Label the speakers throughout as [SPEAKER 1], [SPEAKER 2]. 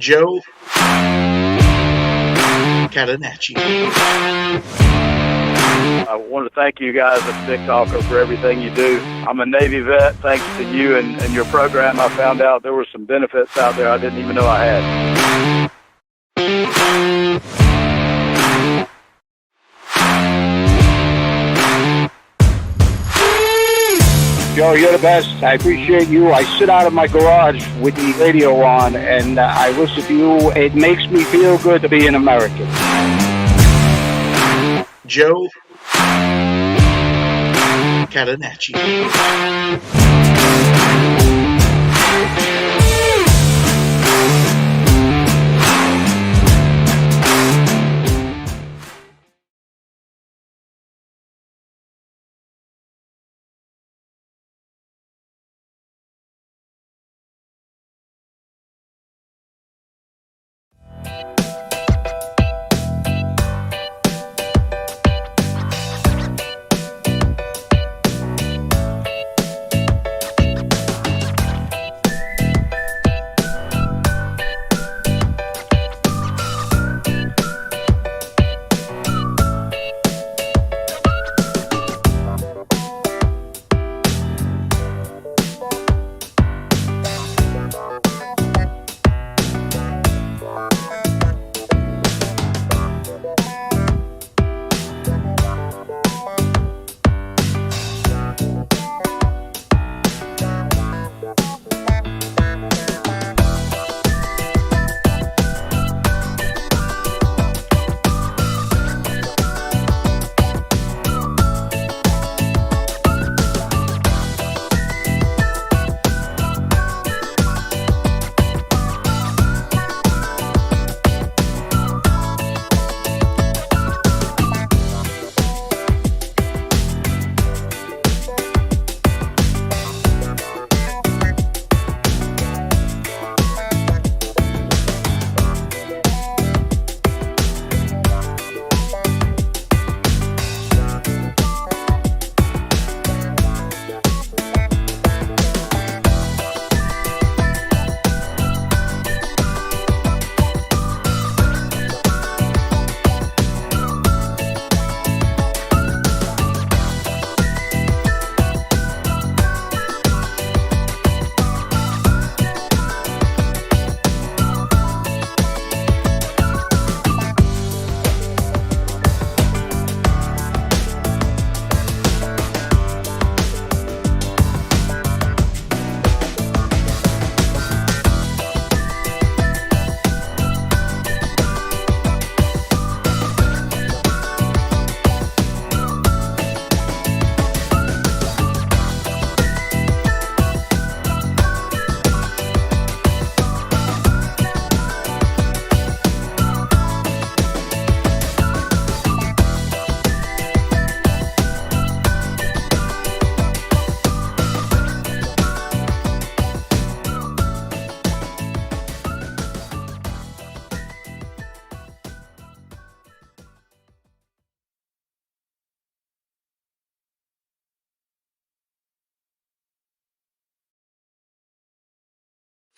[SPEAKER 1] Joe Catenacci.
[SPEAKER 2] I want to thank you guys at Big Talker for everything you do. I'm a Navy vet. Thanks to you and your program, I found out there were some benefits out there I didn't even know I had.
[SPEAKER 3] Joe, you're the best. I appreciate you. I sit out of my garage with the radio on, and I listen to you. It makes me feel good to be an American.
[SPEAKER 1] Joe Catenacci.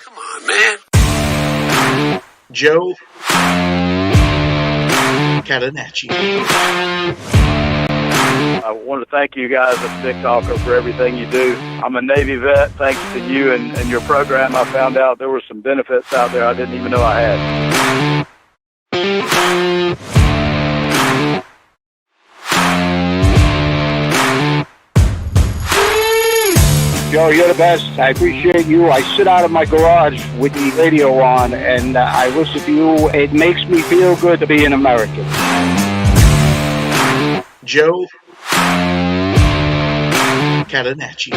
[SPEAKER 4] Come on, man.
[SPEAKER 1] Joe Catenacci.
[SPEAKER 2] I want to thank you guys at Big Talker for everything you do. I'm a Navy vet. Thanks to you and your program, I found out there were some benefits out there I didn't even know I had.
[SPEAKER 3] Joe, you're the best. I appreciate you. I sit out of my garage with the radio on, and I listen to you. It makes me feel good to be an American.
[SPEAKER 1] Joe Catenacci.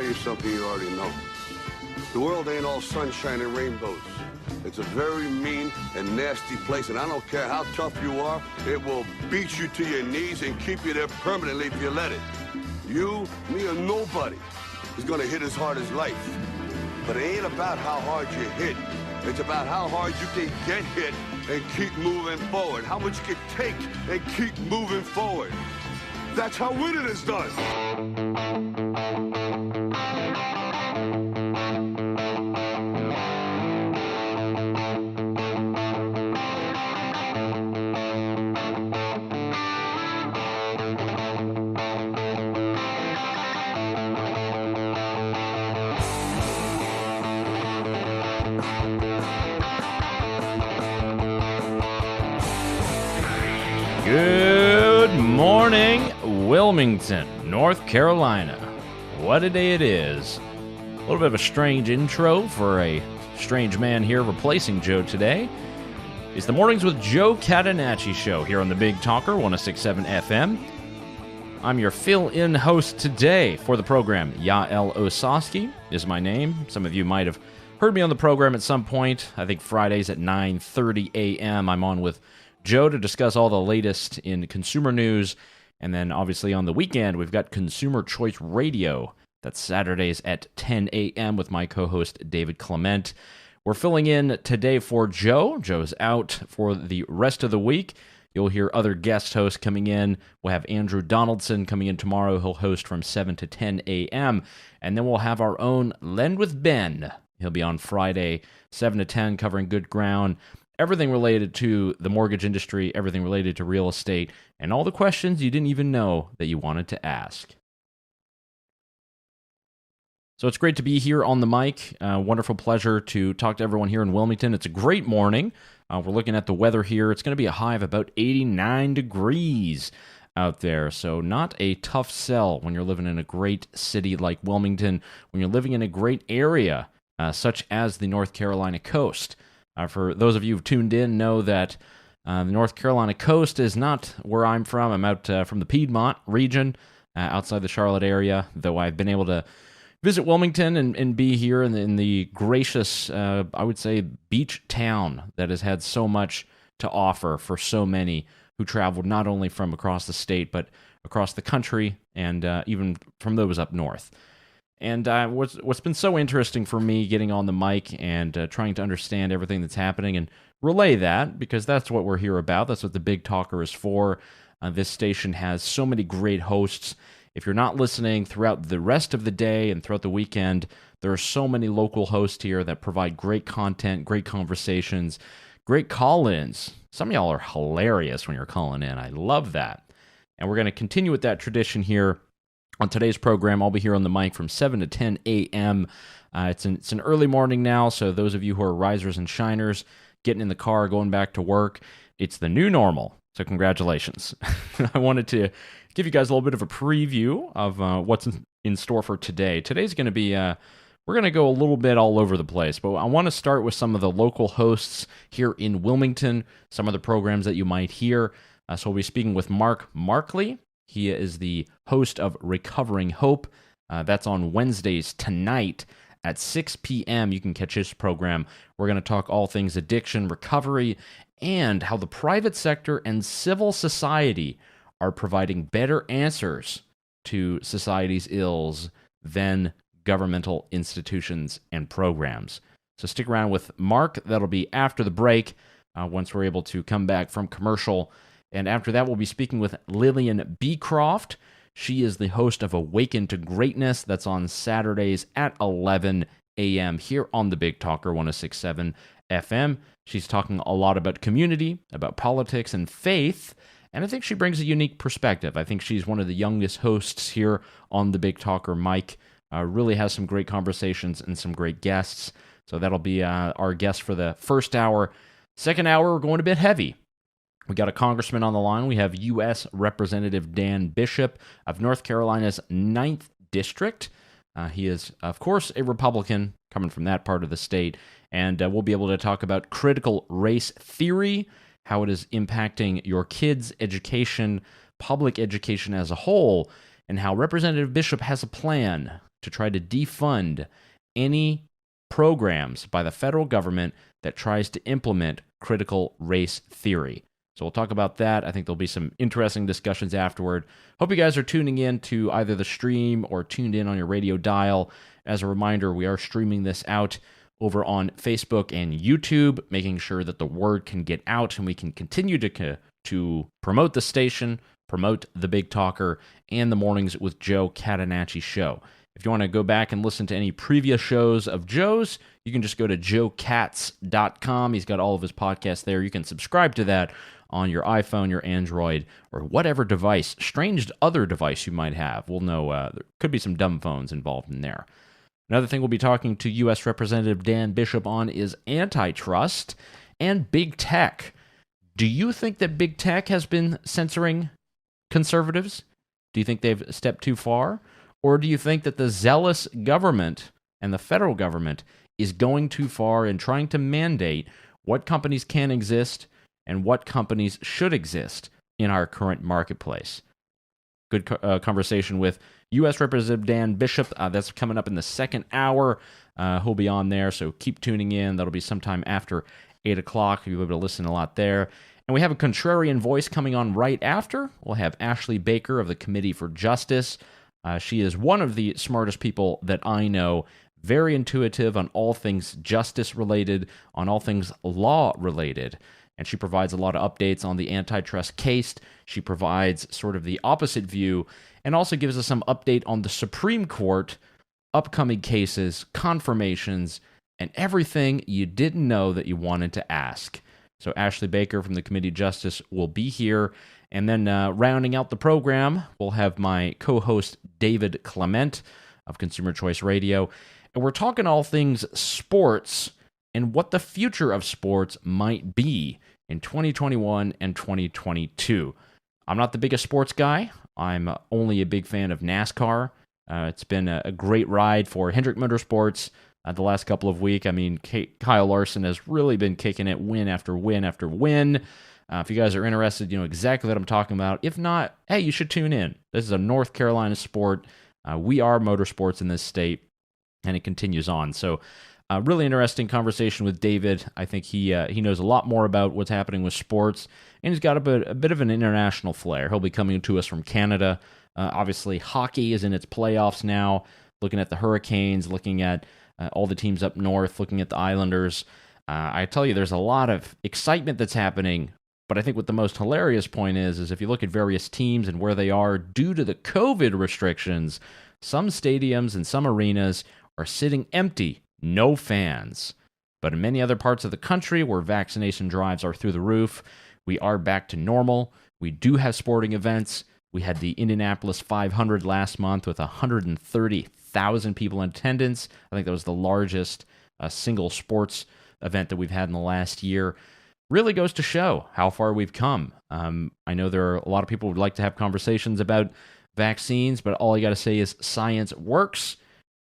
[SPEAKER 4] tell you something you already know. The world ain't all sunshine and rainbows. It's a very mean and nasty place, and I don't care how tough you are, it will beat you to your knees and keep you there permanently if you let it. You, me, or nobody is gonna hit as hard as life. But it ain't about how hard you hit. It's about how hard you can get hit and keep moving forward. How much you can take and keep moving forward. That's how winning is done.
[SPEAKER 5] Good morning, Wilmington, North Carolina. What a day it is. A little bit of a strange intro for a strange man here replacing Joe today. It's the Mornings with Joe Catenacci show here on the Big Talker, 106.7 FM. I'm your fill-in host today for the program. Yaël Ossowski is my name. Some of you might have heard me on the program at some point. I think Fridays at 9:30 a.m. I'm on with Joe to discuss all the latest in consumer news. And then obviously on the weekend, we've got Consumer Choice Radio. That's Saturdays at 10 a.m. with my co-host David Clement. We're filling in today for Joe. Joe's out for the rest of the week. You'll hear other guest hosts coming in. We'll have Andrew Donaldson coming in tomorrow. He'll host from 7 to 10 a.m. And then we'll have our own Lend with Ben. He'll be on Friday, 7 to 10, covering good ground. Everything related to the mortgage industry, everything related to real estate, and all the questions you didn't even know that you wanted to ask. So it's great to be here on the mic. Wonderful pleasure to talk to everyone here in Wilmington. It's a great morning. We're looking at the weather here. It's going to be a high of about 89 degrees out there. So not a tough sell when you're living in a great city like Wilmington, when you're living in a great area such as the North Carolina coast. For those of you who've tuned in, know that the North Carolina coast is not where I'm from. I'm out from the Piedmont region, outside the Charlotte area, though I've been able to visit Wilmington and be here in the gracious, I would say, beach town that has had so much to offer for so many who traveled not only from across the state, but across the country and even from those up north. And what's been so interesting for me getting on the mic and trying to understand everything that's happening and relay that, because that's what we're here about. That's what the Big Talker is for. This station has so many great hosts. If you're not listening throughout the rest of the day and throughout the weekend, there are so many local hosts here that provide great content, great conversations, great call-ins. Some of y'all are hilarious when you're calling in. I love that. And we're going to continue with that tradition here. On today's program, I'll be here on the mic from 7 to 10 a.m. It's an early morning now, so those of you who are risers and shiners, getting in the car, going back to work, it's the new normal, so congratulations. I wanted to give you guys a little bit of a preview of what's in store for today. Today's going to be, we're going to go a little bit all over the place, but I want to start with some of the local hosts here in Wilmington, some of the programs that you might hear. So we'll be speaking with Marcley. He is the host of Recovering Hope. That's on Wednesdays tonight at 6 p.m. You can catch his program. We're going to talk all things addiction, recovery, and how the private sector and civil society are providing better answers to society's ills than governmental institutions and programs. So stick around with Mark. That'll be after the break, once we're able to come back from commercial. And after that, we'll be speaking with Lillian Beecroft. She is the host of Awaken to Greatness. That's on Saturdays at 11 a.m. here on the Big Talker 106.7 FM. She's talking a lot about community, about politics, and faith. And I think she brings a unique perspective. I think she's one of the youngest hosts here on the Big Talker mic. Really has some great conversations and some great guests. So that'll be our guest for the first hour. Second hour, we're going a bit heavy. We got a congressman on the line. We have U.S. Representative Dan Bishop of North Carolina's 9th District. He is, of course, a Republican coming from that part of the state. And we'll be able to talk about critical race theory, how it is impacting your kids' education, public education as a whole, and how Representative Bishop has a plan to try to defund any programs by the federal government that tries to implement critical race theory. So we'll talk about that. I think there'll be some interesting discussions afterward. Hope you guys are tuning in to either the stream or tuned in on your radio dial. As a reminder, we are streaming this out over on Facebook and YouTube, making sure that the word can get out and we can continue to promote the station, promote the Big Talker, and the Mornings with Joe Catenacci show. If you want to go back and listen to any previous shows of Joe's, you can just go to joecats.com. He's got all of his podcasts there. You can subscribe to that on your iPhone, your Android, or whatever device, strange other device you might have. We'll know there could be some dumb phones involved in there. Another thing we'll be talking to U.S. Representative Dan Bishop on is antitrust and big tech. Do you think that big tech has been censoring conservatives? Do you think they've stepped too far? Or do you think that the zealous government and the federal government is going too far in trying to mandate what companies can exist and what companies should exist in our current marketplace? Good conversation with U.S. Representative Dan Bishop. That's coming up in the second hour. He'll be on there, so keep tuning in. That'll be sometime after 8 o'clock. You'll be able to listen a lot there. And we have a contrarian voice coming on right after. We'll have Ashley Baker of the Committee for Justice. She is one of the smartest people that I know, very intuitive on all things justice-related, on all things law-related. And she provides a lot of updates on the antitrust case. She provides sort of the opposite view and also gives us some update on the Supreme Court, upcoming cases, confirmations, and everything you didn't know that you wanted to ask. So Ashley Baker from the Committee of Justice will be here. And then rounding out the program, we'll have my co-host David Clement of Consumer Choice Radio. And we're talking all things sports and what the future of sports might be in 2021 and 2022. I'm not the biggest sports guy. I'm only a big fan of NASCAR. It's been a great ride for Hendrick Motorsports the last couple of weeks. I mean, Kyle Larson has really been kicking it win after win after win. If you guys are interested, you know exactly what I'm talking about. If not, hey, you should tune in. This is a North Carolina sport. We are motorsports in this state, and it continues on. So, really interesting conversation with David. I think he knows a lot more about what's happening with sports, and he's got a bit of an international flair. He'll be coming to us from Canada. Obviously, hockey is in its playoffs now, looking at the Hurricanes, looking at all the teams up north, looking at the Islanders. I tell you, there's a lot of excitement that's happening. But I think what the most hilarious point is if you look at various teams and where they are due to the COVID restrictions, some stadiums and some arenas are sitting empty, no fans. But in many other parts of the country where vaccination drives are through the roof, we are back to normal. We do have sporting events. We had the Indianapolis 500 last month with 130,000 people in attendance. I think that was the largest single sports event that we've had in the last year. Really goes to show how far we've come. I know there are a lot of people who would like to have conversations about vaccines, but all you got to say is science works.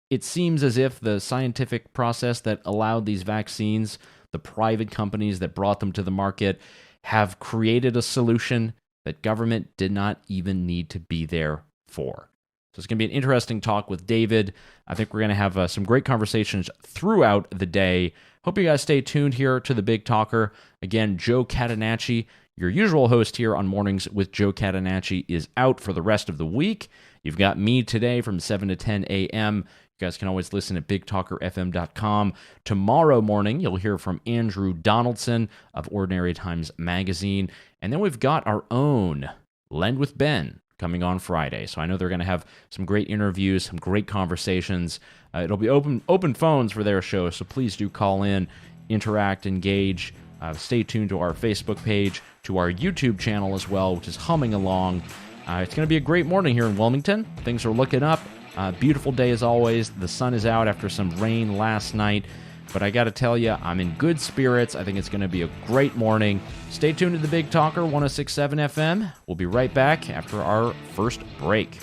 [SPEAKER 5] It seems as if the scientific process that allowed these vaccines, the private companies that brought them to the market, have created a solution that government did not even need to be there for. So it's going to be an interesting talk with David. I think we're going to have some great conversations throughout the day. Hope you guys stay tuned here to the Big Talker. Again, Joe Catenacci, your usual host here on Mornings with Joe Catenacci, is out for the rest of the week. You've got me today from 7 to 10 a.m. You guys can always listen at BigTalkerFM.com. Tomorrow morning, you'll hear from Andrew Donaldson of Ordinary Times Magazine. And then we've got our own Lend with Ben coming on Friday. So I know they're going to have some great interviews, some great conversations. It'll be open phones for their show, so please do call in, interact, engage. Stay tuned to our Facebook page, to our YouTube channel as well, which is humming along. It's going to be a great morning here in Wilmington. Things are looking up. Beautiful day as always. The sun is out after some rain last night. But I got to tell you, I'm in good spirits. I think it's going to be a great morning. Stay tuned to the Big Talker 106.7 FM. We'll be right back after our first break.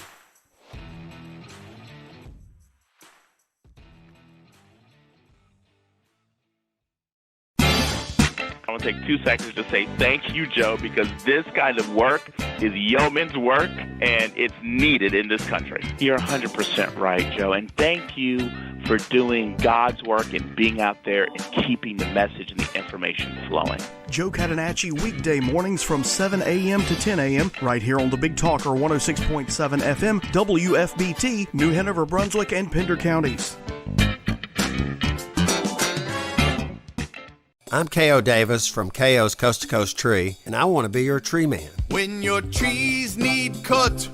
[SPEAKER 6] take 2 seconds to say thank you, Joe, because this kind of work is yeoman's work, and it's needed in this country. You're 100% right, Joe, and thank you for doing God's work and being out there and keeping the message and the information flowing.
[SPEAKER 7] Joe Catenacci, weekday mornings from 7 a.m. to 10 a.m. right here on the Big Talker 106.7 FM, WFBT, New Hanover, Brunswick, and Pender counties.
[SPEAKER 8] I'm K.O. Davis from K.O.'s Coast to Coast Tree, and I want to be your tree man.
[SPEAKER 9] When your trees need cut,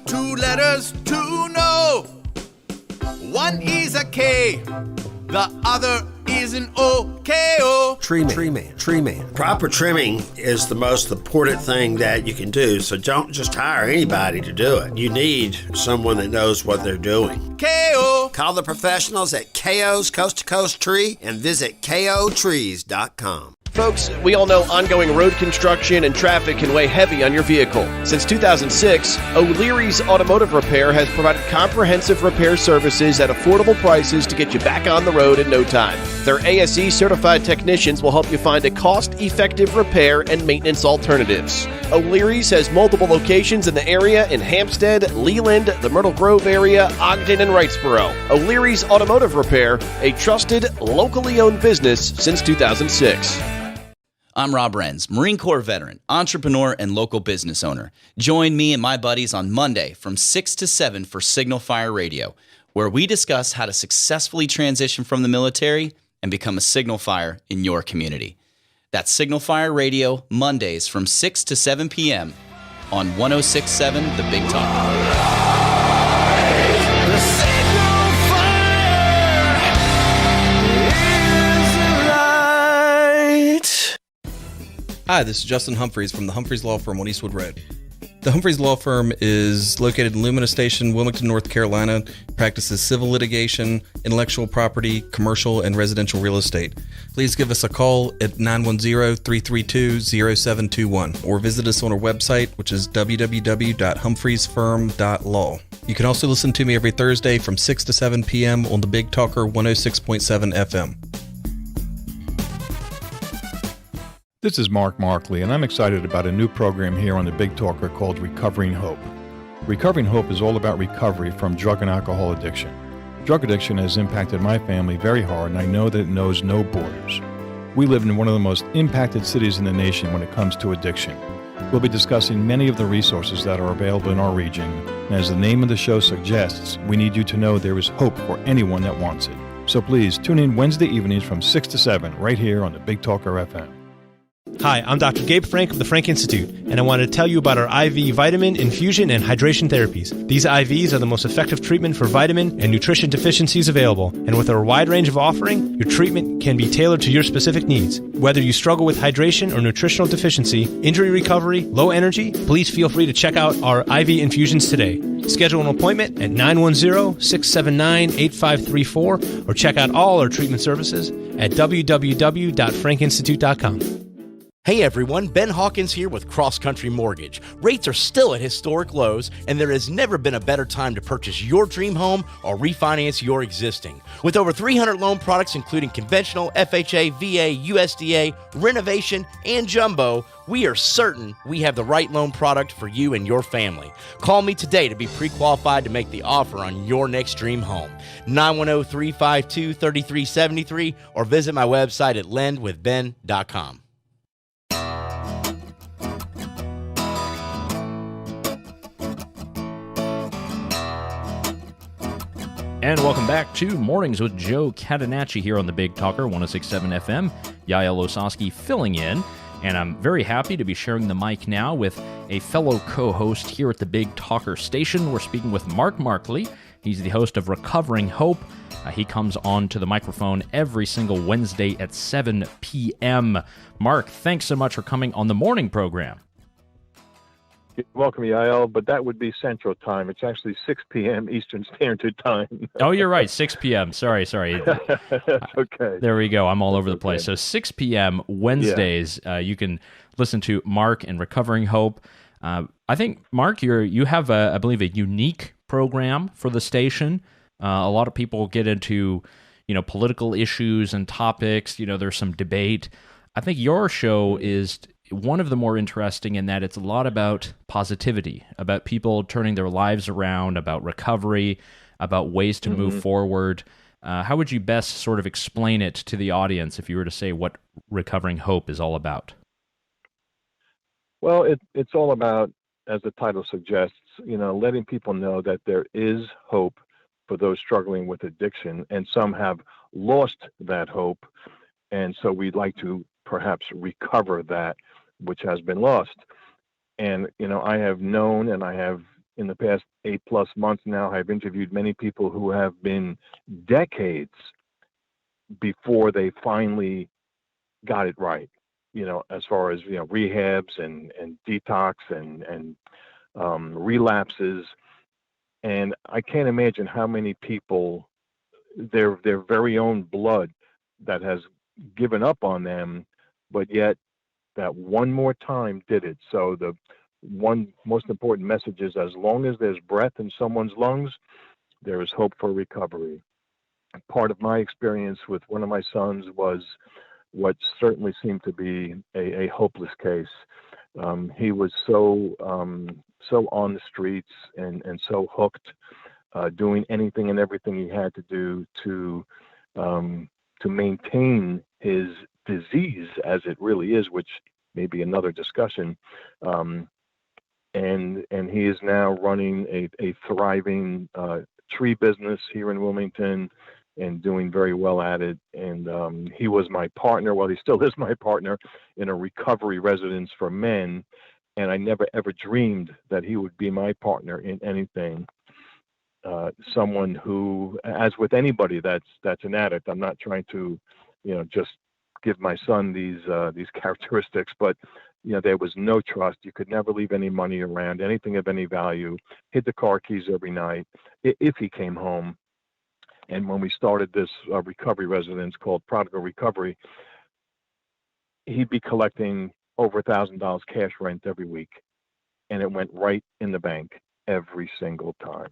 [SPEAKER 9] 2 letters to know. One is a K, the other is an O. K.O.
[SPEAKER 8] Tree man. Proper trimming is the most important thing that you can do, so don't just hire anybody to do it. You need someone that knows what they're doing.
[SPEAKER 9] K.O.
[SPEAKER 8] Call the professionals at K.O.'s Coast to Coast Tree and visit KOTrees.com.
[SPEAKER 10] Folks, we all know ongoing road construction and traffic can weigh heavy on your vehicle. Since 2006, O'Leary's Automotive Repair has provided comprehensive repair services at affordable prices to get you back on the road in no time. Their ASE certified technicians will help you find a cost-effective repair and maintenance alternatives. O'Leary's has multiple locations in the area in Hampstead, Leland, the Myrtle Grove area, Ogden, and Wrightsboro. O'Leary's Automotive Repair, a trusted, locally owned business since 2006.
[SPEAKER 11] I'm Rob Renz, Marine Corps veteran, entrepreneur, and local business owner. Join me and my buddies on Monday from 6 to 7 for Signal Fire Radio, where we discuss how to successfully transition from the military and become a Signal Fire in your community. That's Signal Fire Radio, Mondays from 6 to 7 p.m. on 106.7 The Big Talk.
[SPEAKER 12] Hi, this is Justin Humphreys from the Humphreys Law Firm on Eastwood Road. The Humphreys Law Firm is located in Lumina Station, Wilmington, North Carolina, practices civil litigation, intellectual property, commercial, and residential real estate. Please give us a call at 910-332-0721 or visit us on our website, which is www.humphreysfirm.law. You can also listen to me every Thursday from 6 to 7 p.m. on the Big Talker 106.7 FM.
[SPEAKER 13] This is Marcley, and I'm excited about a new program here on the Big Talker called Recovering Hope. Recovering Hope is all about recovery from drug and alcohol addiction. Drug addiction has impacted my family very hard, and I know that it knows no borders. We live in one of the most impacted cities in the nation when it comes to addiction. We'll be discussing many of the resources that are available in our region, and as the name of the show suggests, we need you to know there is hope for anyone that wants it. So please tune in Wednesday evenings from 6 to 7 right here on the Big Talker FM.
[SPEAKER 14] Hi, I'm Dr. Gabe Frank of the Frank Institute, and I wanted to tell you about our IV vitamin, infusion, and hydration therapies. These IVs are the most effective treatment for vitamin and nutrition deficiencies available, and with our wide range of offering, your treatment can be tailored to your specific needs. Whether you struggle with hydration or nutritional deficiency, injury recovery, low energy, please feel free to check out our IV infusions today. Schedule an appointment at 910-679-8534 or check out all our treatment services at www.frankinstitute.com.
[SPEAKER 15] Hey everyone, Ben Hawkins here with Cross Country Mortgage. Rates are still at historic lows, and there has never been a better time to purchase your dream home or refinance your existing. With over 300 loan products including conventional, FHA, VA, USDA, renovation, and jumbo, we are certain we have the right loan product for you and your family. Call me today to be pre-qualified to make the offer on your next dream home. 910-352-3373 or visit my website at lendwithben.com.
[SPEAKER 5] And welcome back to Mornings with Joe Catenacci here on the Big Talker 106.7 FM. Yaël Ossowski filling in, and I'm very happy to be sharing the mic now with a fellow co-host here at the Big Talker station. We're speaking with Marcley. He's the host of Recovering Hope. He comes on to the microphone every single Wednesday at 7 p.m. Mark, thanks so much for coming on the morning program.
[SPEAKER 16] You're welcome, Yael, but that would be Central Time. It's actually 6 p.m. Eastern Standard Time.
[SPEAKER 5] Oh, you're right, 6 p.m. Sorry.
[SPEAKER 16] Okay.
[SPEAKER 5] There we go. I'm all over the place. So 6 p.m. Wednesdays, you can listen to Mark and Recovering Hope. I think, Mark, you have, I believe, a unique program for the station. A lot of people get into, political issues and topics. There's some debate. I think your show is one of the more interesting in that it's a lot about positivity, about people turning their lives around, about recovery, about ways to move forward. How would you best sort of explain it to the audience if you were to say what Recovering Hope is all about?
[SPEAKER 16] Well, it's all about, as the title suggests, letting people know that there is hope for those struggling with addiction, and some have lost that hope, and so we'd like to perhaps recover that which has been lost. And I have known, and I have in the past 8+ months now, I've interviewed many people who have been decades before they finally got it right. As far as rehabs and detox and relapses, and I can't imagine how many people their very own blood that has given up on them, but yet that one more time did it. So the one most important message is, as long as there's breath in someone's lungs, there is hope for recovery. Part of my experience with one of my sons was what certainly seemed to be a hopeless case. He was so on the streets and so hooked, doing anything and everything he had to do to maintain his disease as it really is, which may be another discussion. And he is now running a thriving tree business here in Wilmington and doing very well at it. And he was my partner, well, he still is my partner, in a recovery residence for men. And I never, ever dreamed that he would be my partner in anything. Someone who, as with anybody that's an addict, I'm not trying to, just give my son these characteristics, but there was no trust. You could never leave any money around, anything of any value. Hid the car keys every night if he came home. And when we started this recovery residence called Prodigal Recovery, he'd be collecting over $1,000 cash rent every week, and it went right in the bank every single time.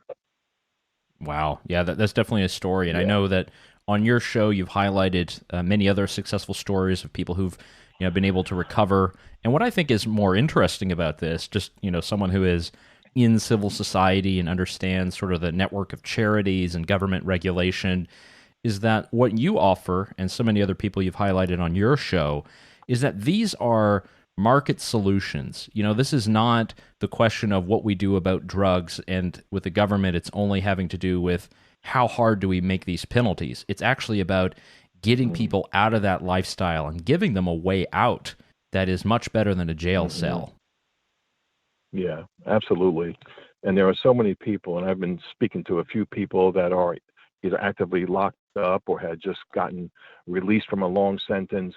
[SPEAKER 5] Wow. Yeah, that's definitely a story. And I know that on your show, you've highlighted many other successful stories of people who've been able to recover. And what I think is more interesting about this, just someone who is in civil society and understands sort of the network of charities and government regulation, is that what you offer, and so many other people you've highlighted on your show, is that these are market solutions. This is not the question of what we do about drugs, and with the government, it's only having to do with how hard do we make these penalties. It's actually about getting people out of that lifestyle and giving them a way out that is much better than a jail cell.
[SPEAKER 16] Yeah, absolutely. And there are so many people, and I've been speaking to a few people that are either actively locked up or had just gotten released from a long sentence.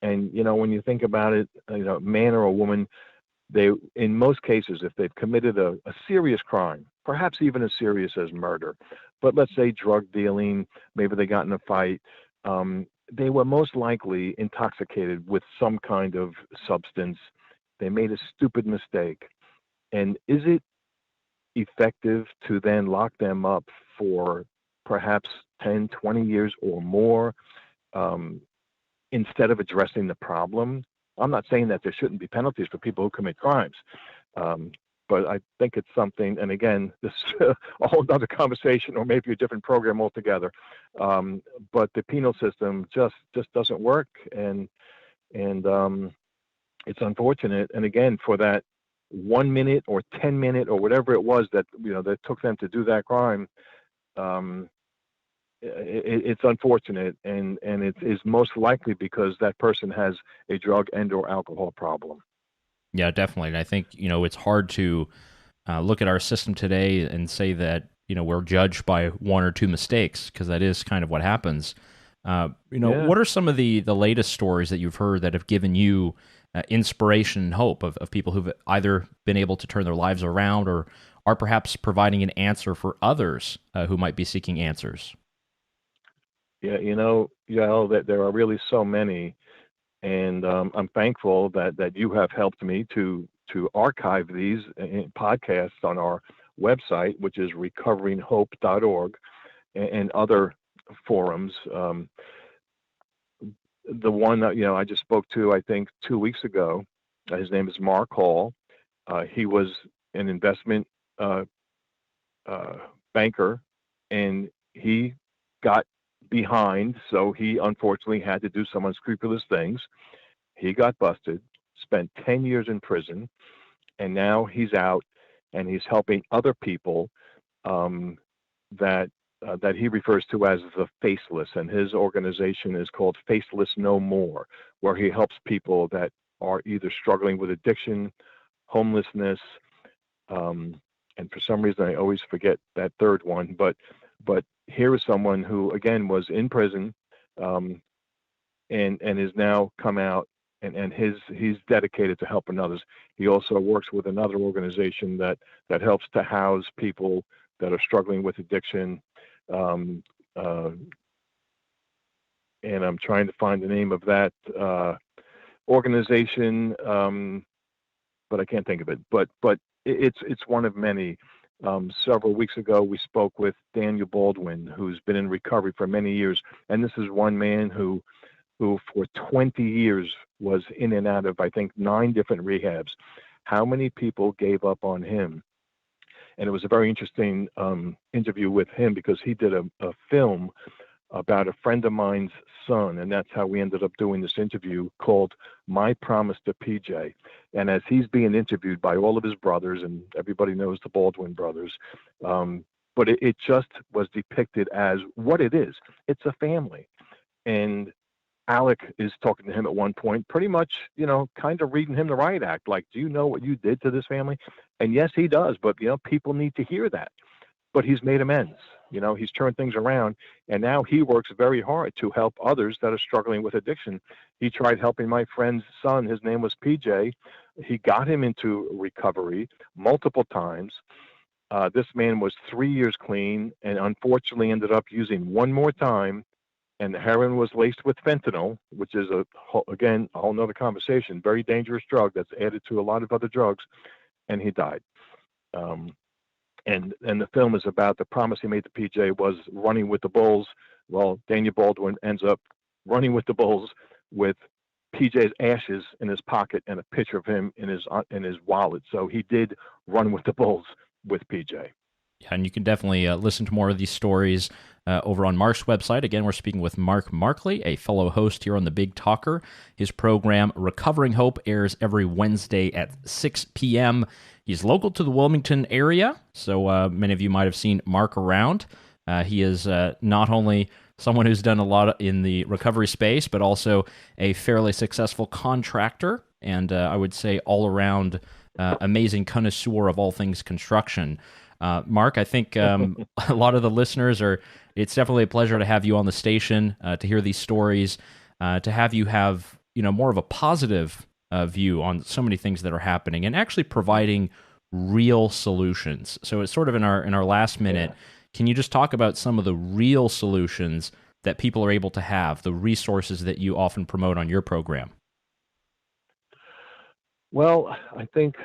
[SPEAKER 16] And, when you think about it, man or a woman, they, in most cases, if they've committed a serious crime, perhaps even as serious as murder, but let's say drug dealing, maybe they got in a fight, they were most likely intoxicated with some kind of substance. They made a stupid mistake. And is it effective to then lock them up for perhaps 10, 20 years or more instead of addressing the problem? I'm not saying that there shouldn't be penalties for people who commit crimes, but I think it's something, and again, this is a whole other conversation or maybe a different program altogether, but the penal system just doesn't work, and it's unfortunate. And again, for that 1 minute or 10 minute or whatever it was that that took them to do that crime, it's unfortunate, and it is most likely because that person has a drug and or alcohol problem.
[SPEAKER 5] Yeah, definitely. And I think it's hard to look at our system today and say that we're judged by one or two mistakes, because that is kind of what happens. What are some of the latest stories that you've heard that have given you inspiration and hope of people who've either been able to turn their lives around or are perhaps providing an answer for others who might be seeking answers?
[SPEAKER 16] Yeah, Yael, that there are really so many, and I'm thankful that you have helped me to archive these podcasts on our website, which is recoveringhope.org, and other forums. the one that, I just spoke to, I think 2 weeks ago, his name is Mark Hall. He was an investment banker, and he got behind, so he unfortunately had to do some unscrupulous things. He got busted, spent 10 years in prison, and now he's out, and he's helping other people that he refers to as the faceless, and his organization is called Faceless No More, where he helps people that are either struggling with addiction, homelessness, and for some reason I always forget that third one, but here is someone who again was in prison, and is now come out, and he's dedicated to helping others. He also works with another organization that helps to house people that are struggling with addiction, and I'm trying to find the name of that organization, but I can't think of it. But it's one of many. Several weeks ago, we spoke with Daniel Baldwin, who's been in recovery for many years, and this is one man who for 20 years was in and out of, I think, 9 different rehabs. How many people gave up on him? And it was a very interesting interview with him, because he did a film about a friend of mine's son, and that's how we ended up doing this interview, called My Promise to PJ. And as he's being interviewed by all of his brothers, and everybody knows the Baldwin brothers, but it just was depicted as what it is. It's a family. And Alec is talking to him at one point, pretty much, kind of reading him the riot act. Like, do you know what you did to this family? And yes, he does. But, people need to hear that. But he's made amends. He's turned things around. And now he works very hard to help others that are struggling with addiction. He tried helping my friend's son. His name was PJ. He got him into recovery multiple times. This man was 3 years clean, and unfortunately ended up using one more time. And the heroin was laced with fentanyl, which is, again, a whole nother conversation. Very dangerous drug that's added to a lot of other drugs. And he died. And the film is about the promise he made to PJ was running with the bulls. Well, Daniel Baldwin ends up running with the bulls with PJ's ashes in his pocket and a picture of him in his wallet. So he did run with the bulls with PJ.
[SPEAKER 5] Yeah, and you can definitely listen to more of these stories over on Mark's website. Again, we're speaking with Mark Marcley, a fellow host here on The Big Talker. His program, Recovering Hope, airs every Wednesday at 6 p.m. He's local to the Wilmington area, so many of you might have seen Mark around. He is not only someone who's done a lot in the recovery space, but also a fairly successful contractor, and I would say all-around amazing connoisseur of all things construction. Mark, I think a lot of the listeners it's definitely a pleasure to have you on the station, to hear these stories, to have you have, more of a positive view on so many things that are happening, and actually providing real solutions. So it's sort of in our last minute, can you just talk about some of the real solutions that people are able to have, the resources that you often promote on your program?
[SPEAKER 16] Well, I think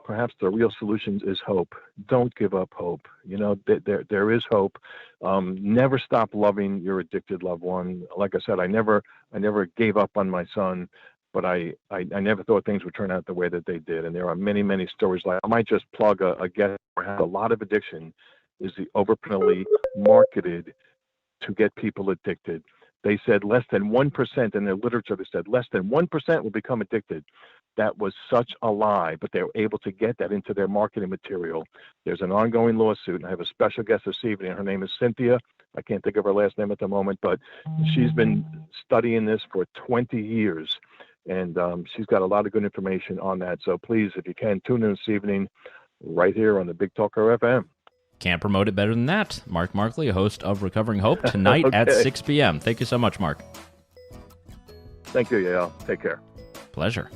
[SPEAKER 16] perhaps the real solutions is hope. Don't give up hope. There is hope. Never stop loving your addicted loved one. Like I said, I never gave up on my son, but I never thought things would turn out the way that they did. And there are many, many stories. Like I might just plug a guest. A lot of addiction is the openly marketed to get people addicted. They said less than 1% in their literature. They said less than 1% will become addicted. That was such a lie, but they were able to get that into their marketing material. There's an ongoing lawsuit, and I have a special guest this evening. Her name is Cynthia. I can't think of her last name at the moment, but she's been studying this for 20 years, and she's got a lot of good information on that. So please, if you can, tune in this evening right here on the Big Talker FM.
[SPEAKER 5] Can't promote it better than that. Mark Marcley, a host of Recovering Hope, tonight
[SPEAKER 16] Okay.
[SPEAKER 5] at 6 p.m. Thank you so much, Mark.
[SPEAKER 16] Thank you, Yael. Take care.
[SPEAKER 5] Pleasure.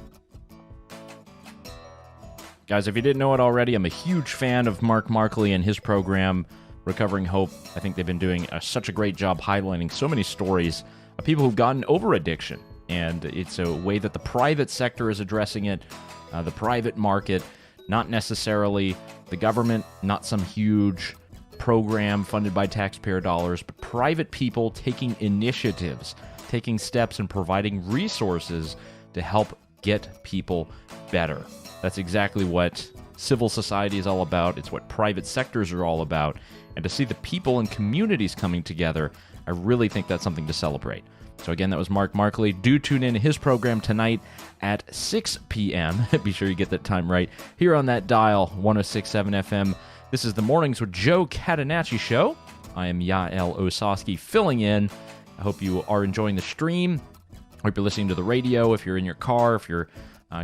[SPEAKER 5] Guys, if you didn't know it already, I'm a huge fan of Mark Marcley and his program, Recovering Hope. I think they've been doing such a great job highlighting so many stories of people who've gotten over addiction. And it's a way that the private sector is addressing it, the private market, not necessarily the government, not some huge program funded by taxpayer dollars, but private people taking initiatives taking steps and providing resources to help get people better. That's exactly what civil society is all about. It's what private sectors are all about. And to see the people and communities coming together, I really think that's something to celebrate. So again, that was Mark Marcley. Do tune in to his program tonight at 6 p.m. Be sure you get that time right. Here on that dial, 106.7 FM. This is the Mornings with Joe Catenacci show. I am Yaël Ossowski filling in. I hope you are enjoying the stream. I hope you're listening to the radio. If you're in your car, if you're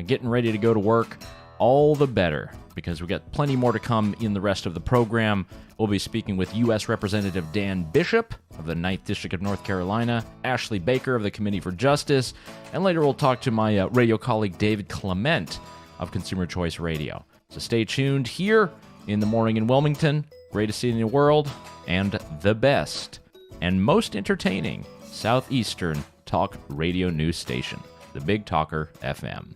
[SPEAKER 5] getting ready to go to work, all the better, because we've got plenty more to come in the rest of the program. We'll be speaking with U.S. Representative Dan Bishop of the 9th District of North Carolina, Ashley Baker of the Committee for Justice, and later we'll talk to my radio colleague David Clement of Consumer Choice Radio. So stay tuned here in the morning in Wilmington, greatest city in the world, and the best and most entertaining Southeastern talk radio news station, the Big Talker FM.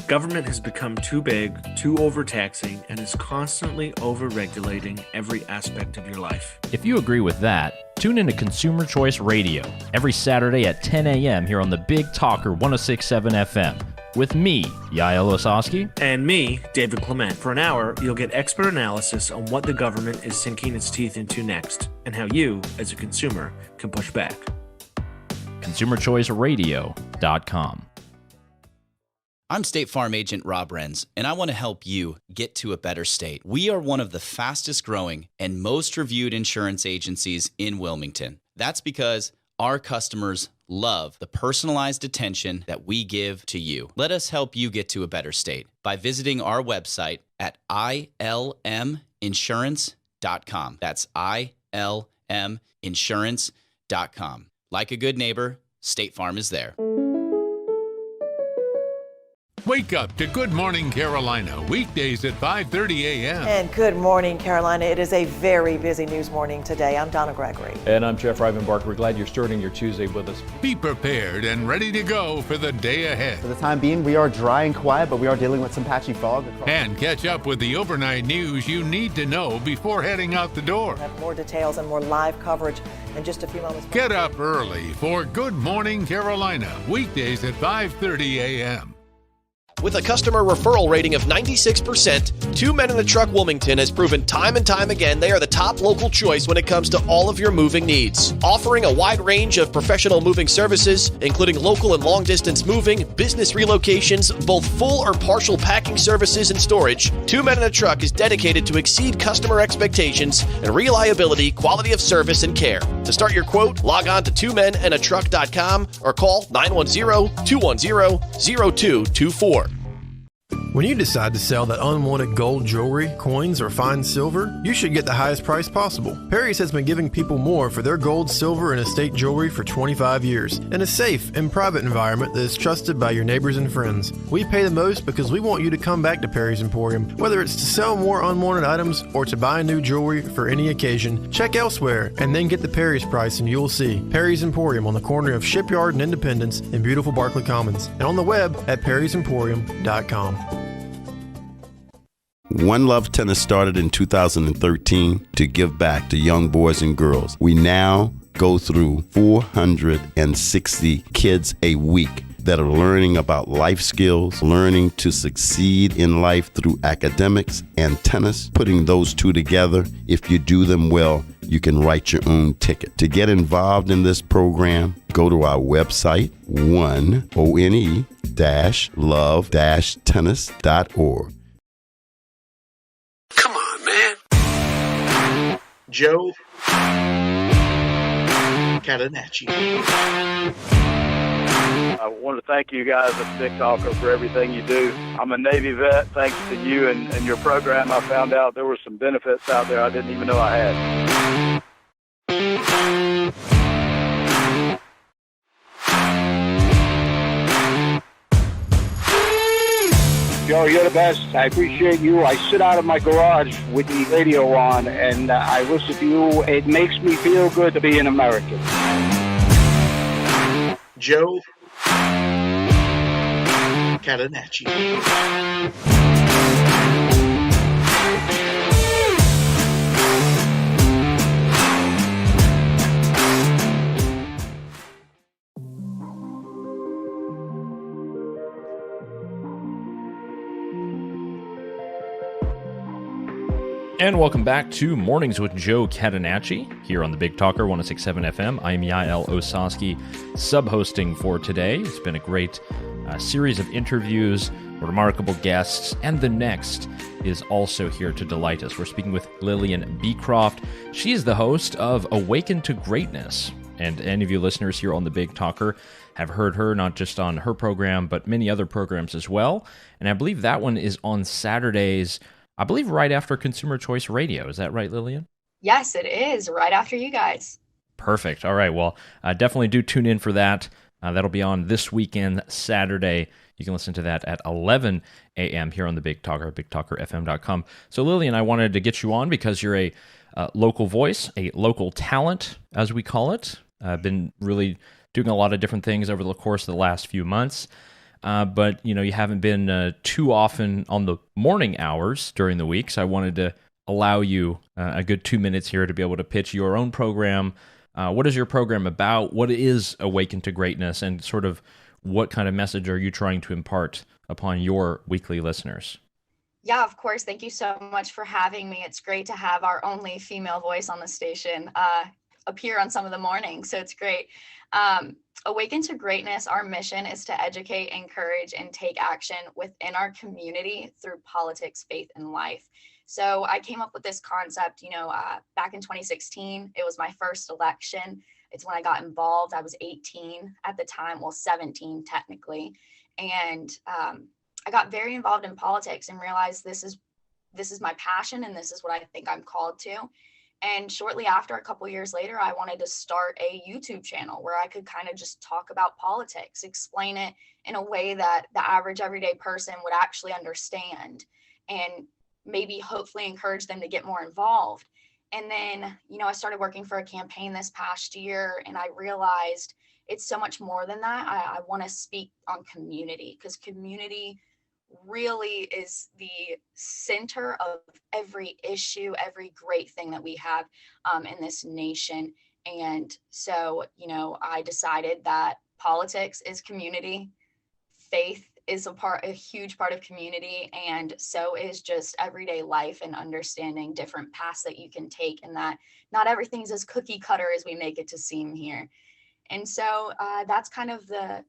[SPEAKER 17] Government has become too big, too overtaxing, and is constantly over-regulating every aspect of your life.
[SPEAKER 5] If you agree with that, tune in to Consumer Choice Radio every Saturday at 10 a.m. here on the Big Talker 106.7 FM with me, Yaël Ossowski.
[SPEAKER 17] And me, David Clement. For an hour, you'll get expert analysis on what the government is sinking its teeth into next and how you, as a consumer, can push back.
[SPEAKER 5] ConsumerChoiceRadio.com.
[SPEAKER 11] I'm State Farm Agent Rob Renz, and I want to help you get to a better state. We are one of the fastest growing and most reviewed insurance agencies in Wilmington. That's because our customers love the personalized attention that we give to you. Let us help you get to a better state by visiting our website at ilminsurance.com. That's ilminsurance.com. Like a good neighbor, State Farm is there.
[SPEAKER 18] Wake up to Good Morning Carolina, weekdays at 5:30 a.m.
[SPEAKER 19] And good morning, Carolina. It is a very busy news morning today. I'm Donna Gregory.
[SPEAKER 20] And I'm Jeff Rivenbark. We're glad you're starting your Tuesday with us.
[SPEAKER 18] Be prepared and ready to go for the day ahead.
[SPEAKER 21] For the time being, we are dry and quiet, but we are dealing with some patchy fog.
[SPEAKER 18] And catch up with the overnight news you need to know before heading out the door.
[SPEAKER 19] We'll have more details and more live coverage in just a few moments.
[SPEAKER 18] Get up early for Good Morning Carolina, weekdays at 5:30 a.m.
[SPEAKER 10] With a customer referral rating of 96%, Two Men in a Truck Wilmington has proven time and time again they are the top local choice when it comes to all of your moving needs. Offering a wide range of professional moving services, including local and long-distance moving, business relocations, both full or partial packing services and storage, Two Men in a Truck is dedicated to exceed customer expectations and reliability, quality of service, and care. To start your quote, log on to twomeninatruck.com or call 910-210-0224.
[SPEAKER 22] When you decide to sell that unwanted gold jewelry, coins, or fine silver, you should get the highest price possible. Perry's has been giving people more for their gold, silver, and estate jewelry for 25 years in a safe and private environment that is trusted by your neighbors and friends. We pay the most because we want you to come back to Perry's Emporium. Whether it's to sell more unwanted items or to buy new jewelry for any occasion, check elsewhere and then get the Perry's price and you'll see. Perry's Emporium on the corner of Shipyard and Independence in beautiful Barclay Commons and on the web at perrysemporium.com.
[SPEAKER 23] One Love Tennis started in 2013 to give back to young boys and girls. We now go through 460 kids a week that are learning about life skills, learning to succeed in life through academics and tennis. Putting those two together, if you do them well, you can write your own ticket. To get involved in this program, go to our website, one-love-tennis.org.
[SPEAKER 1] Come on, man. Joe Catenacci.
[SPEAKER 2] I want to thank you guys at Big Talker for everything you do. I'm a Navy vet. Thanks to you and your program, I found out there were some benefits out there I didn't even know I had.
[SPEAKER 3] Joe, you're the best. I appreciate you. I sit out of my garage with the radio on, and I listen to you. It makes me feel good to be an American.
[SPEAKER 1] Joe Catenacci.
[SPEAKER 5] And welcome back to Mornings with Joe Catenacci here on the Big Talker 106.7 FM. I'm Yaël Ossowski, sub-hosting for today. It's been a great series of interviews, remarkable guests, and the next is also here to delight us. We're speaking with Lillian Beecroft. She is the host of Awaken to Greatness. And any of you listeners here on the Big Talker have heard her not just on her program, but many other programs as well. And I believe that one is on Saturdays, I believe right after Consumer Choice Radio. Is that right, Lillian?
[SPEAKER 4] Yes, it is. Right after you guys.
[SPEAKER 5] Perfect. All right. Well, definitely do tune in for that. That'll be on this weekend, Saturday. You can listen to that at 11 a.m. here on the Big Talker, bigtalkerfm.com. So, Lillian, I wanted to get you on because you're a local voice, a local talent, as we call it. I've been really doing a lot of different things over the course of the last few months. But, you know, you haven't been too often on the morning hours during the week, so I wanted to allow you a good 2 minutes here to be able to pitch your own program. What is your program about? What is Awaken to Greatness? And sort of what kind of message are you trying to impart upon your weekly listeners?
[SPEAKER 4] Yeah, of course. Thank you so much for having me. It's great to have our only female voice on the station appear on some of the mornings, so it's great. Awaken to Greatness, our mission is to educate, encourage, and take action within our community through politics, faith, and life. So I came up with this concept, back in 2016. It was my first election. It's when I got involved. I was 18 at the time, well, 17 technically. And I got very involved in politics and realized this is my passion and this is what I think I'm called to. And shortly after, a couple years later, I wanted to start a YouTube channel where I could kind of just talk about politics, explain it in a way that the average everyday person would actually understand and maybe hopefully encourage them to get more involved. And then, I started working for a campaign this past year and I realized it's so much more than that. I want to speak on community because community really is the center of every issue, every great thing that we have in this nation. And so, I decided that politics is community, faith is a huge part of community, and so is just everyday life and understanding different paths that you can take, and that not everything's as cookie cutter as we make it to seem here. And so that's kind of the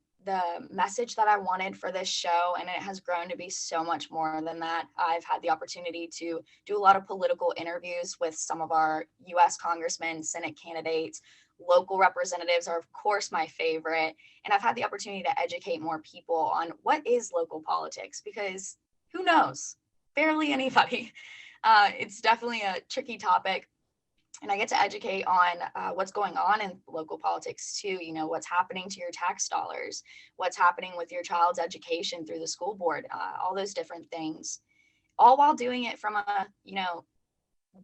[SPEAKER 4] message that I wanted for this show, and it has grown to be so much more than that. I've had the opportunity to do a lot of political interviews with some of our U.S. congressmen, Senate candidates, local representatives are of course my favorite, and I've had the opportunity to educate more people on what is local politics, because who knows? Barely anybody. It's definitely a tricky topic. And I get to educate on what's going on in local politics too, what's happening to your tax dollars, what's happening with your child's education through the school board, all those different things, all while doing it from a,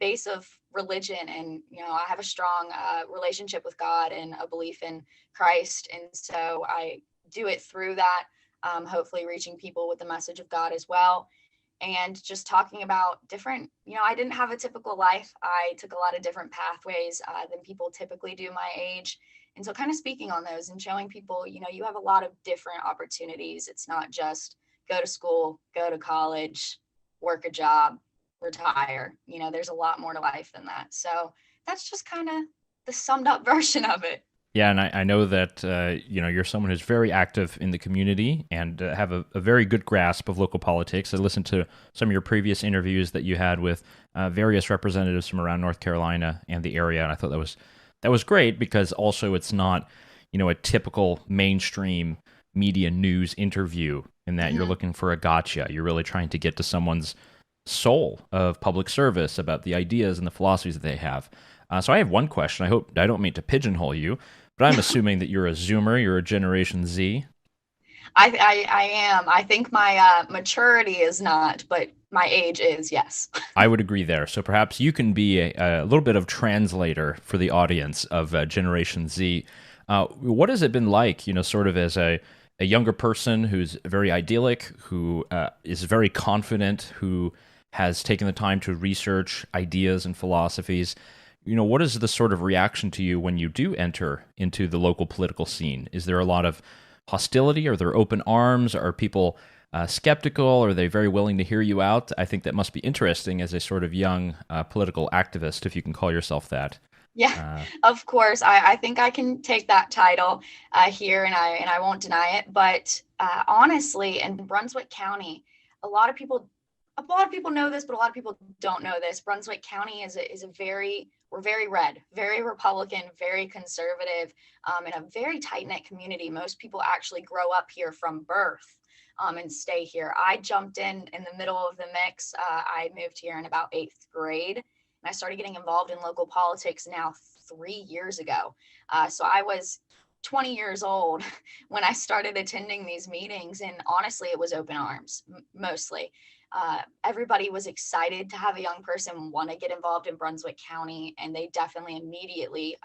[SPEAKER 4] base of religion. And, I have a strong relationship with God and a belief in Christ. And so I do it through that, hopefully reaching people with the message of God as well. And just talking about different, I didn't have a typical life. I took a lot of different pathways than people typically do my age. And so kind of speaking on those and showing people, you have a lot of different opportunities. It's not just go to school, go to college, work a job, retire. There's a lot more to life than that. So that's just kind of the summed up version of it.
[SPEAKER 5] Yeah, and I know that, you're someone who's very active in the community and have a very good grasp of local politics. I listened to some of your previous interviews that you had with various representatives from around North Carolina and the area, and I thought that was great because also it's not, a typical mainstream media news interview in that you're looking for a gotcha. You're really trying to get to someone's soul of public service about the ideas and the philosophies that they have. So I have one question. I don't mean to pigeonhole you, but I'm assuming that you're a Zoomer, you're a Generation Z.
[SPEAKER 4] I am. I think my maturity is not, but my age is, yes.
[SPEAKER 5] I would agree there. So perhaps you can be a little bit of translator for the audience of Generation Z. What has it been like, sort of as a younger person who's very idyllic, who is very confident, who has taken the time to research ideas and philosophies? What is the sort of reaction to you when you do enter into the local political scene? Is there a lot of hostility? Are there open arms? Are people skeptical? Or are they very willing to hear you out? I think that must be interesting as a sort of young political activist, if you can call yourself that.
[SPEAKER 4] Yeah, of course. I think I can take that title here, and I won't deny it. But honestly, in Brunswick County, a lot of people know this, but a lot of people don't know this. Brunswick County we're very red, very Republican, very conservative, and a very tight-knit community. Most people actually grow up here from birth and stay here. I jumped in the middle of the mix. I moved here in about 8th grade. I started getting involved in local politics now 3 years ago. So I was 20 years old when I started attending these meetings. And honestly, it was open arms, mostly. Everybody was excited to have a young person want to get involved in Brunswick County. And they definitely immediately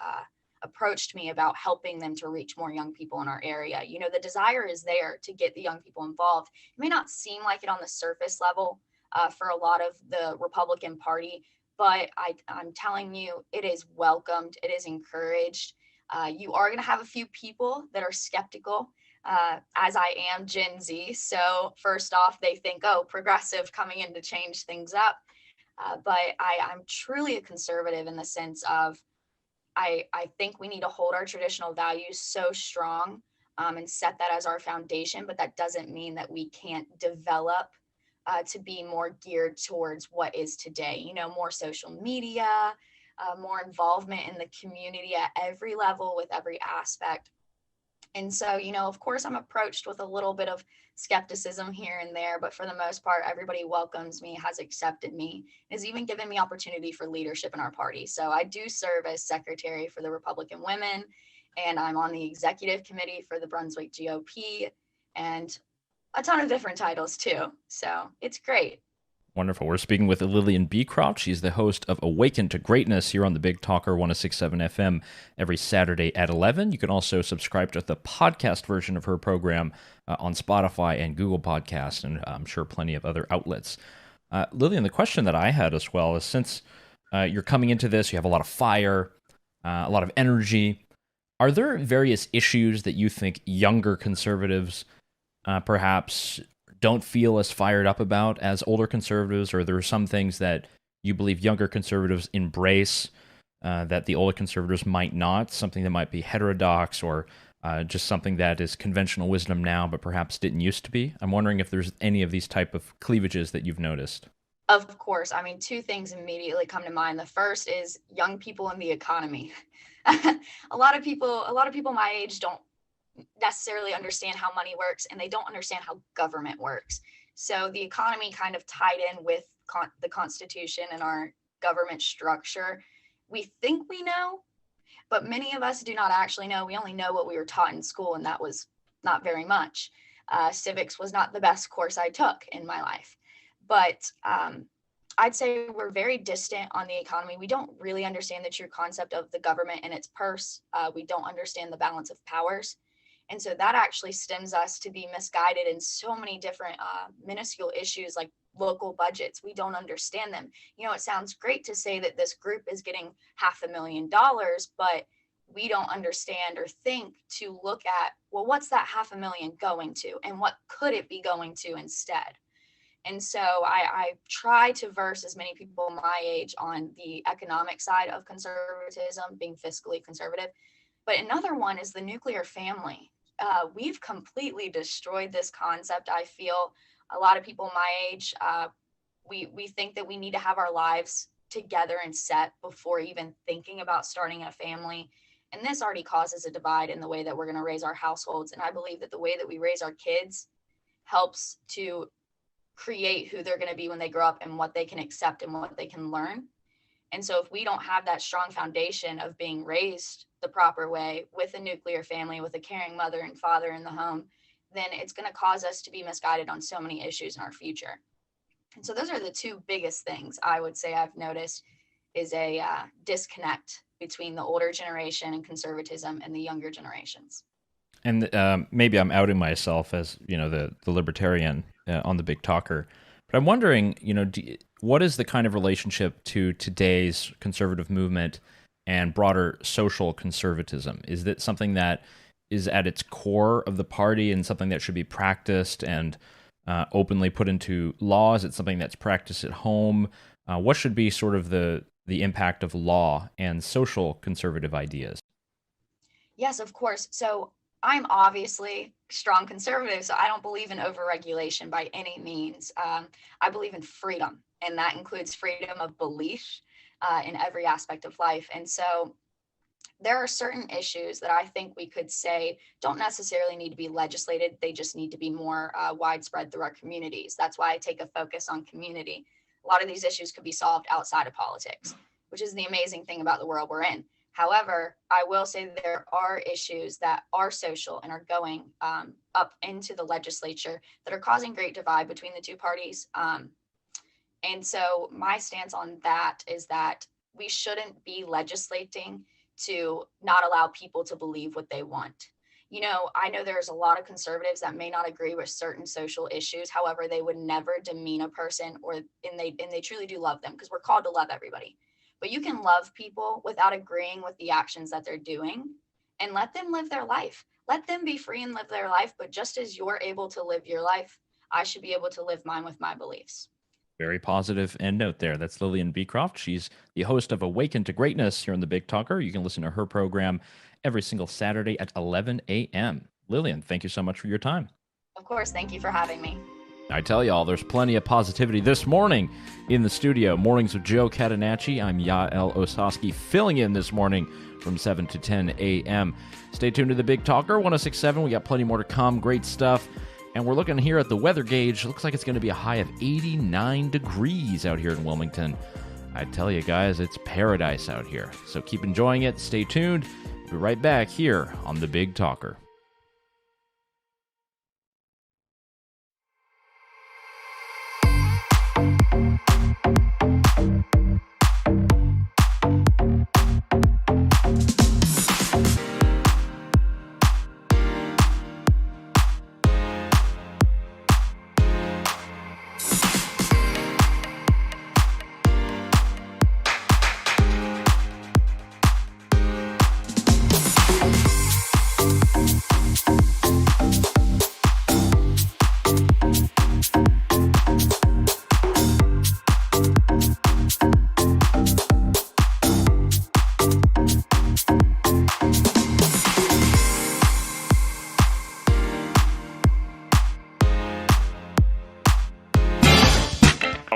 [SPEAKER 4] approached me about helping them to reach more young people in our area. You know, the desire is there to get the young people involved. It may not seem like it on the surface level for a lot of the Republican Party, but I'm telling you, it is welcomed. It is encouraged. You are going to have a few people that are skeptical, as I am Gen Z. So first off, they think, oh, progressive coming in to change things up. But I'm truly a conservative in the sense of I think we need to hold our traditional values so strong and set that as our foundation. But that doesn't mean that we can't develop to be more geared towards what is today, you know, more social media, more involvement in the community at every level with every aspect. And so, you know, of course, I'm approached with a little bit of skepticism here and there, but for the most part, everybody welcomes me, has accepted me, has even given me opportunity for leadership in our party. So I do serve as secretary for the Republican Women, and I'm on the executive committee for the Brunswick GOP, and a ton of different titles too. So it's great.
[SPEAKER 5] Wonderful. We're speaking with Lillian Beecroft. She's the host of Awaken to Greatness here on the Big Talker 106.7 FM every Saturday at 11. You can also subscribe to the podcast version of her program on Spotify and Google Podcasts, and I'm sure plenty of other outlets. Lillian, the question that I had as well is, since you're coming into this, you have a lot of fire, a lot of energy. Are there various issues that you think younger conservatives perhaps don't feel as fired up about as older conservatives, or there are some things that you believe younger conservatives embrace that the older conservatives might not, something that might be heterodox or just something that is conventional wisdom now but perhaps didn't used to be? I'm wondering if there's any of these type of cleavages that you've noticed.
[SPEAKER 4] Of course. I mean, two things immediately come to mind. The first is young people and the economy. a lot of people my age don't necessarily understand how money works, and they don't understand how government works. So the economy kind of tied in with the Constitution and our government structure. We think we know, but many of us do not actually know. We only know what we were taught in school, and that was not very much. Civics was not the best course I took in my life. But I'd say we're very distant on the economy. We don't really understand the true concept of the government and its purse. We don't understand the balance of powers. And so that actually stems us to be misguided in so many different minuscule issues like local budgets. We don't understand them. You know, it sounds great to say that this group is getting $500,000, but we don't understand or think to look at, well, what's that $500,000 going to, and what could it be going to instead? And so I try to verse as many people my age on the economic side of conservatism, being fiscally conservative. But another one is the nuclear family. We've completely destroyed this concept. I feel a lot of people my age, we think that we need to have our lives together and set before even thinking about starting a family. And this already causes a divide in the way that we're going to raise our households. And I believe that the way that we raise our kids helps to create who they're going to be when they grow up and what they can accept and what they can learn. And so if we don't have that strong foundation of being raised the proper way with a nuclear family, with a caring mother and father in the home, then it's going to cause us to be misguided on so many issues in our future. And so those are the two biggest things I would say I've noticed is a disconnect between the older generation and conservatism and the younger generations.
[SPEAKER 5] And maybe I'm outing myself as, you know, the libertarian on the Big Talker, but I'm wondering, you know, what is the kind of relationship to today's conservative movement and broader social conservatism? Is that something that is at its core of the party and something that should be practiced and openly put into law? Is it something that's practiced at home? What should be sort of the impact of law and social conservative ideas?
[SPEAKER 4] Yes, of course. So I'm obviously strong conservative, so I don't believe in overregulation by any means. I believe in freedom, and that includes freedom of belief in every aspect of life. And so there are certain issues that I think we could say don't necessarily need to be legislated. They just need to be more widespread through our communities. That's why I take a focus on community. A lot of these issues could be solved outside of politics, which is the amazing thing about the world we're in. However, I will say there are issues that are social and are going up into the legislature that are causing great divide between the two parties. And so my stance on that is that we shouldn't be legislating to not allow people to believe what they want. You know, I know there's a lot of conservatives that may not agree with certain social issues. However, they would never demean a person, and they truly do love them, because we're called to love everybody. But you can love people without agreeing with the actions that they're doing, and let them live their life. Let them be free and live their life. But just as you're able to live your life, I should be able to live mine with my beliefs.
[SPEAKER 5] Very positive end note there. That's Lillian Beecroft. She's the host of Awaken to Greatness here on The Big Talker. You can listen to her program every single Saturday at 11 a.m. Lillian, thank you so much for your time.
[SPEAKER 4] Of course. Thank you for having me.
[SPEAKER 5] I tell y'all, there's plenty of positivity this morning in the studio. Mornings with Joe Catenacci. I'm Yaël Ossowski, filling in this morning from 7 to 10 a.m. Stay tuned to The Big Talker, 106.7. We got plenty more to come. Great stuff. And we're looking here at the weather gauge. Looks like it's going to be a high of 89 degrees out here in Wilmington. I tell you guys, it's paradise out here. So keep enjoying it. Stay tuned. We'll be right back here on The Big Talker.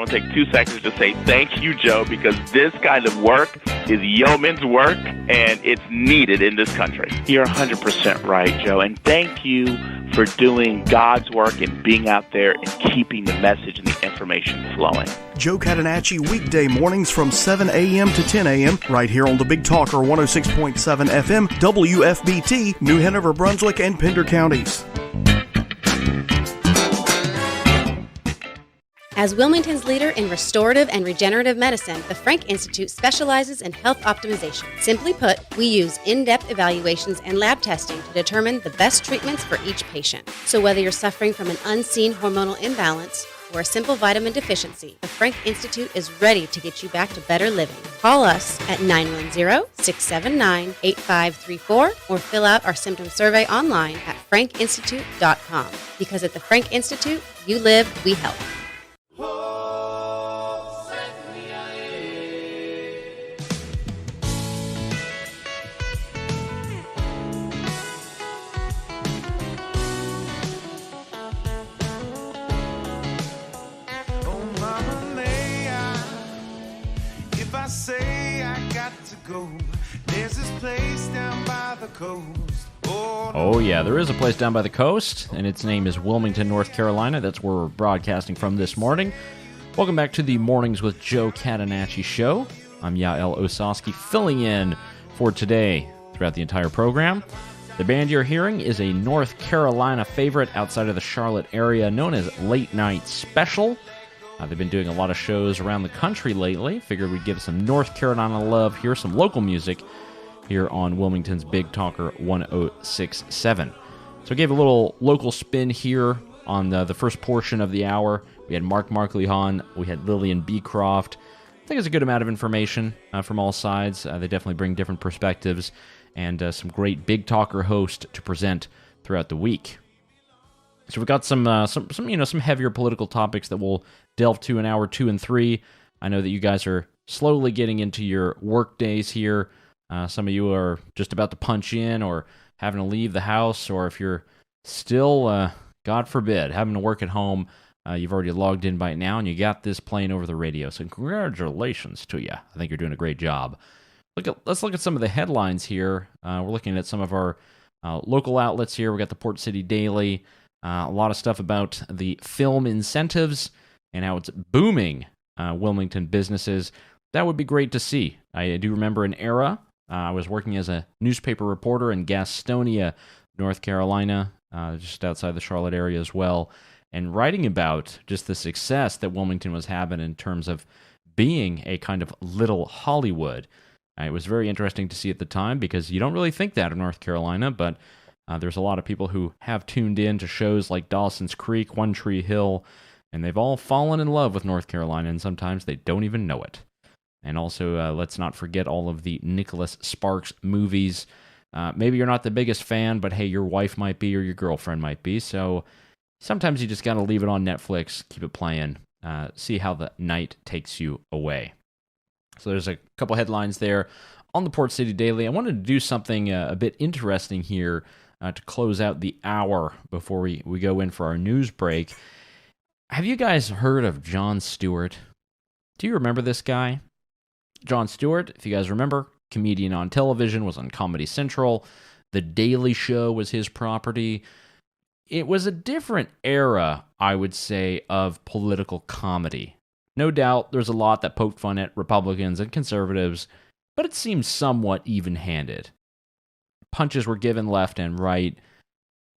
[SPEAKER 6] Take 2 seconds to say thank you, Joe, because this kind of work is yeoman's work, and it's needed in this country. You're 100% right, Joe, and thank you for doing God's work and being out there and keeping the message and the information flowing.
[SPEAKER 7] Joe Catenacci, weekday mornings from 7 a.m. to 10 a.m. right here on the Big Talker 106.7 FM, WFBT, New Hanover, Brunswick, and Pender counties.
[SPEAKER 9] As Wilmington's leader in restorative and regenerative medicine, the Frank Institute specializes in health optimization. Simply put, we use in-depth evaluations and lab testing to determine the best treatments for each patient. So whether you're suffering from an unseen hormonal imbalance or a simple vitamin deficiency, the Frank Institute is ready to get you back to better living. Call us at 910-679-8534 or fill out our symptom survey online at frankinstitute.com. Because at the Frank Institute, you live, we help.
[SPEAKER 24] Say I got to go. There's this place down by the coast.
[SPEAKER 5] Oh yeah, there is a place down by the coast, and its name is Wilmington, North Carolina. That's where we're broadcasting from this morning. Welcome back to the Mornings with Joe Catenacci show. I'm Yaël Ossowski, filling in for today throughout the entire program. The band you're hearing is a North Carolina favorite outside of the Charlotte area, known as Late Night Special. They've been doing a lot of shows around the country lately. Figured we'd give some North Carolina love, hear some local music here on Wilmington's Big Talker 106.7. So I gave a little local spin here on the first portion of the hour. We had Marcley on, we had Lillian Beecroft. I think it's a good amount of information from all sides. They definitely bring different perspectives and some great Big Talker hosts to present throughout the week. So we've got some heavier political topics that we'll delve to in hour 2 and 3. I know that you guys are slowly getting into your work days here. Some of you are just about to punch in or having to leave the house, or if you're still, God forbid, having to work at home, you've already logged in by now and you got this playing over the radio. So congratulations to you. I think you're doing a great job. Let's look at some of the headlines here. We're looking at some of our local outlets here. We got the Port City Daily. A lot of stuff about the film incentives and how it's booming Wilmington businesses. That would be great to see. I do remember an era. I was working as a newspaper reporter in Gastonia, North Carolina, just outside the Charlotte area as well, and writing about just the success that Wilmington was having in terms of being a kind of little Hollywood. It was very interesting to see at the time because you don't really think that in North Carolina, but there's a lot of people who have tuned in to shows like Dawson's Creek, One Tree Hill, and they've all fallen in love with North Carolina, and sometimes they don't even know it. And also, let's not forget all of the Nicholas Sparks movies. Maybe you're not the biggest fan, but hey, your wife might be or your girlfriend might be, so sometimes you just got to leave it on Netflix, keep it playing, see how the night takes you away. So there's a couple headlines there on the Port City Daily. I wanted to do something a bit interesting here to close out the hour before we go in for our news break. Have you guys heard of Jon Stewart? Do you remember this guy? Jon Stewart, if you guys remember, comedian on television, was on Comedy Central. The Daily Show was his property. It was a different era, I would say, of political comedy. No doubt there's a lot that poked fun at Republicans and conservatives, but it seemed somewhat even-handed. Punches were given left and right.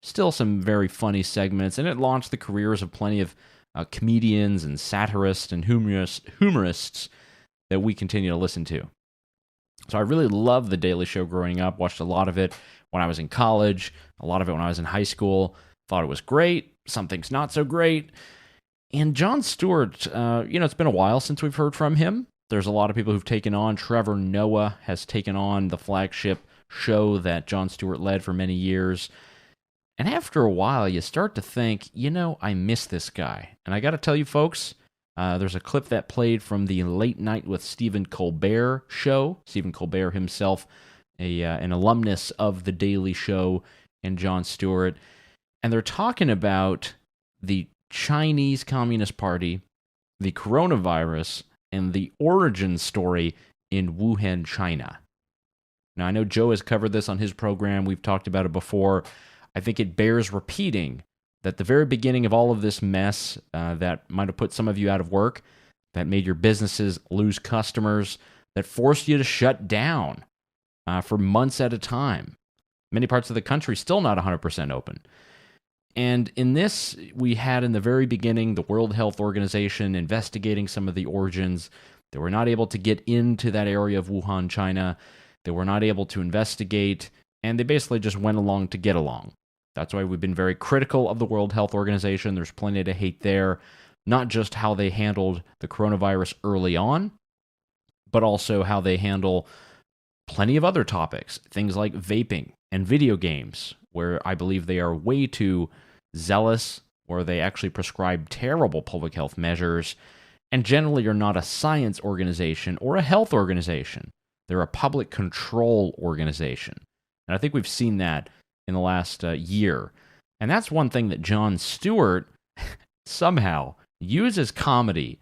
[SPEAKER 5] Still some very funny segments, and it launched the careers of plenty of comedians and satirists and humorists that we continue to listen to. So I really loved The Daily Show growing up, watched a lot of it when I was in college, a lot of it when I was in high school, thought it was great, some things not so great. And Jon Stewart, it's been a while since we've heard from him. There's a lot of people who've taken on. Trevor Noah has taken on the flagship show that Jon Stewart led for many years. And after a while, you start to think, I miss this guy. And I got to tell you, folks, there's a clip that played from the Late Night with Stephen Colbert show. Stephen Colbert himself, an alumnus of The Daily Show, and Jon Stewart. And they're talking about the Chinese Communist Party, the coronavirus, and the origin story in Wuhan, China. Now, I know Joe has covered this on his program. We've talked about it before. I think it bears repeating that the very beginning of all of this mess that might have put some of you out of work, that made your businesses lose customers, that forced you to shut down for months at a time. Many parts of the country still not 100% open. And in this, we had in the very beginning the World Health Organization investigating some of the origins. They were not able to get into that area of Wuhan, China. They were not able to investigate, and they basically just went along to get along. That's why we've been very critical of the World Health Organization. There's plenty to hate there, not just how they handled the coronavirus early on, but also how they handle plenty of other topics, things like vaping and video games, where I believe they are way too zealous, where they actually prescribe terrible public health measures, and generally are not a science organization or a health organization. They're a public control organization. And I think we've seen that in the last year. And that's one thing that Jon Stewart somehow uses comedy.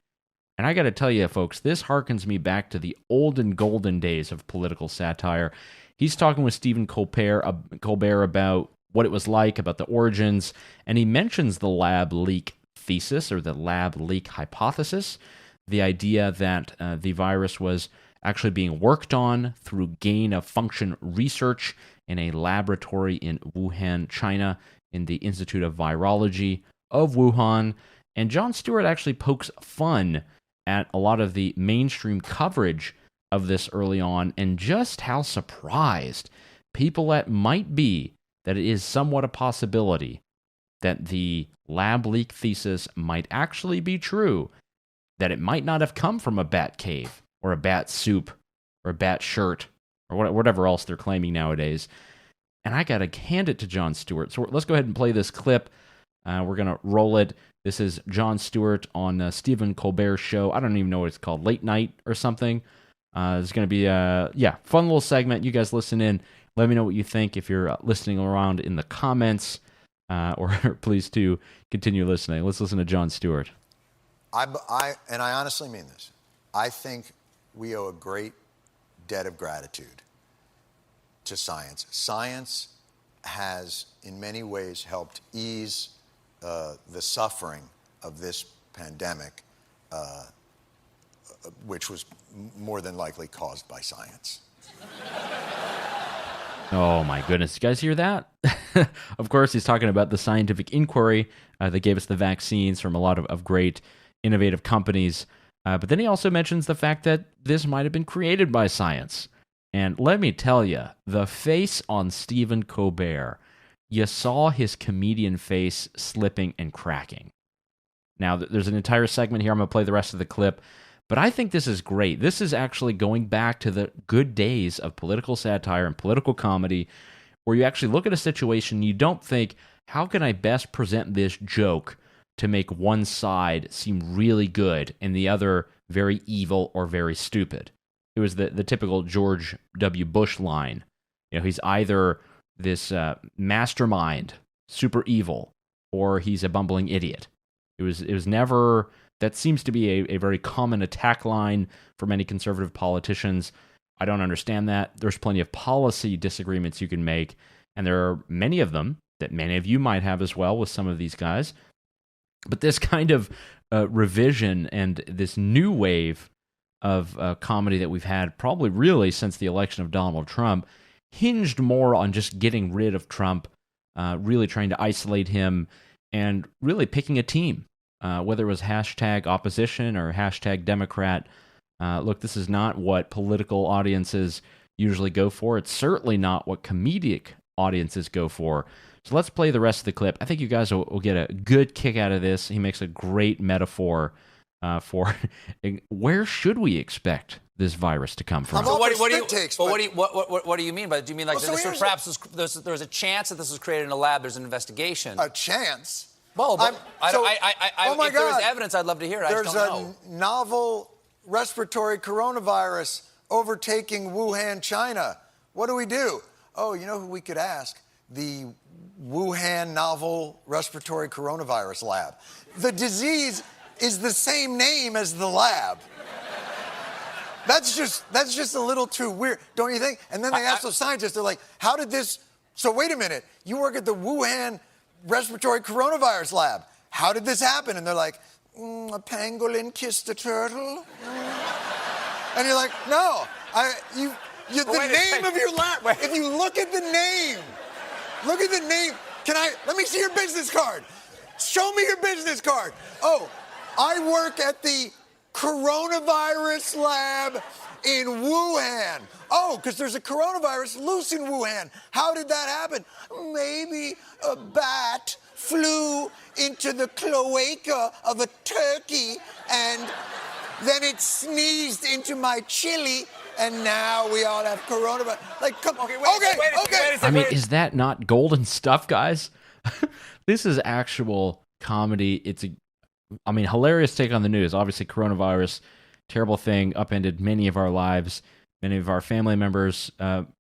[SPEAKER 5] And I got to tell you, folks, this harkens me back to the olden golden days of political satire. He's talking with Stephen Colbert about what it was like, about the origins, and he mentions the lab leak thesis, or the lab leak hypothesis, the idea that the virus was actually being worked on through gain-of-function research in a laboratory in Wuhan, China, in the Institute of Virology of Wuhan. And Jon Stewart actually pokes fun at a lot of the mainstream coverage of this early on, and just how surprised people might be that it is somewhat a possibility that the lab leak thesis might actually be true, that it might not have come from a bat cave, or a bat soup, or a bat shirt, or whatever else they're claiming nowadays. And I got to hand it to Jon Stewart. So let's go ahead and play this clip. We're going to roll it. This is Jon Stewart on Stephen Colbert's show. I don't even know what it's called, Late Night or something. It's going to be a fun little segment. You guys listen in. Let me know what you think if you're listening around in the comments, or please do continue listening. Let's listen to Jon Stewart.
[SPEAKER 8] I honestly mean this. I think we owe a great debt of gratitude to science. Science has, in many ways, helped ease the suffering of this pandemic, which was more than likely caused by science.
[SPEAKER 5] Oh my goodness. You guys hear that? Of course, he's talking about the scientific inquiry that gave us the vaccines from a lot of great innovative companies. But then he also mentions the fact that this might have been created by science. And let me tell you, the face on Stephen Colbert, you saw his comedian face slipping and cracking. Now, there's an entire segment here. I'm going to play the rest of the clip. But I think this is great. This is actually going back to the good days of political satire and political comedy, where you actually look at a situation, you don't think, how can I best present this joke to make one side seem really good and the other very evil or very stupid? It was the typical George W. Bush line. You know, he's either this mastermind, super evil, or he's a bumbling idiot. It was never... That seems to be a very common attack line for many conservative politicians. I don't understand that. There's plenty of policy disagreements you can make, and there are many of them that many of you might have as well with some of these guys. But this kind of revision and this new wave of comedy that we've had probably really since the election of Donald Trump hinged more on just getting rid of Trump, really trying to isolate him, and really picking a team. Whether it was hashtag opposition or hashtag Democrat. Look, this is not what political audiences usually go for. It's certainly not what comedic audiences go for. So let's play the rest of the clip. I think you guys will get a good kick out of this. He makes a great metaphor for where should we expect this virus to come from.
[SPEAKER 12] So what do you mean by that? Do you mean like perhaps there's a chance that this was created in a lab? There's an investigation.
[SPEAKER 8] A chance?
[SPEAKER 12] Well, but
[SPEAKER 8] oh my
[SPEAKER 12] if there
[SPEAKER 8] God.
[SPEAKER 12] is evidence, I'd love to hear it.
[SPEAKER 8] There's a novel respiratory coronavirus overtaking Wuhan, China. What do? Oh, you know who we could ask? The Wuhan novel respiratory coronavirus lab. The disease is the same name as the lab. That's just a little too weird, don't you think? And then they ask those scientists, they're like, how did this... So wait a minute, you work at the Wuhan respiratory coronavirus lab. How did this happen? And they're like, a pangolin kissed a turtle. And you're like, no, the name of your lab. If you look at the name, let me see your business card. Show me your business card. Oh, I work at the coronavirus lab in Wuhan. Oh, because there's a coronavirus loose in Wuhan. How did that happen? Maybe a bat flew into the cloaca of a turkey and then it sneezed into my chili and now we all have coronavirus. Like, come on. Okay.
[SPEAKER 5] I mean, is that not golden stuff, guys? This is actual comedy. It's hilarious take on the news. Obviously, coronavirus, terrible thing, upended many of our lives. Many of our family members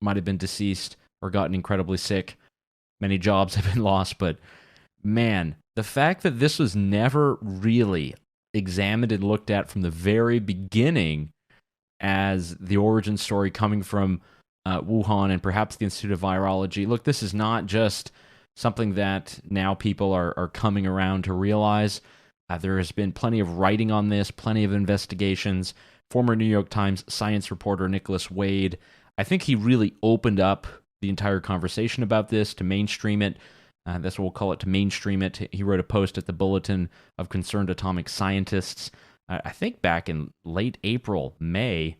[SPEAKER 5] might have been deceased or gotten incredibly sick. Many jobs have been lost. But, man, the fact that this was never really examined and looked at from the very beginning as the origin story coming from Wuhan and perhaps the Institute of Virology. Look, this is not just something that now people are coming around to realize. There has been plenty of writing on this, plenty of investigations. Former New York Times science reporter Nicholas Wade, I think he really opened up the entire conversation about this to mainstream it. That's what we'll call it, to mainstream it. He wrote a post at the Bulletin of Concerned Atomic Scientists, I think back in late April, May,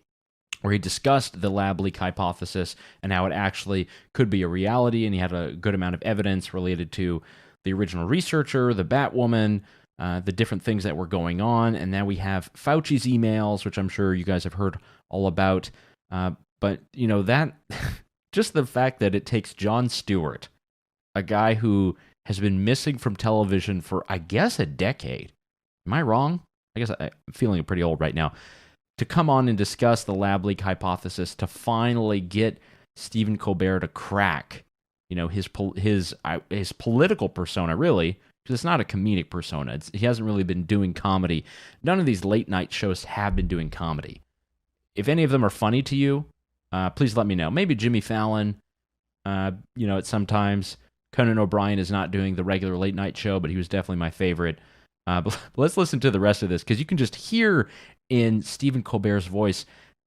[SPEAKER 5] where he discussed the lab leak hypothesis and how it actually could be a reality, and he had a good amount of evidence related to the original researcher, the Batwoman, the different things that were going on, and now we have Fauci's emails, which I'm sure you guys have heard all about. But, that just the fact that it takes Jon Stewart, a guy who has been missing from television for, I guess, a decade. Am I wrong? I guess I'm feeling pretty old right now. To come on and discuss the lab leak hypothesis, to finally get Stephen Colbert to crack, his political persona, really, because it's not a comedic persona. He hasn't really been doing comedy. None of these late night shows have been doing comedy. If any of them are funny to you, please let me know. Maybe Jimmy Fallon, at sometimes. Conan O'Brien is not doing the regular late night show, but he was definitely my favorite. But let's listen to the rest of this, because you can just hear in Stephen Colbert's voice,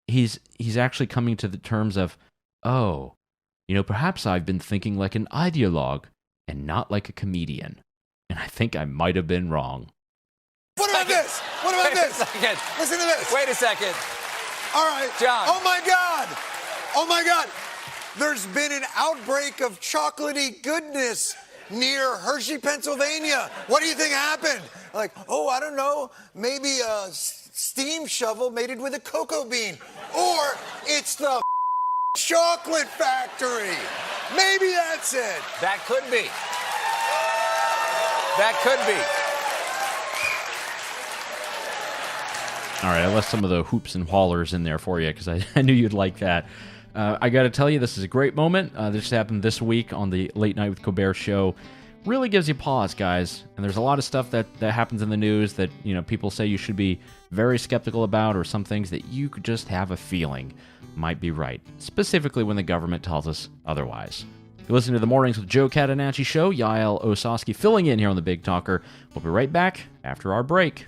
[SPEAKER 5] he's actually coming to the terms of, perhaps I've been thinking like an ideologue and not like a comedian. And I think I might have been wrong.
[SPEAKER 8] What about this? What about this? Listen to this.
[SPEAKER 12] Wait a second.
[SPEAKER 8] All right.
[SPEAKER 12] John.
[SPEAKER 8] Oh, my God. Oh, my God. There's been an outbreak of chocolatey goodness near Hershey, Pennsylvania. What do you think happened? Like, I don't know. Maybe a steam shovel mated with a cocoa bean. Or it's the chocolate factory. Maybe that's it.
[SPEAKER 12] That could be. That could be.
[SPEAKER 5] All right, I left some of the hoops and hollers in there for you because I knew you'd like that. I got to tell you, this is a great moment. This happened this week on the Late Night with Colbert show. Really gives you pause, guys. And there's a lot of stuff that happens in the news that people say you should be very skeptical about, or some things that you could just have a feeling might be right, specifically when the government tells us otherwise. You're listening to The Mornings with Joe Catenacci show. Yaël Ossowski filling in here on the Big Talker. We'll be right back after our break.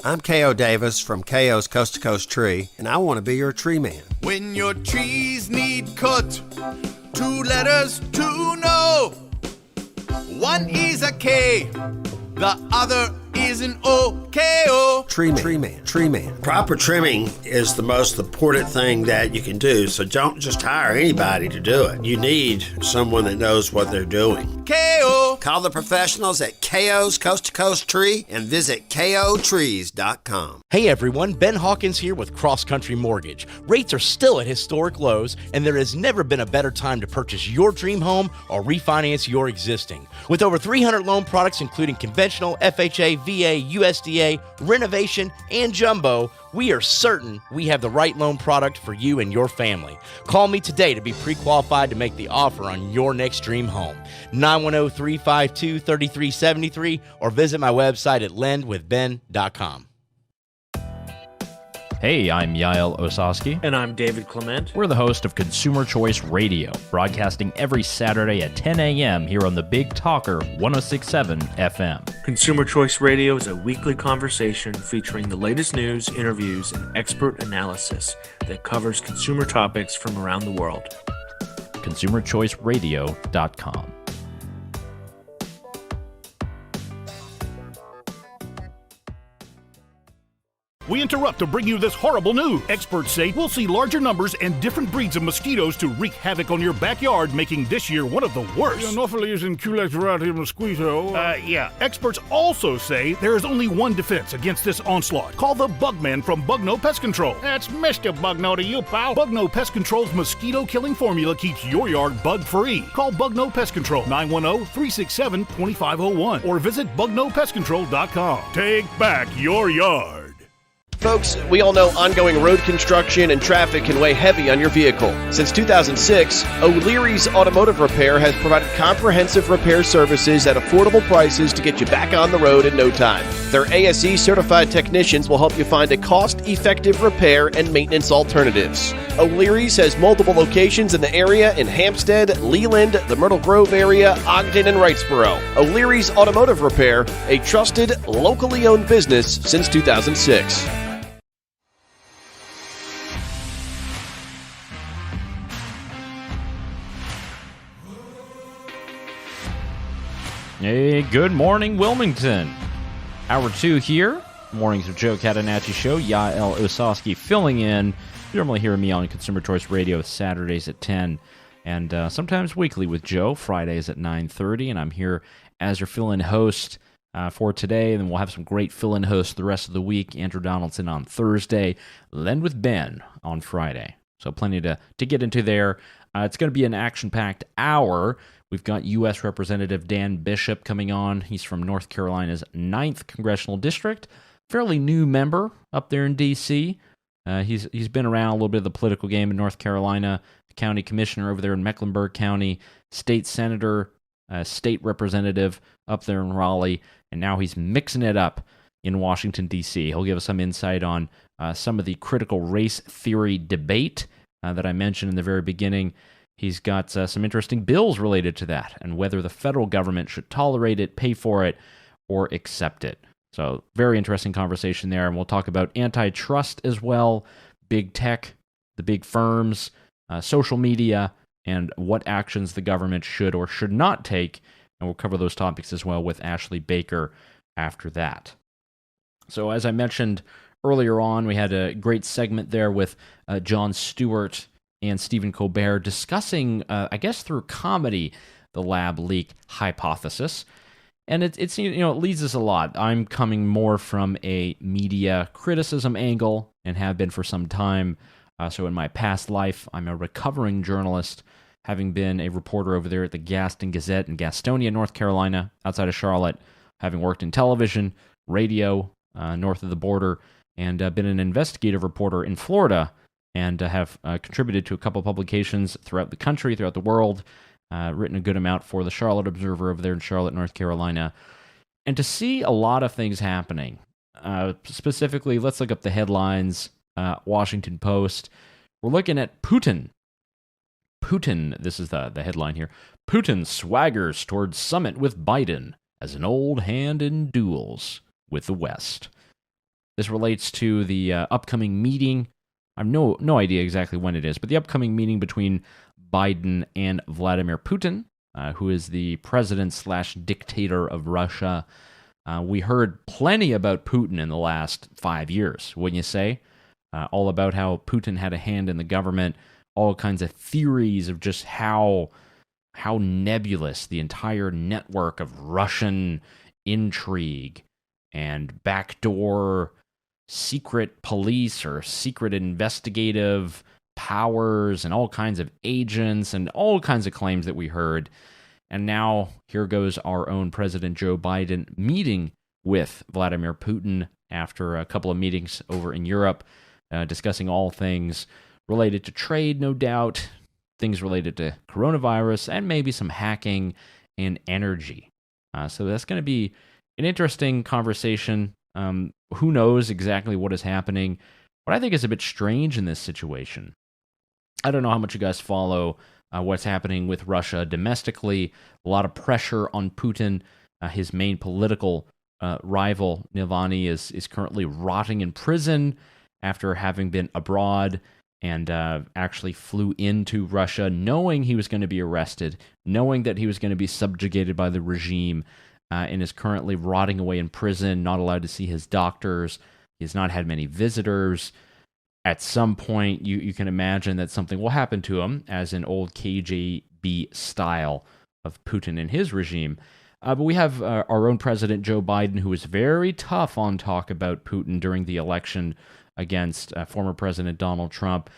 [SPEAKER 13] I'm K.O. Davis from K.O.'s Coast to Coast Tree, and I want to be your tree man.
[SPEAKER 24] When your trees need cut, 2 letters to know. One is a K, the other is an O. K.O.
[SPEAKER 13] Tree man. Proper trimming is the most important thing that you can do, so don't just hire anybody to do it. You need someone that knows what they're doing.
[SPEAKER 24] K.O.
[SPEAKER 13] Call the professionals at K.O.'s Coast to Coast Tree and visit KOTrees.com.
[SPEAKER 14] Hey everyone, Ben Hawkins here with Cross Country Mortgage. Rates are still at historic lows, and there has never been a better time to purchase your dream home or refinance your existing. With over 300 loan products including conventional, FHA, VA, USDA, renovation, and jumbo, we are certain we have the right loan product for you and your family. Call me today to be pre-qualified to make the offer on your next dream home. 910-352-3373 or visit my website at lendwithben.com.
[SPEAKER 5] Hey, I'm Yaël Ossowski.
[SPEAKER 17] And I'm David Clement.
[SPEAKER 5] We're the host of Consumer Choice Radio, broadcasting every Saturday at 10 a.m. here on the Big Talker 106.7 FM.
[SPEAKER 17] Consumer Choice Radio is a weekly conversation featuring the latest news, interviews, and expert analysis that covers consumer topics from around the world.
[SPEAKER 5] ConsumerChoiceRadio.com.
[SPEAKER 15] We interrupt to bring you this horrible news. Experts say we'll see larger numbers and different breeds of mosquitoes to wreak havoc on your backyard, making this year one of the worst.
[SPEAKER 16] Anopheles and Culex rati mosquito.
[SPEAKER 15] Yeah. Experts also say there is only one defense against this onslaught. Call the Bugman from Bugno Pest Control.
[SPEAKER 16] That's Mr. Bugno to you, pal.
[SPEAKER 15] Bugno Pest Control's mosquito-killing formula keeps your yard bug-free. Call Bugno Pest Control, 910-367-2501, or visit BugnoPestControl.com. Take back your yard.
[SPEAKER 10] Folks, we all know ongoing road construction and traffic can weigh heavy on your vehicle. Since 2006, O'Leary's Automotive Repair has provided comprehensive repair services at affordable prices to get you back on the road in no time. Their ASE certified technicians will help you find a cost-effective repair and maintenance alternatives. O'Leary's has multiple locations in the area in Hampstead, Leland, the Myrtle Grove area, Ogden, and Wrightsboro. O'Leary's Automotive Repair, a trusted, locally owned business since 2006.
[SPEAKER 5] Hey, good morning, Wilmington. Hour 2 here. Mornings of Joe Catenacci Show. Yaël Ossowski filling in. You normally hear me on Consumer Choice Radio Saturdays at 10 and sometimes weekly with Joe, Fridays at 9:30. And I'm here as your fill-in host for today. And then we'll have some great fill-in hosts the rest of the week. Andrew Donaldson on Thursday. Lend with Ben on Friday. So plenty to get into there. It's going to be an action-packed hour. We've got U.S. Representative Dan Bishop coming on. He's from North Carolina's 9th Congressional District. Fairly new member up there in D.C. He's been around a little bit of the political game in North Carolina, county commissioner over there in Mecklenburg County, state senator, state representative up there in Raleigh, and now he's mixing it up in Washington, D.C. He'll give us some insight on some of the critical race theory debate that I mentioned in the very beginning. He's got some interesting bills related to that and whether the federal government should tolerate it, pay for it, or accept it. So very interesting conversation there. And we'll talk about antitrust as well, big tech, the big firms, social media, and what actions the government should or should not take. And we'll cover those topics as well with Ashley Baker after that. So as I mentioned earlier on, we had a great segment there with Jon Stewart and Stephen Colbert discussing, I guess through comedy, the lab leak hypothesis. And it leads us a lot. I'm coming more from a media criticism angle and have been for some time. So in my past life, I'm a recovering journalist, having been a reporter over there at the Gaston Gazette in Gastonia, North Carolina, outside of Charlotte, having worked in television, radio, north of the border, and been an investigative reporter in Florida, and have contributed to a couple publications throughout the country, throughout the world, written a good amount for the Charlotte Observer over there in Charlotte, North Carolina. And to see a lot of things happening, specifically, let's look up the headlines, Washington Post. We're looking at Putin. This is the headline here. Putin swaggers towards summit with Biden as an old hand in duels with the West. This relates to the upcoming meeting. I have no idea exactly when it is, but the upcoming meeting between Biden and Vladimir Putin, who is the president/dictator of Russia. We heard plenty about Putin in the last 5 years, wouldn't you say? All about how Putin had a hand in the government, all kinds of theories of just how nebulous the entire network of Russian intrigue and backdoor secret police or secret investigative powers and all kinds of agents and all kinds of claims that we heard. And now here goes our own President Joe Biden meeting with Vladimir Putin after a couple of meetings over in Europe, discussing all things related to trade, no doubt, things related to coronavirus, and maybe some hacking and energy. So that's going to be an interesting conversation. Who knows exactly what is happening? What I think is a bit strange in this situation, I don't know how much you guys follow what's happening with Russia domestically. A lot of pressure on Putin. His main political rival, Navalny, is currently rotting in prison after having been abroad and actually flew into Russia knowing he was going to be arrested, knowing that he was going to be subjugated by the regime, and is currently rotting away in prison, not allowed to see his doctors. He has not had many visitors. At some point, you can imagine that something will happen to him, as in old KGB style of Putin and his regime. But we have our own President Joe Biden, who was very tough on talk about Putin during the election against former President Donald Trump.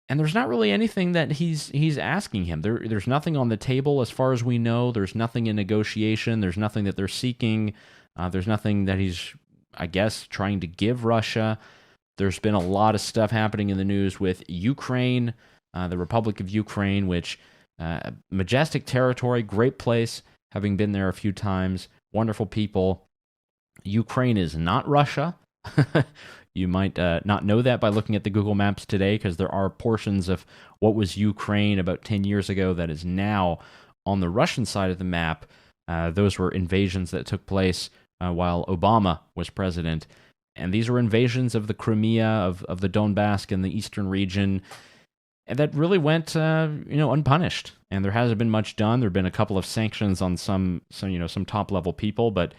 [SPEAKER 5] And there's not really anything that he's asking him. There's nothing on the table as far as we know. There's nothing in negotiation. There's nothing that they're seeking. There's nothing that he's, I guess, trying to give Russia. There's been a lot of stuff happening in the news with Ukraine, the Republic of Ukraine, which majestic territory, great place, having been there a few times, wonderful people. Ukraine is not Russia. You might not know that by looking at the Google Maps today, because there are portions of what was Ukraine about 10 years ago that is now on the Russian side of the map. Those were invasions that took place while Obama was president. And these were invasions of the Crimea, of the Donbass and the eastern region, and that really went unpunished. And there hasn't been much done. There have been a couple of sanctions on some top level people, but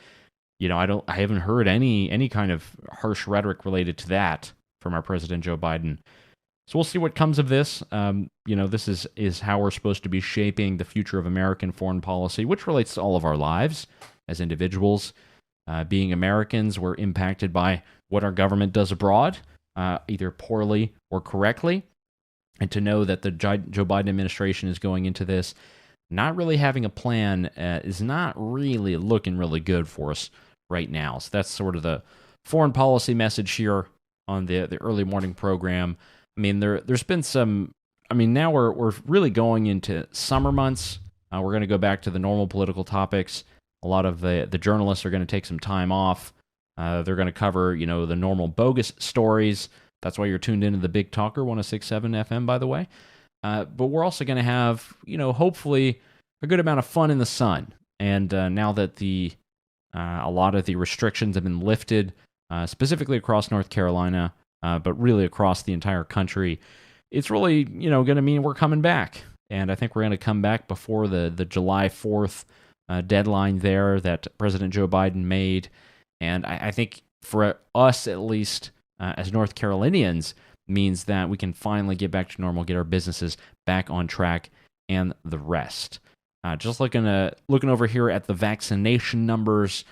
[SPEAKER 5] I haven't heard any kind of harsh rhetoric related to that from our President Joe Biden. So we'll see what comes of this. This is how we're supposed to be shaping the future of American foreign policy, which relates to all of our lives as individuals. Being Americans, we're impacted by what our government does abroad, either poorly or correctly. And to know that the Joe Biden administration is going into this not really having a plan is not really looking really good for us right now. So that's sort of the foreign policy message here on the early morning program. I mean, there's been some. I mean, now we're really going into summer months. We're going to go back to the normal political topics. A lot of the journalists are going to take some time off. They're going to cover, the normal bogus stories. That's why you're tuned into the Big Talker 106.7 FM, by the way. But we're also going to have, hopefully a good amount of fun in the sun. And now that a lot of the restrictions have been lifted, specifically across North Carolina, but really across the entire country, it's really, going to mean we're coming back. And I think we're going to come back before the July 4th deadline there that President Joe Biden made. And I think for us, at least, as North Carolinians, means that we can finally get back to normal, get our businesses back on track, and the rest. Just looking over here at the vaccination numbers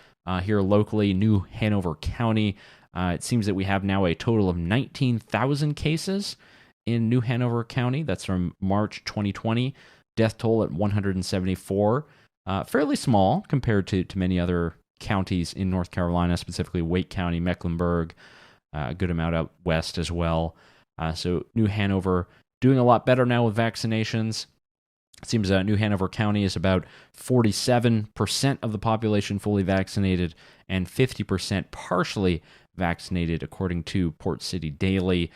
[SPEAKER 5] here locally, New Hanover County, it seems that we have now a total of 19,000 cases in New Hanover County. That's from March 2020. Death toll at 174. Fairly small compared to many other counties in North Carolina, specifically Wake County, Mecklenburg, a good amount out west as well. So New Hanover doing a lot better now with vaccinations. It seems New Hanover County is about 47% of the population fully vaccinated and 50% partially vaccinated, according to Port City Daily.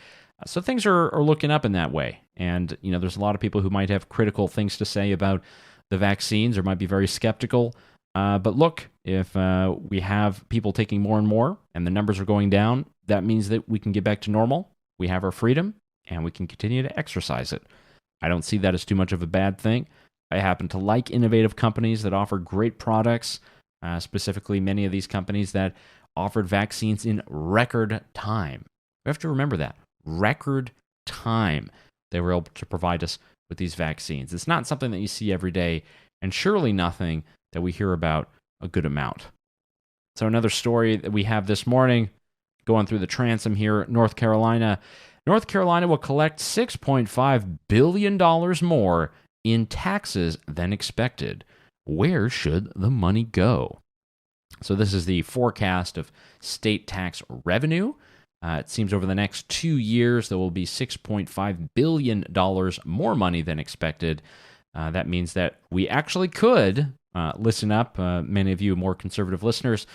[SPEAKER 5] So things are looking up in that way. And, there's a lot of people who might have critical things to say about the vaccines or might be very skeptical. But look, If we have people taking more and more and the numbers are going down, that means that we can get back to normal. We have our freedom and we can continue to exercise it. I don't see that as too much of a bad thing. I happen to like innovative companies that offer great products, specifically many of these companies that offered vaccines in record time. We have to remember that. Record time they were able to provide us with these vaccines. It's not something that you see every day, and surely nothing that we hear about a good amount. So another story that we have this morning, going through the transom here, North Carolina. North Carolina will collect $6.5 billion more in taxes than expected. Where should the money go? So this is the forecast of state tax revenue. It seems over the next 2 years, there will be $6.5 billion more money than expected. That means that we actually could, listen up, many of you more conservative listeners,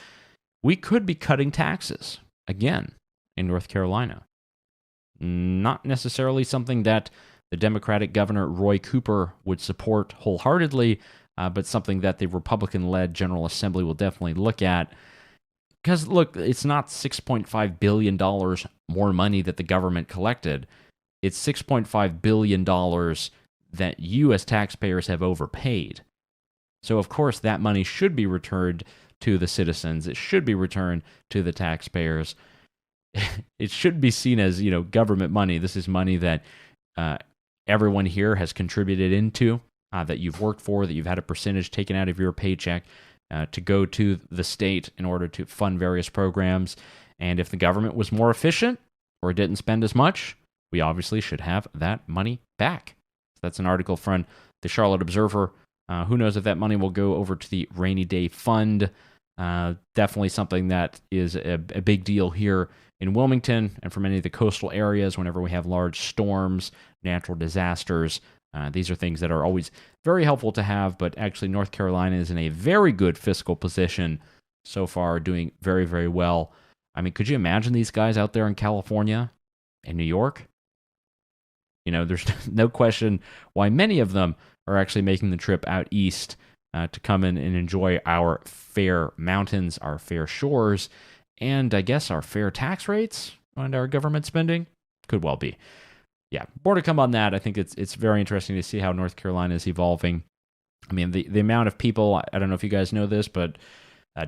[SPEAKER 5] we could be cutting taxes again in North Carolina. Not necessarily something that the Democratic Governor Roy Cooper would support wholeheartedly, but something that the Republican-led General Assembly will definitely look at. Because, look, it's not $6.5 billion more money that the government collected. It's $6.5 billion that you as taxpayers have overpaid. So, of course, that money should be returned to the citizens. It should be returned to the taxpayers. It should be seen as, government money. This is money that everyone here has contributed into, that you've worked for, that you've had a percentage taken out of your paycheck to go to the state in order to fund various programs. And if the government was more efficient or didn't spend as much, we obviously should have that money back. That's an article from the Charlotte Observer. Who knows if that money will go over to the rainy day fund. Definitely something that is a big deal here in Wilmington and for many of the coastal areas whenever we have large storms, natural disasters. These are things that are always very helpful to have, but actually North Carolina is in a very good fiscal position so far, doing very, very well. I mean, could you imagine these guys out there in California and New York? There's no question why many of them are actually making the trip out east to come in and enjoy our fair mountains, our fair shores, and I guess our fair tax rates and our government spending. Could well be. Yeah, more to come on that. I think it's very interesting to see how North Carolina is evolving. I mean, the amount of people, I don't know if you guys know this, but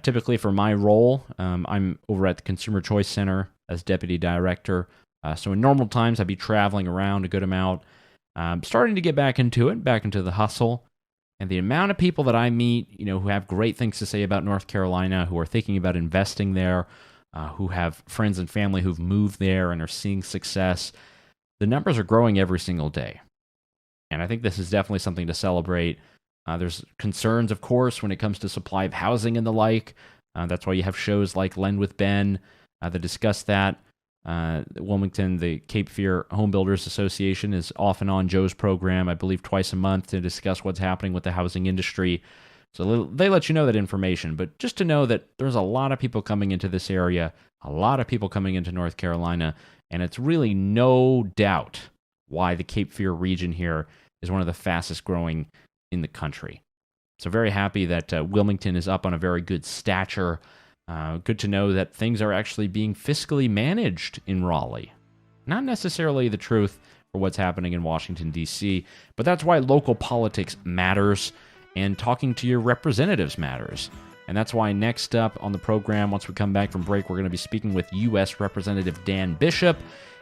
[SPEAKER 5] typically for my role, I'm over at the Consumer Choice Center as deputy director. So in normal times, I'd be traveling around a good amount. Starting to get back into the hustle. And the amount of people that I meet, who have great things to say about North Carolina, who are thinking about investing there, who have friends and family who've moved there and are seeing success, the numbers are growing every single day. And I think this is definitely something to celebrate. There's concerns, of course, when it comes to supply of housing and the like. That's why you have shows like Lend with Ben that discuss that. Wilmington, the Cape Fear Home Builders Association is off and on Joe's program, I believe twice a month, to discuss what's happening with the housing industry. So they let you know that information, but just to know that there's a lot of people coming into this area, a lot of people coming into North Carolina, and it's really no doubt why the Cape Fear region here is one of the fastest growing in the country. So very happy that Wilmington is up on a very good stature. Good to know that things are actually being fiscally managed in Raleigh. Not necessarily the truth for what's happening in Washington, D.C., but that's why local politics matters and talking to your representatives matters. And that's why next up on the program, once we come back from break, we're going to be speaking with U.S. Representative Dan Bishop.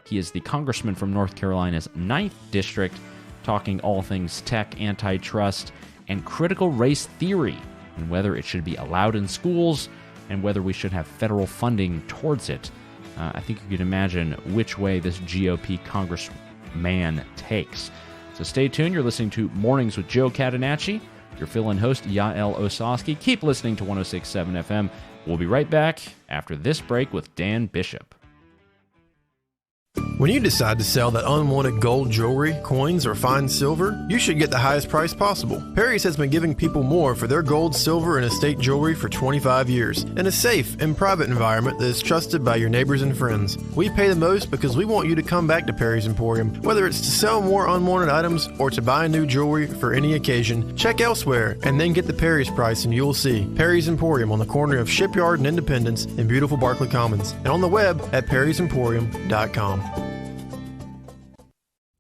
[SPEAKER 5] He is the congressman from North Carolina's 9th District, talking all things tech, antitrust, and critical race theory, and whether it should be allowed in schools and whether we should have federal funding towards it. I think you can imagine which way this GOP congressman takes. So stay tuned. You're listening to Mornings with Joe Catenacci. Your fill-in host, Yaël Ossowski. Keep listening to 106.7 FM. We'll be right back after this break with Dan Bishop.
[SPEAKER 22] When you decide to sell that unwanted gold jewelry, coins, or fine silver, you should get the highest price possible. Perry's has been giving people more for their gold, silver, and estate jewelry for 25 years in a safe and private environment that is trusted by your neighbors and friends. We pay the most because we want you to come back to Perry's Emporium. Whether it's to sell more unwanted items or to buy new jewelry for any occasion, check elsewhere and then get the Perry's price and you'll see. Perry's Emporium on the corner of Shipyard and Independence in beautiful Barclay Commons, and on the web at perrysemporium.com.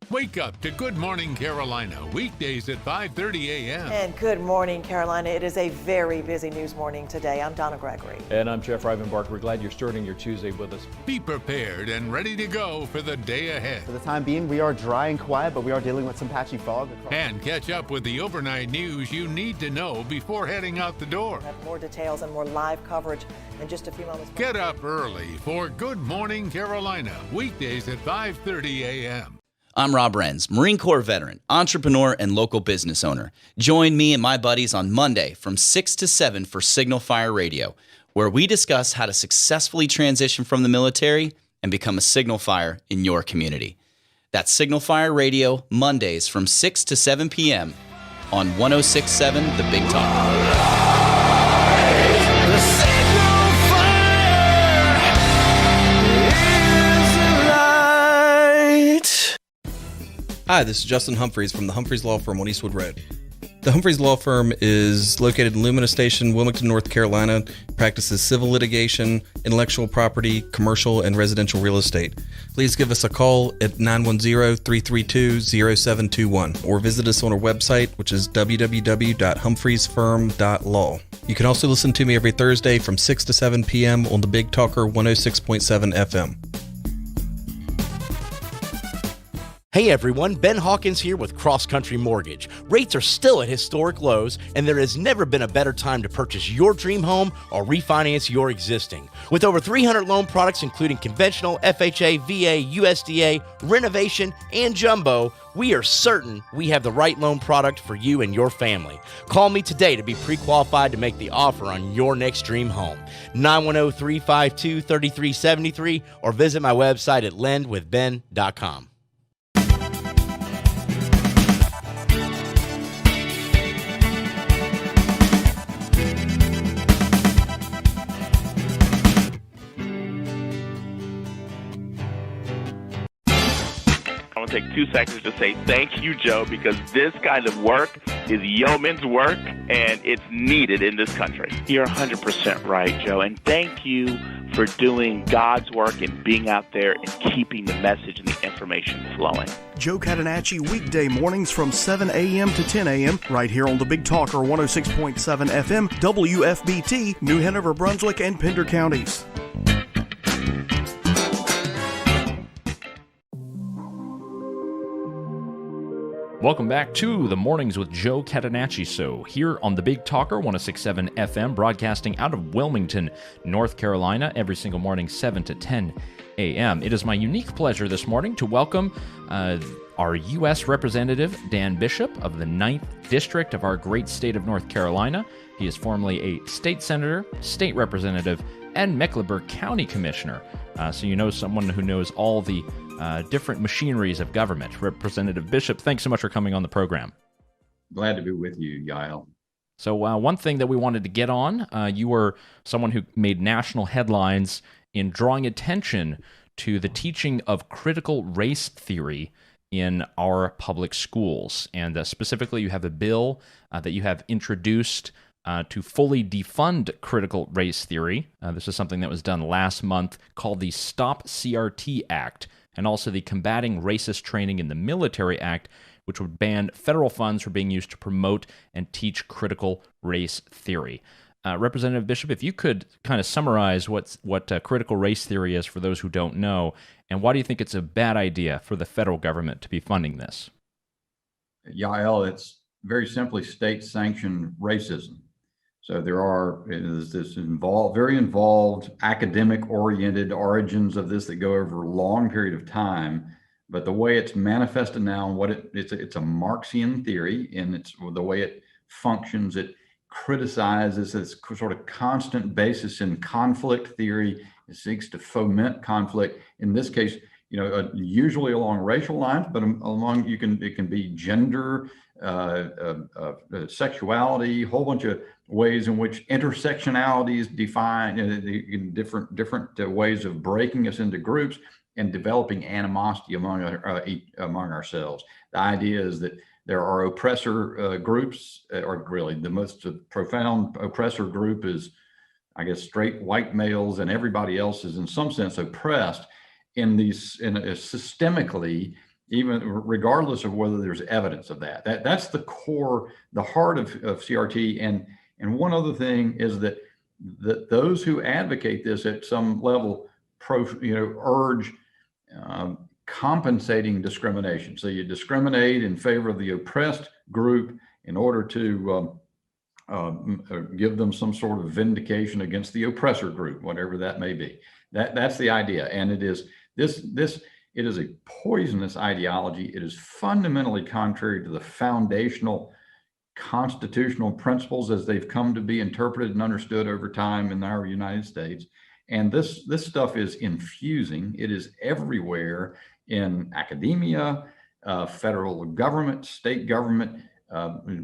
[SPEAKER 18] Wake up to Good Morning Carolina, weekdays at 5:30 a.m.
[SPEAKER 11] And good morning, Carolina. It is a very busy news morning today. I'm Donna Gregory.
[SPEAKER 19] And I'm Jeff Rivenbark. We're glad you're starting your Tuesday with us.
[SPEAKER 18] Be prepared and ready to go for the day ahead.
[SPEAKER 20] For the time being, we are dry and quiet, but we are dealing with some patchy fog.
[SPEAKER 18] And catch up with the overnight news you need to know before heading out the door.
[SPEAKER 11] We'll have more details and more live coverage in just a few moments.
[SPEAKER 18] Get up early for Good Morning Carolina, weekdays at 5:30 a.m.
[SPEAKER 21] I'm Rob Renz, Marine Corps veteran, entrepreneur, and local business owner. Join me and my buddies on Monday from 6 to 7 for Signal Fire Radio, where we discuss how to successfully transition from the military and become a signal fire in your community. That's Signal Fire Radio, Mondays from 6 to 7 p.m. on 106.7 The Big Talk.
[SPEAKER 25] Hi, this is Justin Humphreys from the Humphreys Law Firm on Eastwood Road. The Humphreys Law Firm is located in Lumina Station, Wilmington, North Carolina, practices civil litigation, intellectual property, commercial, and residential real estate. Please give us a call at 910-332-0721 or visit us on our website, which is www.humphreysfirm.law. You can also listen to me every Thursday from 6 to 7 p.m. on the Big Talker 106.7 FM.
[SPEAKER 14] Hey everyone, Ben Hawkins here with Cross Country Mortgage. Rates are still at historic lows, and there has never been a better time to purchase your dream home or refinance your existing. With over 300 loan products including conventional, FHA, VA, USDA, renovation, and jumbo, we are certain we have the right loan product for you and your family. Call me today to be pre-qualified to make the offer on your next dream home. 910-352-3373 or visit my website at lendwithben.com.
[SPEAKER 6] I want to take 2 seconds to say thank you, Joe, because this kind of work is yeoman's work, and it's needed in this country. You're 100% right, Joe, and thank you for doing God's work and being out there and keeping the message and the information flowing.
[SPEAKER 7] Joe Catenacci, weekday mornings from 7 a.m. to 10 a.m. right here on the Big Talker 106.7 FM, WFBT, New Hanover, Brunswick, and Pender counties.
[SPEAKER 5] Welcome back to the Mornings with Joe Catenacci. So here on the Big Talker 106.7 FM, broadcasting out of Wilmington, North Carolina, every single morning, 7 to 10 a.m. It is my unique pleasure this morning to welcome our U.S. Representative, Dan Bishop, of the 9th District of our great state of North Carolina. He is formerly a state senator, state representative, and Mecklenburg County Commissioner. So you know someone who knows all the different machineries of government. Representative Bishop, thanks so much for coming on the program.
[SPEAKER 26] Glad to be with you, Yael.
[SPEAKER 5] So one thing that we wanted to get on, you were someone who made national headlines in drawing attention to the teaching of critical race theory in our public schools. And specifically, you have a bill that you have introduced to fully defund critical race theory. This is something that was done last month, called the Stop CRT Act, and also the Combating Racist Training in the Military Act, which would ban federal funds from being used to promote and teach critical race theory. Representative Bishop, if you could kind of summarize what critical race theory is for those who don't know, and why do you think it's a bad idea for the federal government to be funding this?
[SPEAKER 26] Yael, it's very simply state-sanctioned racism. So is this very involved, academic-oriented origins of this that go over a long period of time. But the way it's manifested now, it's a Marxian theory, and it's the way it functions. It criticizes this sort of constant basis in conflict theory. It seeks to foment conflict. In this case, usually along racial lines, but along it can be gender, sexuality, a whole bunch of ways in which intersectionality is defined, different ways of breaking us into groups and developing animosity among ourselves. The idea is that there are oppressor groups, or really the most profound oppressor group is, I guess, straight white males, and everybody else is in some sense oppressed systemically, even regardless of whether there's evidence of that. That's the core, the heart of CRT. And one other thing is that those who advocate this at some level urge compensating discrimination. So you discriminate in favor of the oppressed group in order to give them some sort of vindication against the oppressor group, whatever that may be. That's the idea. And it is it is a poisonous ideology. It is fundamentally contrary to the foundational constitutional principles as they've come to be interpreted and understood over time in our United States. And this stuff is infusing. It is everywhere in academia, federal government, state government,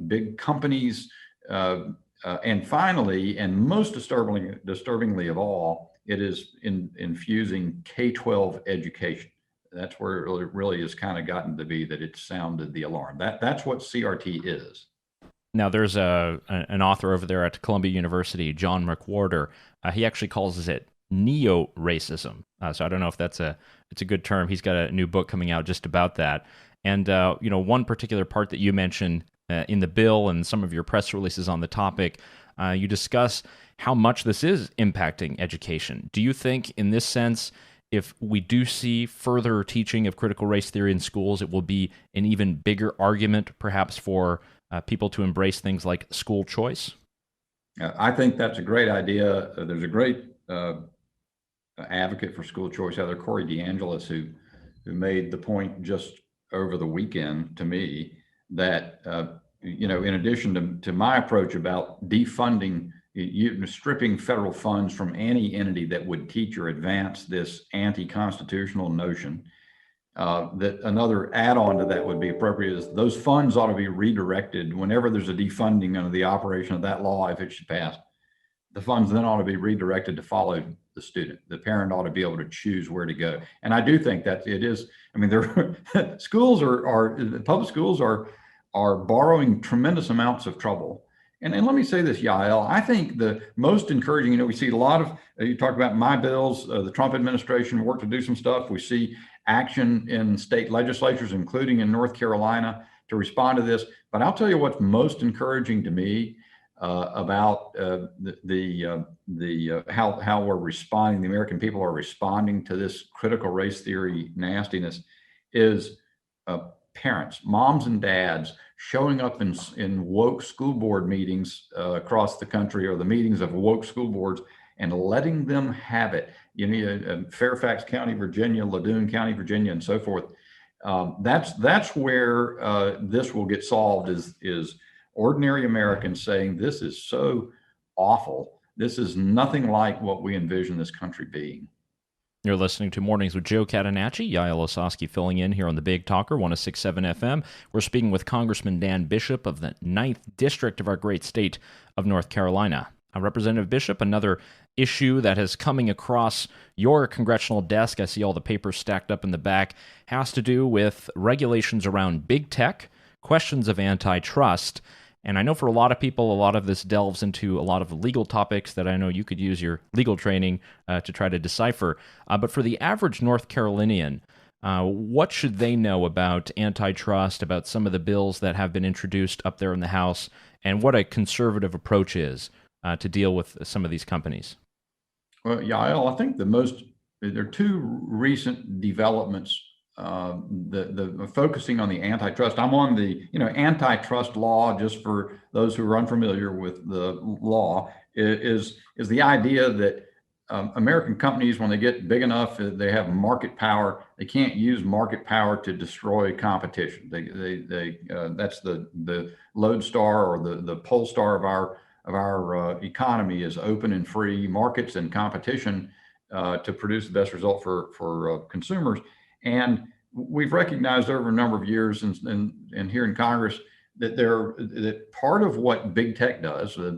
[SPEAKER 26] big companies, and finally, and most disturbingly of all, it is infusing K-12 education. That's where it really has kind of gotten to be that it sounded the alarm. That's what CRT is.
[SPEAKER 5] Now, there's an author over there at Columbia University, John McWhorter. He actually calls it neo-racism. So I don't know if it's a good term. He's got a new book coming out just about that. And one particular part that you mentioned in the bill and some of your press releases on the topic, you discuss how much this is impacting education. Do you think, in this sense, if we do see further teaching of critical race theory in schools, it will be an even bigger argument, perhaps, for people to embrace things like school choice?
[SPEAKER 26] I think that's a great idea. There's a great advocate for school choice, Heather Corey DeAngelis, who made the point just over the weekend to me that in addition to my approach about defunding, stripping federal funds from any entity that would teach or advance this anti-constitutional notion, that another add-on to that would be appropriate is those funds ought to be redirected whenever there's a defunding of the operation of that law. If it should pass, the funds then ought to be redirected to follow the student. The parent ought to be able to choose where to go. And I do think that it is, schools public schools are borrowing tremendous amounts of trouble. And let me say this, Yael, I think the most encouraging, we see a lot of, you talk about my bills, the Trump administration worked to do some stuff. We see action in state legislatures, including in North Carolina, to respond to this. But I'll tell you what's most encouraging to me about how we're responding, the American people are responding to this critical race theory nastiness is parents, moms and dads, showing up in woke school board meetings across the country, or the meetings of woke school boards, and letting them have it. Fairfax County, Virginia, Ladue County, Virginia, and so forth. That's where this will get solved. Is ordinary Americans saying this is so awful. This is nothing like what we envision this country being.
[SPEAKER 5] You're listening to Mornings with Joe Catenacci. Yaël Ossowski filling in here on the Big Talker, 106.7 FM. We're speaking with Congressman Dan Bishop of the 9th District of our great state of North Carolina. Representative Bishop, another issue that is coming across your congressional desk, I see all the papers stacked up in the back, has to do with regulations around big tech, questions of antitrust. And I know for a lot of people, a lot of this delves into a lot of legal topics that I know you could use your legal training to try to decipher. But for the average North Carolinian, what should they know about antitrust, about some of the bills that have been introduced up there in the House, and what a conservative approach is to deal with some of these companies?
[SPEAKER 26] Well, Yael, I think there are two recent developments. The focusing on the antitrust. I'm on the antitrust law, just for those who are unfamiliar with the law, is the idea that American companies, when they get big enough, they have market power. They can't use market power to destroy competition. That's the lodestar, or the pole star of our economy, is open and free markets and competition to produce the best result for consumers. And we've recognized over a number of years and here in Congress that part of what big tech does, the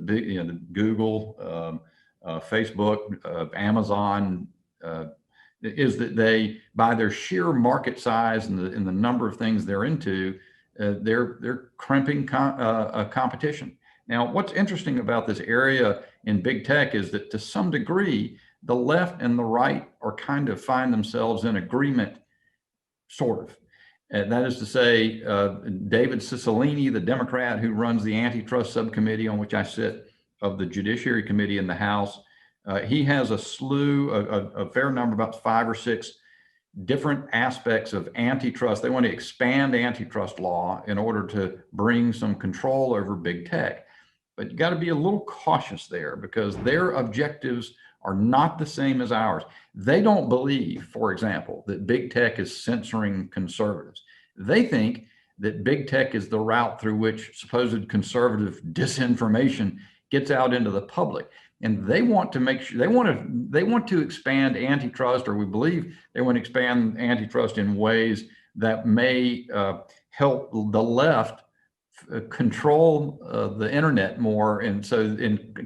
[SPEAKER 26] Google, Facebook, Amazon, is that they, by their sheer market size and the number of things they're into, they're crimping competition. Now, what's interesting about this area in big tech is that to some degree, the left and the right are kind of find themselves in agreement, sort of. And that is to say, David Cicilline, the Democrat who runs the antitrust subcommittee on which I sit of the Judiciary Committee in the House, he has a slew, a fair number, about 5 or 6 different aspects of antitrust. They want to expand antitrust law in order to bring some control over big tech. But you got to be a little cautious there because their objectives are not the same as ours. They don't believe, for example, that big tech is censoring conservatives. They think that big tech is the route through which supposed conservative disinformation gets out into the public. And they want to make sure they want to expand antitrust, or we believe they want to expand antitrust in ways that may help the left control the internet more, and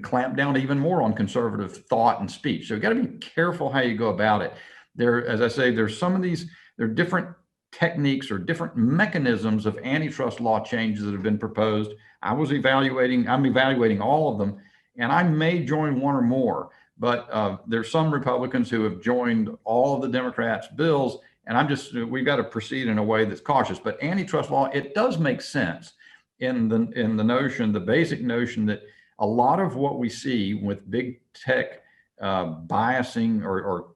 [SPEAKER 26] clamp down even more on conservative thought and speech. So you got to be careful how you go about it. There, as I say, there's some of these, there are different techniques or different mechanisms of antitrust law changes that have been proposed. I'm evaluating all of them, and I may join one or more, but there's some Republicans who have joined all of the Democrats' bills, and we've got to proceed in a way that's cautious. But antitrust law, it does make sense in the basic notion that a lot of what we see with big tech biasing or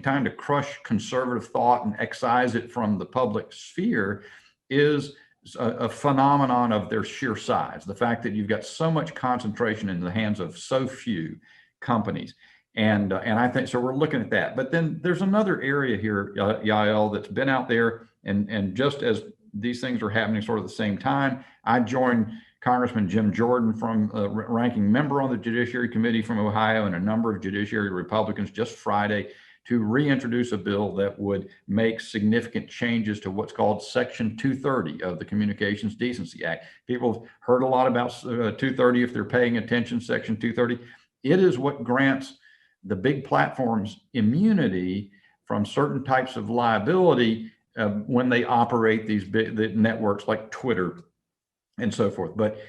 [SPEAKER 26] trying to crush conservative thought and excise it from the public sphere is a phenomenon of their sheer size. The fact that you've got so much concentration in the hands of so few companies. And I think, so we're looking at that. But then there's another area here, Yael, that's been out there, and just as these things are happening sort of at the same time, I joined Congressman Jim Jordan, from ranking member on the Judiciary Committee from Ohio, and a number of Judiciary Republicans just Friday to reintroduce a bill that would make significant changes to what's called Section 230 of the Communications Decency Act. People have heard a lot about 230 if they're paying attention. Section 230, it is what grants the big platforms immunity from certain types of liability when they operate these big networks like Twitter and so forth. But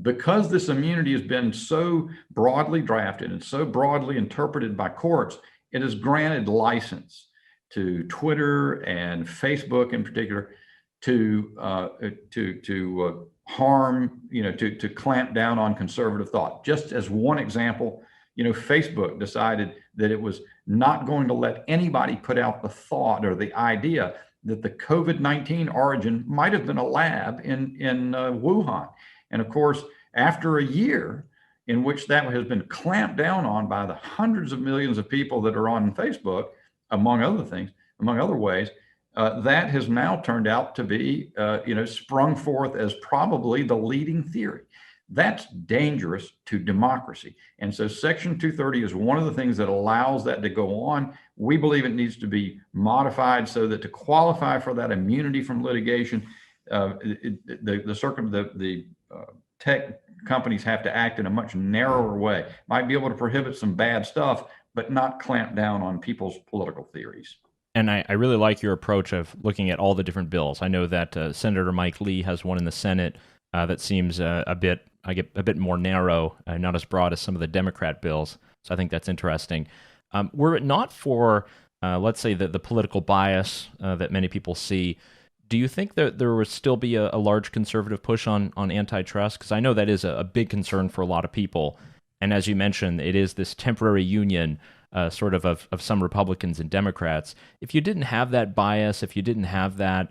[SPEAKER 26] because this immunity has been so broadly drafted and so broadly interpreted by courts, it has granted license to Twitter and Facebook in particular to harm, to clamp down on conservative thought. Just as one example, Facebook decided that it was not going to let anybody put out the thought or the idea that the COVID-19 origin might have been a lab in Wuhan. And of course, after a year in which that has been clamped down on by the hundreds of millions of people that are on Facebook, among other ways, that has now turned out to be, sprung forth as probably the leading theory. That's dangerous to democracy. And so Section 230 is one of the things that allows that to go on. We believe it needs to be modified so that to qualify for that immunity from litigation, the tech companies have to act in a much narrower way. Might be able to prohibit some bad stuff, but not clamp down on people's political theories.
[SPEAKER 5] And I really like your approach of looking at all the different bills. I know that Senator Mike Lee has one in the Senate that seems a bit more narrow, not as broad as some of the Democrat bills. So I think that's interesting. Were it not for, let's say, the political bias that many people see, do you think that there would still be a large conservative push on antitrust? Because I know that is a big concern for a lot of people. And as you mentioned, it is this temporary union sort of some Republicans and Democrats. If you didn't have that bias, if you didn't have that,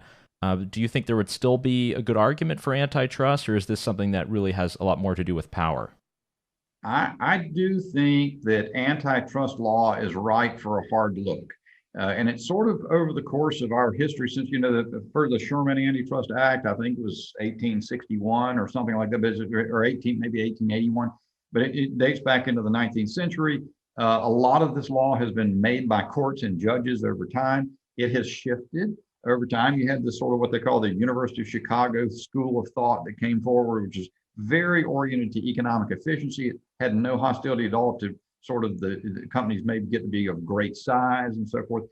[SPEAKER 5] do you think there would still be a good argument for antitrust, or is this something that really has a lot more to do with power?
[SPEAKER 26] I do think that antitrust law is ripe for a hard look. And it's sort of over the course of our history since, for the Sherman Antitrust Act, I think it was 1861 or something like that, or maybe 1881, but it dates back into the 19th century. A lot of this law has been made by courts and judges over time. It has shifted over time. You had this sort of what they call the University of Chicago School of Thought that came forward, which is very oriented to economic efficiency. It had no hostility at all to sort of the companies maybe get to be of great size and so forth.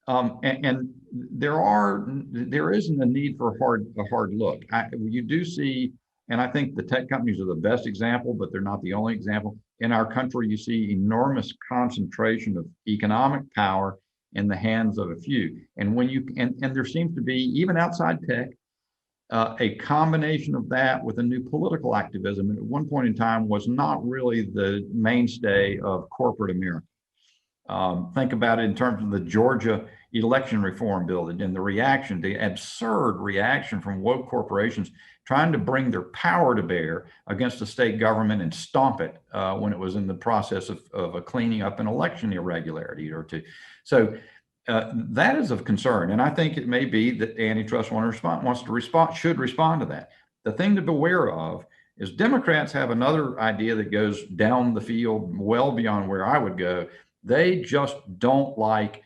[SPEAKER 26] And there isn't a need for a hard look. You do see, and I think the tech companies are the best example, but they're not the only example. In our country, you see enormous concentration of economic power in the hands of a few. And and there seems to be, even outside tech, a combination of that with a new political activism, and at one point in time was not really the mainstay of corporate America. Think about it in terms of the Georgia election reform bill and the reaction, the absurd reaction from woke corporations trying to bring their power to bear against the state government and stomp it when it was in the process of a cleaning up an election irregularity or two. So that is of concern. And I think it may be that antitrust should respond to that. The thing to beware of is Democrats have another idea that goes down the field well beyond where I would go. They just don't like,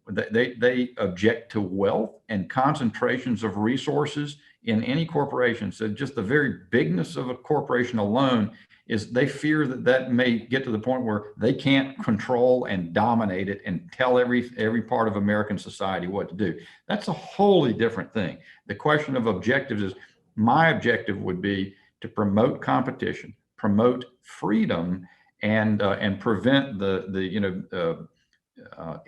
[SPEAKER 26] they object to wealth and concentrations of resources in any corporation. So just the very bigness of a corporation alone is they fear that may get to the point where they can't control and dominate it and tell every part of American society what to do. That's a wholly different thing. The question of objectives is, my objective would be to promote competition, promote freedom, and prevent the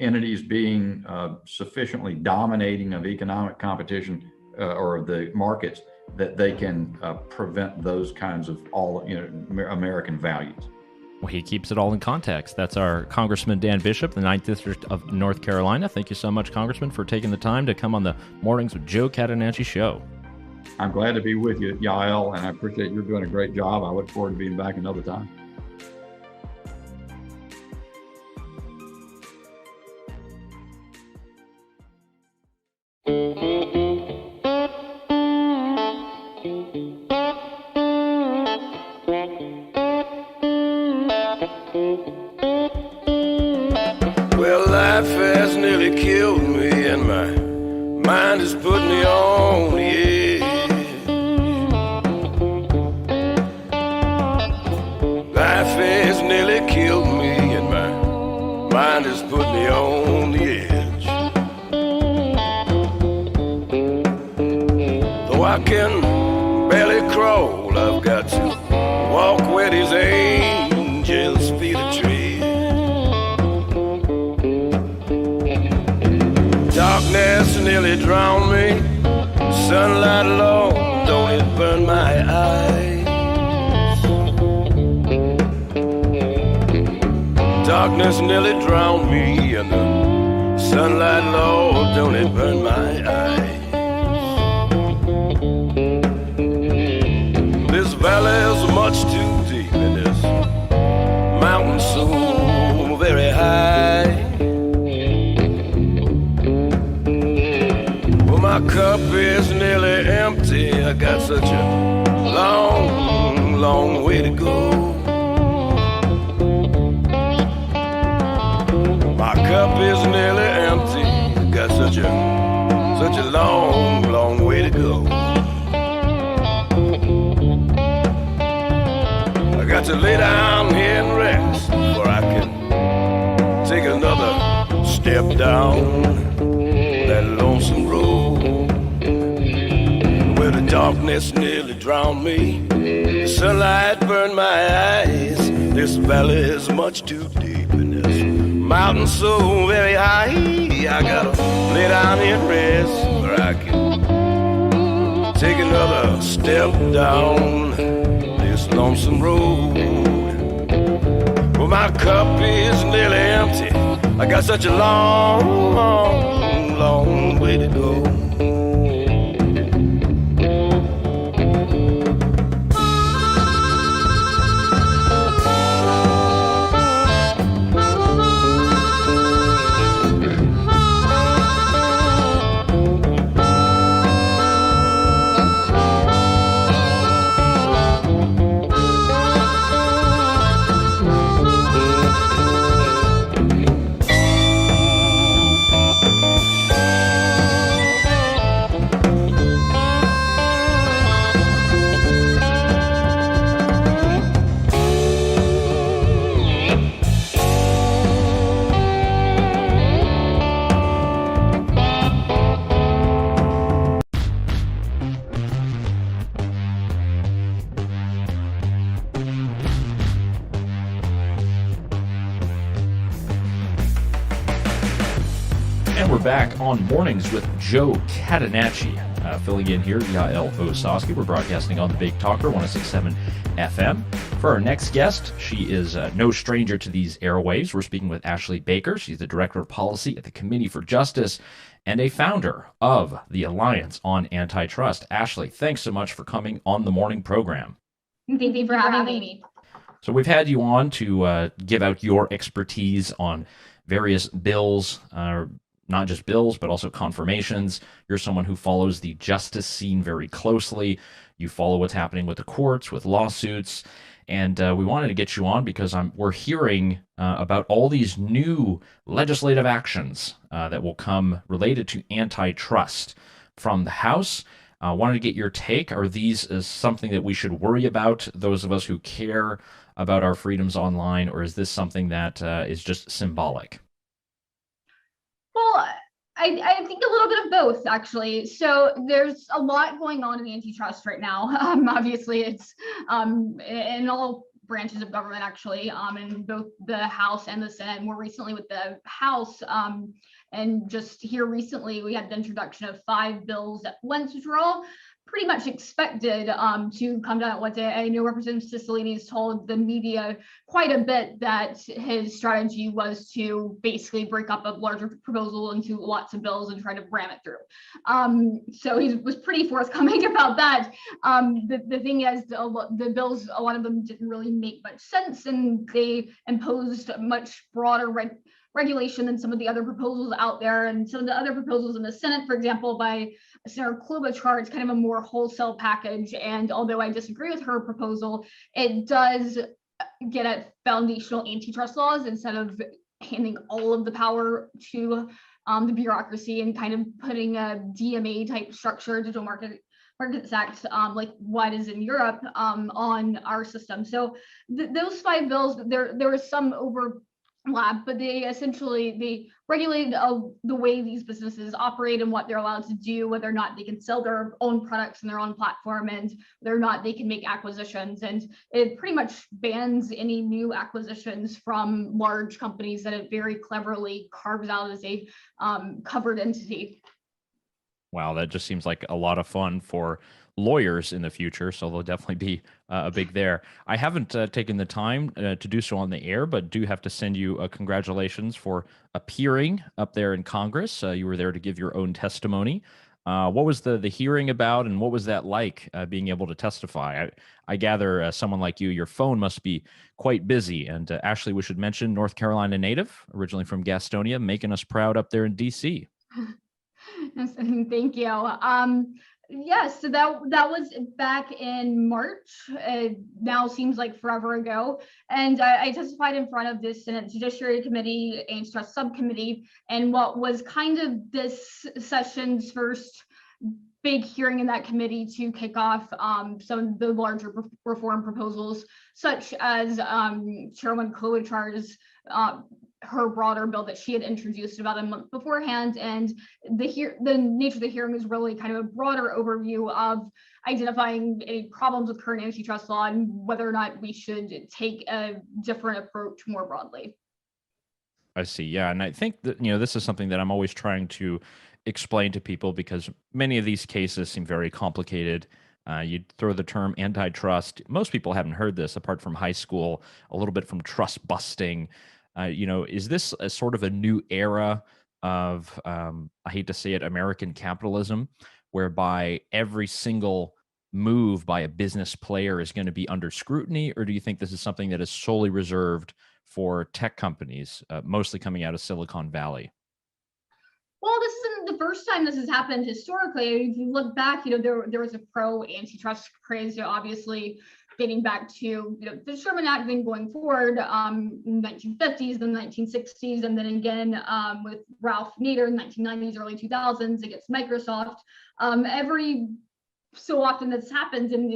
[SPEAKER 26] entities being sufficiently dominating of economic competition or the markets that they can prevent those kinds of American values.
[SPEAKER 5] Well, he keeps it all in context. That's our Congressman Dan Bishop, the 9th District of North Carolina. Thank you so much, Congressman, for taking the time to come on the Mornings with Joe Catenacci show.
[SPEAKER 26] I'm glad to be with you, Yael, and I appreciate you're doing a great job. I look forward to being back another time.
[SPEAKER 1] Well, life has nearly killed me, and my mind has put me on the edge. Life has nearly killed me, and my mind has put me on the edge. Though I can barely crawl, I've got to walk where these angels' feet are tread. Darkness nearly drowned me. Sunlight alone, don't it burn my eyes? Darkness nearly drowned me, and the sunlight alone, don't it burn my eyes? This valley is much too deep, and this mountain so very high. My cup is nearly empty. I got such a long, long way to go. My cup is nearly empty. I got such a long, long way to go. I got to lay down here and rest before I can take another step down that lonesome road. Where the darkness nearly drowned me, the sunlight burned my eyes. This valley is much too deep, and this mountain so very high. I gotta lay down here and rest where I can take another step down this lonesome road. Well, my cup is nearly empty. I got such a long, long, long way to go.
[SPEAKER 5] back on Mornings with Joe Catenacci. Filling in here, Yaël Ossowski. We're broadcasting on the Big Talker, 106.7 FM. For our next guest, she is no stranger to these airwaves. We're speaking with Ashley Baker. She's the Director of Policy at the Committee for Justice and a founder of the Alliance on Antitrust. Ashley, thanks so much for coming on the morning program.
[SPEAKER 2] Thank you for having me.
[SPEAKER 5] So we've had you on to give out your expertise on various bills, not just bills, but also confirmations. You're someone who follows the justice scene very closely. You follow what's happening with the courts, with lawsuits. And we wanted to get you on because we're hearing about all these new legislative actions that will come related to antitrust from the House. Wanted to get your take. Are these something that we should worry about, those of us who care about our freedoms online, or is this something that is just symbolic?
[SPEAKER 2] Well, I think a little bit of both, actually. So there's a lot going on in antitrust right now. Obviously, it's in all branches of government, actually, in both the House and the Senate. More recently with the House, and just here recently, we had the introduction of 5 bills at once, which were all pretty much expected to come down at once. I know Representative Cicilline has told the media quite a bit that his strategy was to basically break up a larger proposal into lots of bills and try to ram it through. So he was pretty forthcoming about that. The thing is, the bills, a lot of them didn't really make much sense, and they imposed a much broader regulation than some of the other proposals out there. And some of the other proposals in the Senate, for example, by Senator Klobuchar, it's kind of a more wholesale package. And although I disagree with her proposal, it does get at foundational antitrust laws instead of handing all of the power to the bureaucracy and kind of putting a DMA type structure, Digital Markets Act, like what is in Europe, on our system. So those 5 bills, there was some overlap, but they regulated the way these businesses operate and what they're allowed to do, whether or not they can sell their own products on their own platform, and whether or not they can make acquisitions. And it pretty much bans any new acquisitions from large companies that it very cleverly carves out as a covered entity.
[SPEAKER 5] Wow, that just seems like a lot of fun for lawyers in the future, so there'll definitely be a big there. I haven't taken the time to do so on the air, but do have to send you congratulations for appearing up there in Congress. You were there to give your own testimony. What was the hearing about, and what was that like, being able to testify? I gather someone like you, your phone must be quite busy. And Ashley, we should mention North Carolina native, originally from Gastonia, making us proud up there in D.C.
[SPEAKER 2] Thank you. Yes, so that was back in March. It now seems like forever ago. And I testified in front of the Senate Judiciary Committee and Antitrust Subcommittee, and what was kind of this session's first big hearing in that committee to kick off some of the larger reform proposals, such as Chairwoman Klobuchar's her broader bill that she had introduced about a month beforehand. And the nature of the hearing is really kind of a broader overview of identifying any problems with current antitrust law and whether or not we should take a different approach more broadly.
[SPEAKER 5] I see. Yeah. And I think that, this is something that I'm always trying to explain to people, because many of these cases seem very complicated. You throw the term antitrust. Most people haven't heard this apart from high school, a little bit from trust busting. Is this a sort of a new era of, I hate to say it, American capitalism, whereby every single move by a business player is going to be under scrutiny? Or do you think this is something that is solely reserved for tech companies, mostly coming out of Silicon Valley?
[SPEAKER 2] Well, this isn't the first time this has happened historically. If you look back, there was a pro-antitrust craze, obviously dating back to the Sherman Act, then going forward in the 1950s, then the 1960s, and then again with Ralph Nader in the 1990s, early 2000s against Microsoft. Every so often this happens, and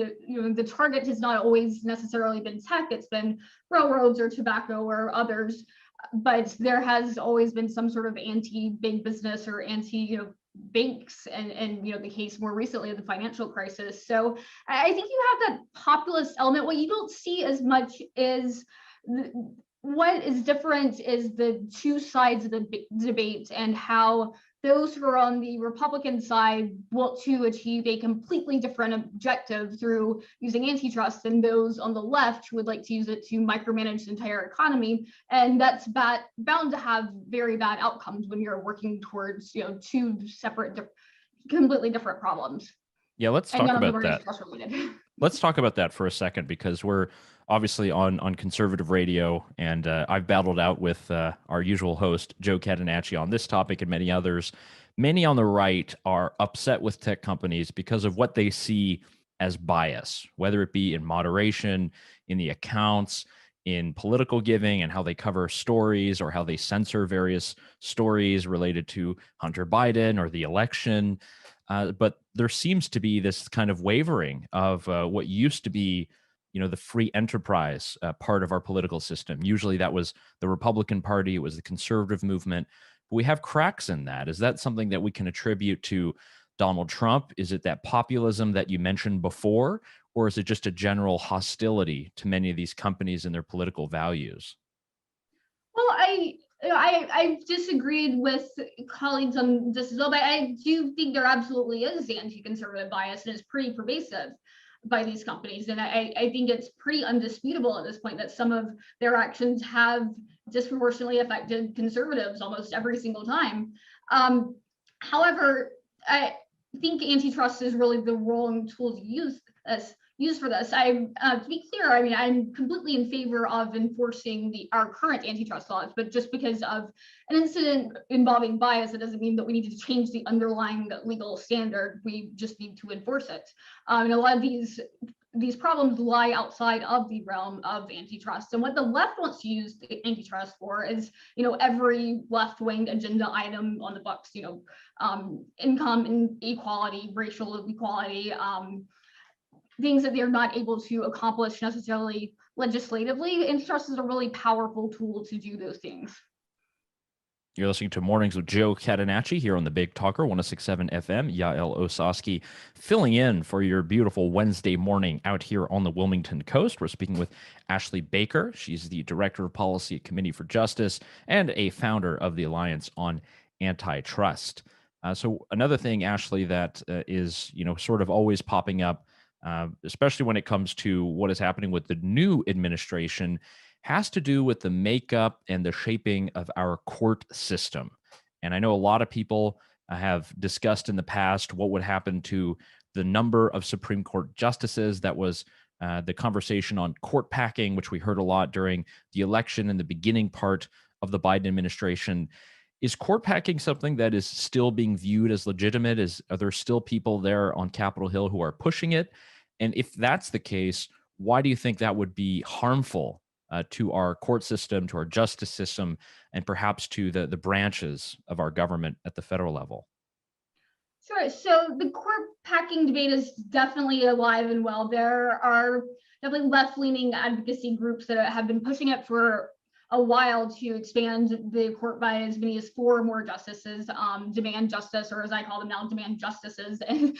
[SPEAKER 2] the target has not always necessarily been tech. It's been railroads or tobacco or others. But there has always been some sort of anti-big business or anti-banks, and the case more recently of the financial crisis. So I think you have that populist element. What you don't see as much is what is different is the two sides of the debate and how those who are on the Republican side want to achieve a completely different objective through using antitrust than those on the left who would like to use it to micromanage the entire economy. And that's bound to have very bad outcomes when you're working towards, two separate, completely different problems.
[SPEAKER 5] Yeah, let's
[SPEAKER 2] And
[SPEAKER 5] talk
[SPEAKER 2] none of them
[SPEAKER 5] about
[SPEAKER 2] are
[SPEAKER 5] that.
[SPEAKER 2] antitrust related.
[SPEAKER 5] Let's talk about that for a second, because we're obviously on conservative radio, and I've battled out with our usual host, Joe Catenacci, on this topic and many others. Many on the right are upset with tech companies because of what they see as bias, whether it be in moderation, in the accounts, in political giving, and how they cover stories or how they censor various stories related to Hunter Biden or the election. But there seems to be this kind of wavering of what used to be, the free enterprise part of our political system. Usually that was the Republican Party, it was the conservative movement. But we have cracks in that. Is that something that we can attribute to Donald Trump? Is it that populism that you mentioned before? Or is it just a general hostility to many of these companies and their political values?
[SPEAKER 2] Well, I've disagreed with colleagues on this as well, but I do think there absolutely is anti-conservative bias, and it's pretty pervasive by these companies. And I think it's pretty undisputable at this point that some of their actions have disproportionately affected conservatives almost every single time. However, I think antitrust is really the wrong tool to use for this. To be clear, I'm completely in favor of enforcing our current antitrust laws, but just because of an incident involving bias, it doesn't mean that we need to change the underlying legal standard. We just need to enforce it. And a lot of these problems lie outside of the realm of antitrust. And what the left wants to use the antitrust for is, every left-wing agenda item on the books, income inequality, racial equality, things that they're not able to accomplish necessarily legislatively. Antitrust is a really powerful tool to do those things.
[SPEAKER 5] You're listening to Mornings with Joe Catenacci here on the Big Talker, 106.7 FM. Yaël Ossowski filling in for your beautiful Wednesday morning out here on the Wilmington coast. We're speaking with Ashley Baker. She's the Director of Policy at Committee for Justice and a founder of the Alliance on Antitrust. So another thing, Ashley, that is, sort of always popping up, especially when it comes to what is happening with the new administration, has to do with the makeup and the shaping of our court system. And I know a lot of people have discussed in the past what would happen to the number of Supreme Court justices. That was the conversation on court packing, which we heard a lot during the election and the beginning part of the Biden administration. Is court packing something that is still being viewed as legitimate? Are there still people there on Capitol Hill who are pushing it? And if that's the case, why do you think that would be harmful to our court system, to our justice system, and perhaps to the branches of our government at the federal level?
[SPEAKER 2] Sure. So the court packing debate is definitely alive and well. There are definitely left-leaning advocacy groups that have been pushing it for a while to expand the court by as many as 4 more justices, demand justice, or as I call them now, demand justices, and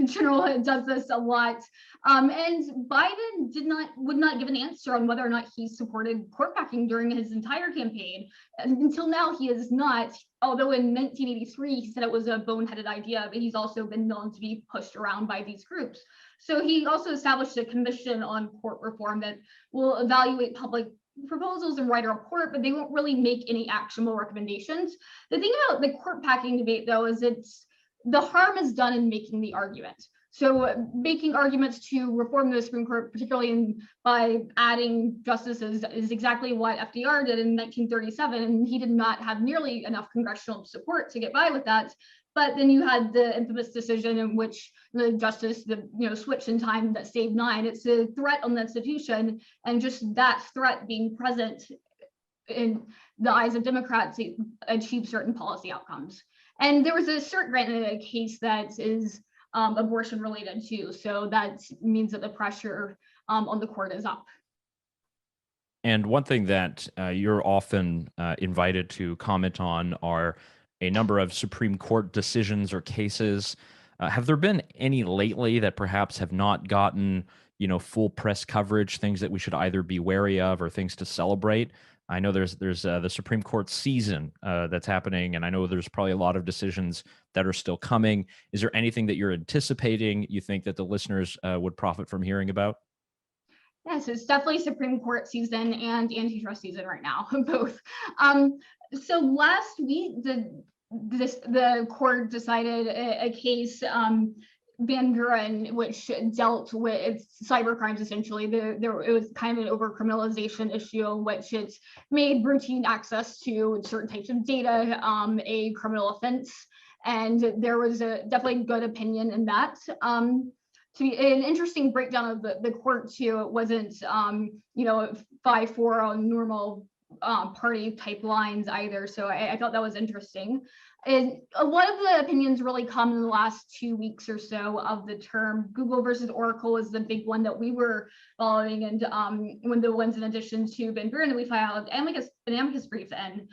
[SPEAKER 2] general justice a lot. And Biden would not give an answer on whether or not he supported court packing during his entire campaign. Until now, he has not, although in 1983, he said it was a boneheaded idea, but he's also been known to be pushed around by these groups. So he also established a commission on court reform that will evaluate public proposals and write a report, but they won't really make any actionable recommendations. The thing about the court packing debate, though, is the harm is done in making the argument. So making arguments to reform the Supreme Court, particularly by adding justices, is exactly what FDR did in 1937, and he did not have nearly enough congressional support to get by with that. But then you had the infamous decision in which the justice, switch in time that saved 9. It's a threat on the institution, and just that threat being present in the eyes of Democrats to achieve certain policy outcomes. And there was a cert grant in a case that is abortion related too. So that means that the pressure on the court is up.
[SPEAKER 5] And one thing that you're often invited to comment on are a number of Supreme Court decisions or cases. Have there been any lately that perhaps have not gotten, full press coverage, things that we should either be wary of or things to celebrate I know there's the Supreme Court season that's happening, and I know there's probably a lot of decisions that are still coming. Is there anything that you're anticipating you think that the listeners would profit from hearing about?
[SPEAKER 2] Yes, it's definitely Supreme Court season and antitrust season right now, both. So last week, the court decided a case, Van Buren, which dealt with cybercrimes. Essentially, it was kind of an overcriminalization issue in which it made routine access to certain types of data a criminal offense, and there was a definitely good opinion in that. To be an interesting breakdown of the court too. It wasn't 5-4 on normal party type lines either. So I thought that was interesting. And a lot of the opinions really come in the last 2 weeks or so of the term. Google versus Oracle is the big one that we were following, and when the ones in addition to Van Buren, we filed an amicus brief and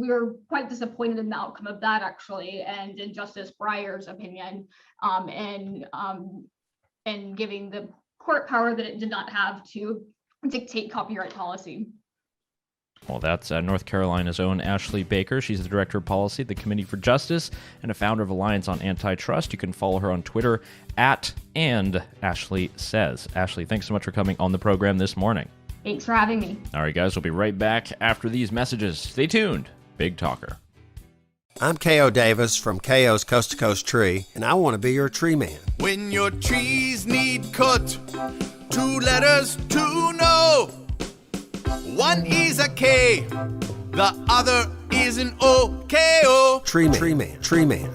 [SPEAKER 2] we were quite disappointed in the outcome of that, actually, and in Justice Breyer's opinion, and giving the court power that it did not have to dictate copyright policy.
[SPEAKER 5] Well, that's North Carolina's own Ashley Baker. She's the Director of Policy at the Committee for Justice and a founder of Alliance on Antitrust. You can follow her on Twitter @AndAshleySays. Ashley, thanks so much for coming on the program this morning.
[SPEAKER 2] Thanks for having me.
[SPEAKER 5] All right, guys, we'll be right back after these messages. Stay tuned. Big Talker.
[SPEAKER 13] I'm K.O. Davis from K.O.'s Coast to Coast Tree, and I want to be your tree man.
[SPEAKER 24] When your trees need cut, 2 letters to know. One is a K, the other is an O-K-O.
[SPEAKER 13] Tree man.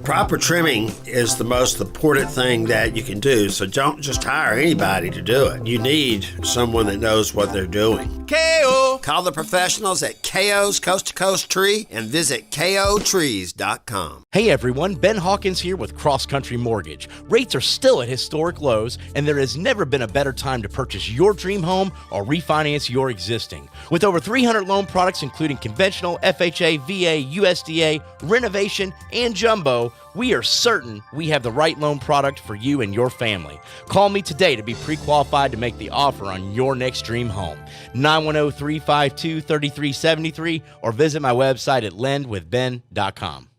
[SPEAKER 13] Proper trimming is the most important thing that you can do, so don't just hire anybody to do it. You need someone that knows what they're doing.
[SPEAKER 24] K.O.
[SPEAKER 13] Call the professionals at K.O.'s Coast to Coast Tree and visit KOTrees.com.
[SPEAKER 14] Hey everyone, Ben Hawkins here with Cross Country Mortgage. Rates are still at historic lows, and there has never been a better time to purchase your dream home or refinance your existing. With over 300 loan products including conventional, FHA, VA, USDA, renovation, and jumbo, we are certain we have the right loan product for you and your family. Call me today to be pre-qualified to make the offer on your next dream home. 910-352-3373 or visit my website at lendwithben.com.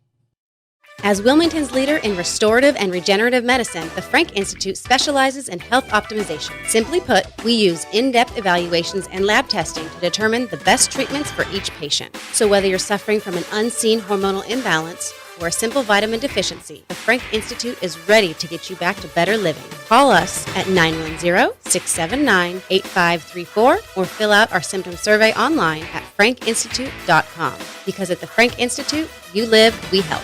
[SPEAKER 3] As Wilmington's leader in restorative and regenerative medicine, the Frank Institute specializes in health optimization. Simply put, we use in-depth evaluations and lab testing to determine the best treatments for each patient. So whether you're suffering from an unseen hormonal imbalance or a simple vitamin deficiency, the Frank Institute is ready to get you back to better living. Call us at 910-679-8534 or fill out our symptom survey online at frankinstitute.com. Because at the Frank Institute, you live, we help.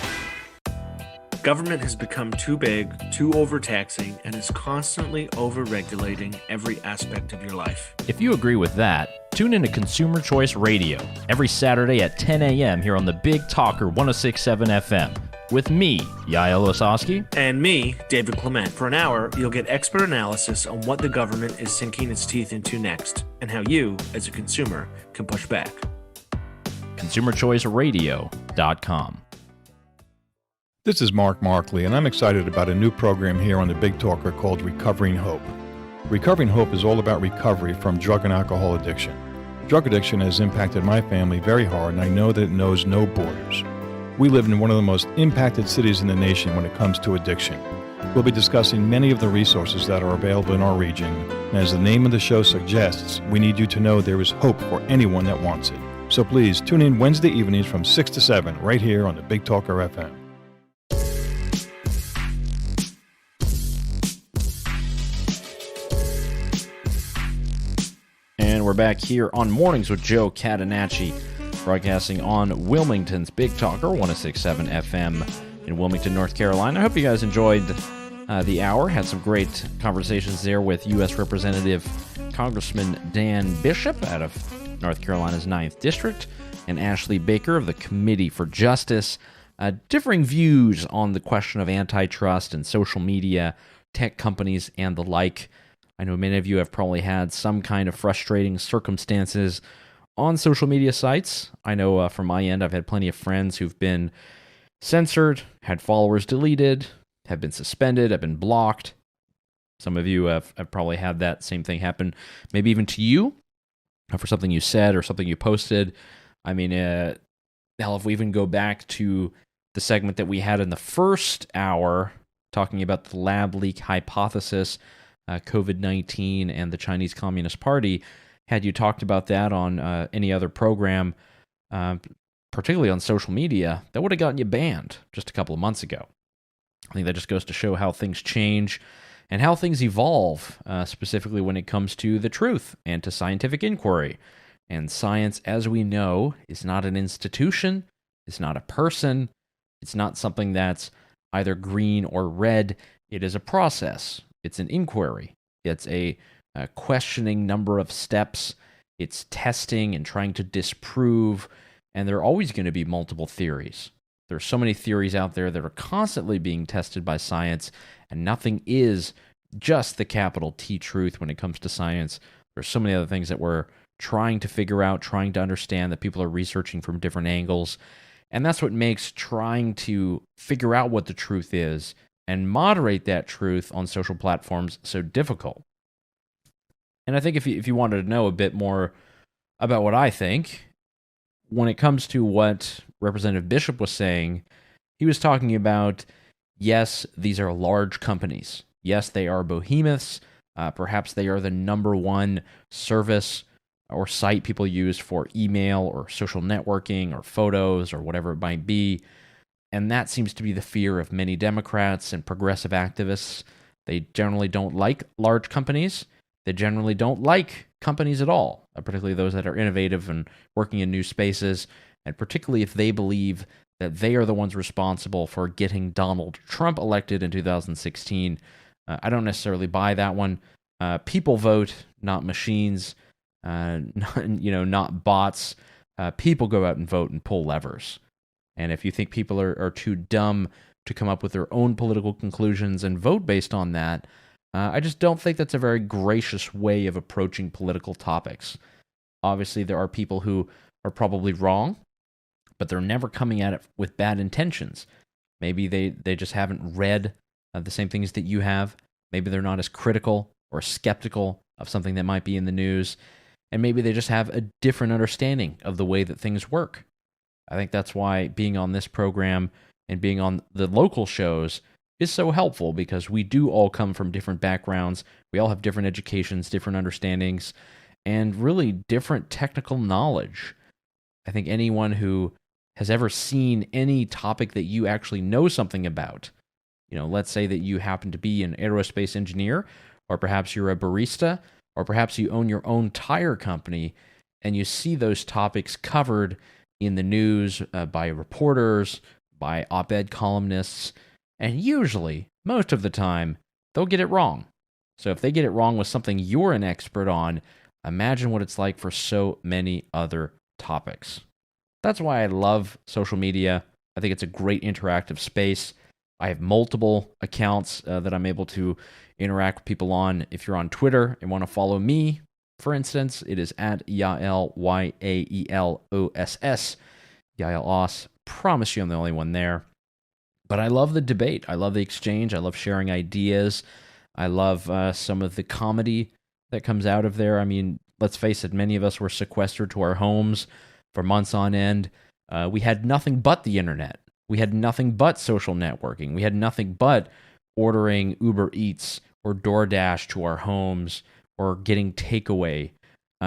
[SPEAKER 17] Government has become too big, too overtaxing, and is constantly over-regulating every aspect of your life.
[SPEAKER 5] If you agree with that, tune into Consumer Choice Radio every Saturday at 10 a.m. here on the Big Talker 106.7 FM with me, Yaël Ossowski.
[SPEAKER 17] And me, David Clement. For an hour, you'll get expert analysis on what the government is sinking its teeth into next and how you, as a consumer, can push back.
[SPEAKER 5] ConsumerChoiceRadio.com.
[SPEAKER 4] This is Marcley, and I'm excited about a new program here on the Big Talker called Recovering Hope. Recovering Hope is all about recovery from drug and alcohol addiction. Drug addiction has impacted my family very hard, and I know that it knows no borders. We live in one of the most impacted cities in the nation when it comes to addiction. We'll be discussing many of the resources that are available in our region, and as the name of the show suggests, we need you to know there is hope for anyone that wants it. So please tune in Wednesday evenings from 6 to 7 right here on the Big Talker FM.
[SPEAKER 5] And we're back here on Mornings with Joe Catenacci, broadcasting on Wilmington's Big Talker 106.7 FM in Wilmington, North Carolina. I hope you guys enjoyed the hour. Had some great conversations there with U.S. Representative Congressman Dan Bishop out of North Carolina's 9th District and Ashley Baker of the Committee for Justice. Differing views on the question of antitrust and social media, tech companies, and the like. I know many of you have probably had some kind of frustrating circumstances on social media sites. I know from my end, I've had plenty of friends who've been censored, had followers deleted, have been suspended, have been blocked. Some of you have probably had that same thing happen, maybe even to you. for something you said or something you posted. I mean, hell, if we even go back to the segment that we had in the first hour talking about the lab leak hypothesis, COVID-19 and the Chinese Communist Party, had you talked about that on any other program, particularly on social media, that would have gotten you banned just a couple of months ago. I think that just goes to show how things change and how things evolve, specifically when it comes to the truth and to scientific inquiry. And science, as we know, is not an institution, it's not a person, it's not something that's either green or red. It is a process. It's an inquiry. It's a questioning number of steps. It's testing and trying to disprove, and there are always going to be multiple theories. There are so many theories out there that are constantly being tested by science, and nothing is just the capital T truth when it comes to science. There's so many other things that we're trying to figure out, trying to understand, that people are researching from different angles. And that's what makes trying to figure out what the truth is and moderate that truth on social platforms so difficult. And I think if you wanted to know a bit more about what I think, when it comes to what Representative Bishop was saying, he was talking about, yes, these are large companies. Yes, they are behemoths. Perhaps they are the number one service or site people use for email or social networking or photos or whatever it might be. And that seems to be the fear of many Democrats and progressive activists. They generally don't like large companies. They generally don't like companies at all, particularly those that are innovative and working in new spaces, and particularly if they believe that they are the ones responsible for getting Donald Trump elected in 2016. I don't necessarily buy that one. People vote, not machines, not bots. People go out and vote and pull levers. And if you think people are too dumb to come up with their own political conclusions and vote based on that, I just don't think that's a very gracious way of approaching political topics. Obviously, there are people who are probably wrong, but they're never coming at it with bad intentions. Maybe they just haven't read the same things that you have. Maybe they're not as critical or skeptical of something that might be in the news. And maybe they just have a different understanding of the way that things work. I think that's why being on this program and being on the local shows is so helpful, because we do all come from different backgrounds. We all have different educations, different understandings, and really different technical knowledge. I think anyone who has ever seen any topic that you actually know something about, let's say that you happen to be an aerospace engineer, or perhaps you're a barista, or perhaps you own your own tire company, and you see those topics covered in the news by reporters, by op-ed columnists, and usually, most of the time, they'll get it wrong. So if they get it wrong with something you're an expert on, imagine what it's like for so many other topics. That's why I love social media. I think it's a great interactive space. I have multiple accounts that I'm able to interact with people on. If you're on Twitter and want to follow me, for instance, it is at Yael, Yaeloss. Yael Oss. Promise you I'm the only one there. But I love the debate. I love the exchange. I love sharing ideas. I love some of the comedy that comes out of there. I mean, let's face it, many of us were sequestered to our homes for months on end. We had nothing but the internet. We had nothing but social networking. We had nothing but ordering Uber Eats or DoorDash to our homes or getting takeaway.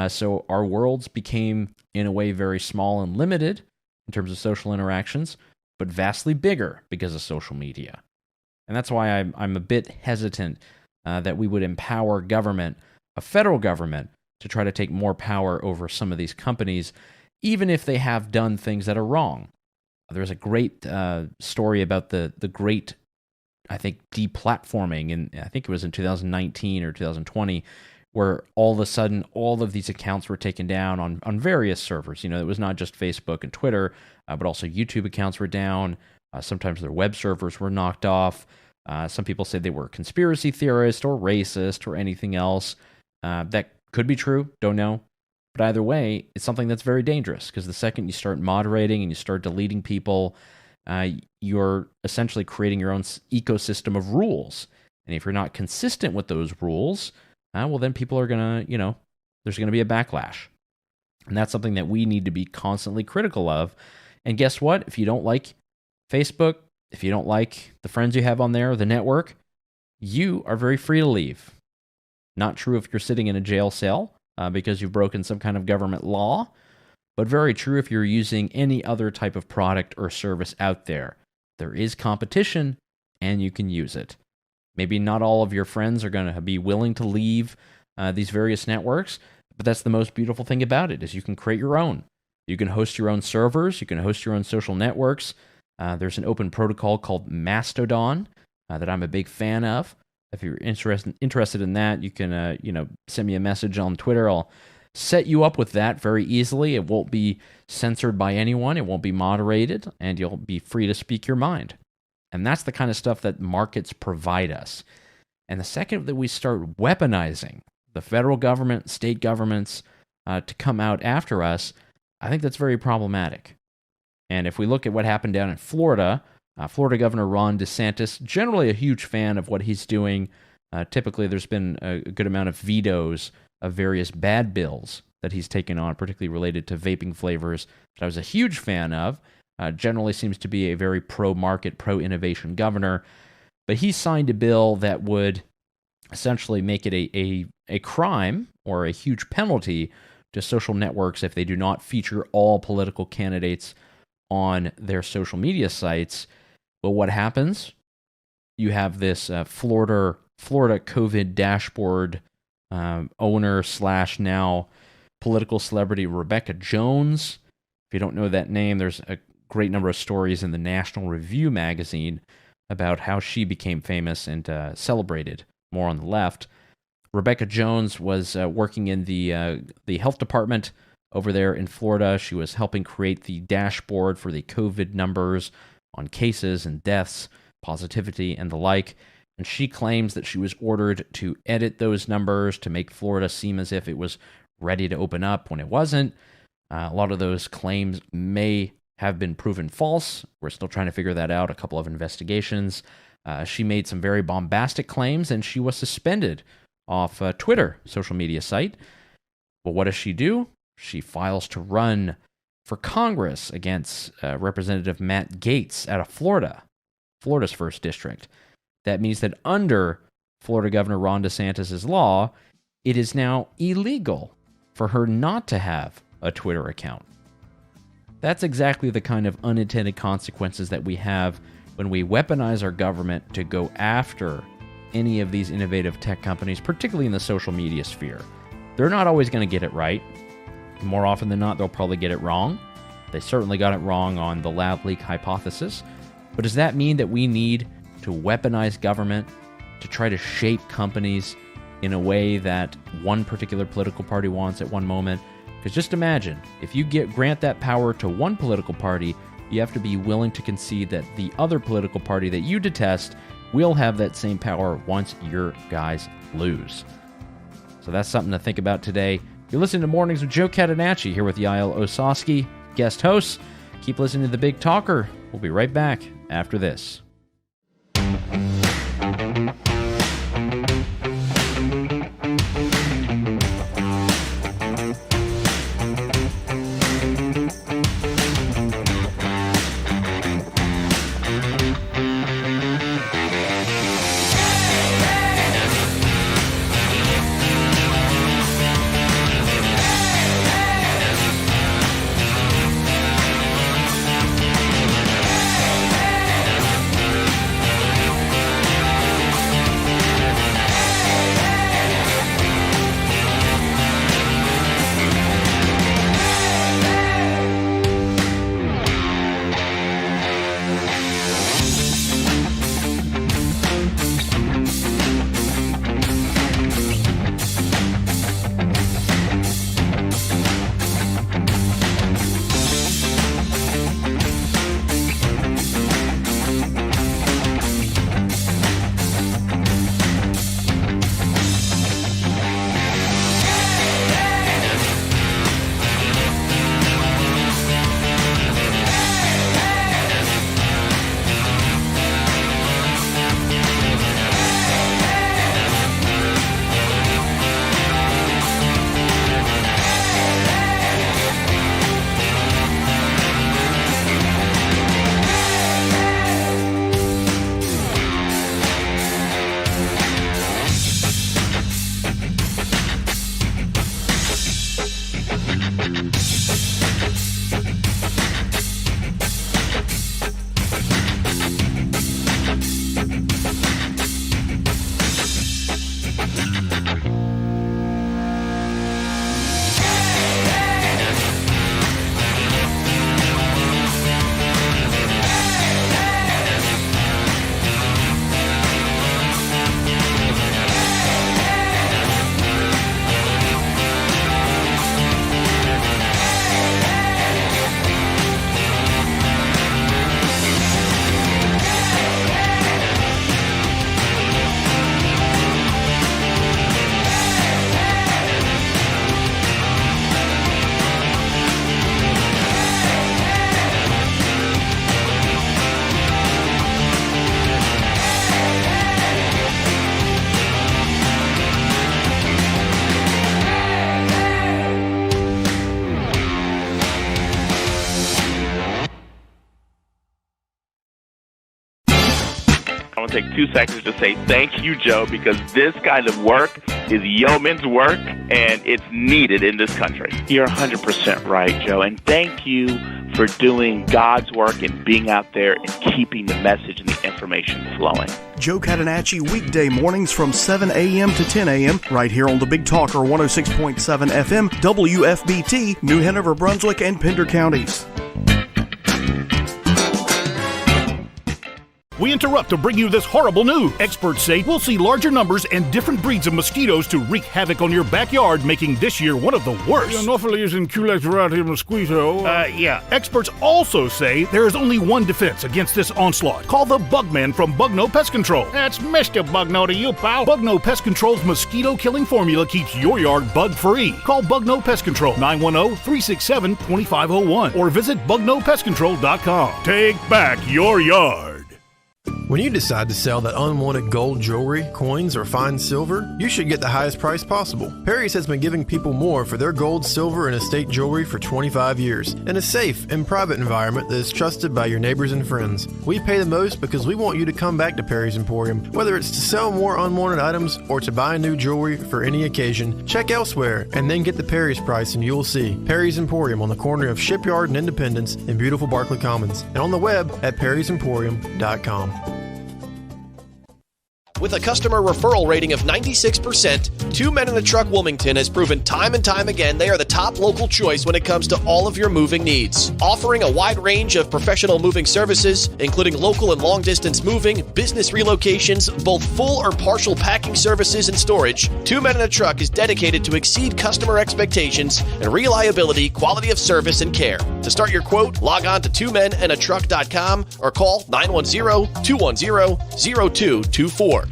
[SPEAKER 5] So our worlds became, in a way, very small and limited in terms of social interactions, but vastly bigger because of social media. And that's why I'm a bit hesitant that we would empower government, a federal government, to try to take more power over some of these companies, even if they have done things that are wrong. There's a great story about the great, I think, deplatforming, and I think it was in 2019 or 2020, where all of a sudden all of these accounts were taken down on various servers. It was not just Facebook and Twitter, but also YouTube accounts were down. Sometimes their web servers were knocked off. Some people say they were conspiracy theorists or racist or anything else. That could be true, don't know. But either way, it's something that's very dangerous, because the second you start moderating and you start deleting people, you're essentially creating your own ecosystem of rules. And if you're not consistent with those rules, well, then people are going to, there's going to be a backlash. And that's something that we need to be constantly critical of. And guess what? If you don't like Facebook, if you don't like the friends you have on there, the network, you are very free to leave. Not true if you're sitting in a jail cell because you've broken some kind of government law, but very true if you're using any other type of product or service out there. There is competition, and you can use it. Maybe not all of your friends are going to be willing to leave these various networks, but that's the most beautiful thing about it, is you can create your own. You can host your own servers. You can host your own social networks. There's an open protocol called Mastodon that I'm a big fan of. If you're interested in that, you can send me a message on Twitter. I'll set you up with that very easily. It won't be censored by anyone. It won't be moderated, and you'll be free to speak your mind. And that's the kind of stuff that markets provide us. And the second that we start weaponizing the federal government, state governments to come out after us, I think that's very problematic. And if we look at what happened down in Florida, Florida Governor Ron DeSantis, generally a huge fan of what he's doing. Typically, there's been a good amount of vetoes of various bad bills that he's taken on, particularly related to vaping flavors, that I was a huge fan of. Generally seems to be a very pro-market, pro-innovation governor. But he signed a bill that would essentially make it a crime or a huge penalty to social networks if they do not feature all political candidates on their social media sites. But what happens? You have this Florida COVID dashboard owner / now political celebrity Rebecca Jones. If you don't know that name, there's a great number of stories in the National Review magazine about how she became famous and celebrated, more on the left. Rebecca Jones was working in the health department over there in Florida. She was helping create the dashboard for the COVID numbers on cases and deaths, positivity, and the like. And she claims that she was ordered to edit those numbers to make Florida seem as if it was ready to open up when it wasn't. A lot of those claims may have been proven false. We're still trying to figure that out, a couple of investigations. She made some very bombastic claims, and she was suspended off Twitter, social media site. But what does she do? She files to run for Congress against Representative Matt Gaetz out of Florida, Florida's 1st district. That means that under Florida Governor Ron DeSantis' law, it is now illegal for her not to have a Twitter account. That's exactly the kind of unintended consequences that we have when we weaponize our government to go after any of these innovative tech companies, particularly in the social media sphere. They're not always going to get it right. More often than not, they'll probably get it wrong. They certainly got it wrong on the lab leak hypothesis. But does that mean that we need to weaponize government to try to shape companies in a way that one particular political party wants at one moment? Because just imagine, if you grant that power to one political party, you have to be willing to concede that the other political party that you detest will have that same power once your guys lose. So that's something to think about today. You're listening to Mornings with Joe Catenacci here with Yaël Ossowski, guest hosts. Keep listening to The Big Talker. We'll be right back after this.
[SPEAKER 6] want to take 2 seconds to say thank you, Joe, because this kind of work is yeoman's work, and it's needed in this country. You're 100% right, Joe, and thank you for doing God's work and being out there and keeping the message and the information flowing.
[SPEAKER 7] Joe Catenacci, weekday mornings from 7 a.m. to 10 a.m. right here on the Big Talker 106.7 FM, WFBT, New Hanover, Brunswick, and Pender counties.
[SPEAKER 8] We interrupt to bring you this horrible news. Experts say we'll see larger numbers and different breeds of mosquitoes to wreak havoc on your backyard, making this year one of the worst.
[SPEAKER 9] Anopheles and Culex variety mosquito.
[SPEAKER 8] Yeah. Experts also say there is only one defense against this onslaught. Call the Bugman from Bugno Pest Control.
[SPEAKER 9] That's Mr. Bugno to you, pal.
[SPEAKER 8] Bugno Pest Control's mosquito-killing formula keeps your yard bug-free. Call Bugno Pest Control, 910-367-2501, or visit bugnopestcontrol.com. Take back your yard.
[SPEAKER 22] When you decide to sell that unwanted gold jewelry, coins, or fine silver, you should get the highest price possible. Perry's has been giving people more for their gold, silver, and estate jewelry for 25 years in a safe and private environment that is trusted by your neighbors and friends. We pay the most because we want you to come back to Perry's Emporium. Whether it's to sell more unwanted items or to buy new jewelry for any occasion, check elsewhere and then get the Perry's price and you'll see. Perry's Emporium on the corner of Shipyard and Independence in beautiful Barclay Commons, and on the web at perrysemporium.com.
[SPEAKER 10] With a customer referral rating of 96%, Two Men in a Truck Wilmington has proven time and time again they are the top local choice when it comes to all of your moving needs. Offering a wide range of professional moving services, including local and long-distance moving, business relocations, both full or partial packing services and storage, Two Men in a Truck is dedicated to exceed customer expectations and reliability, quality of service, and care. To start your quote, log on to twomeninatruck.com or call 910-210-0224.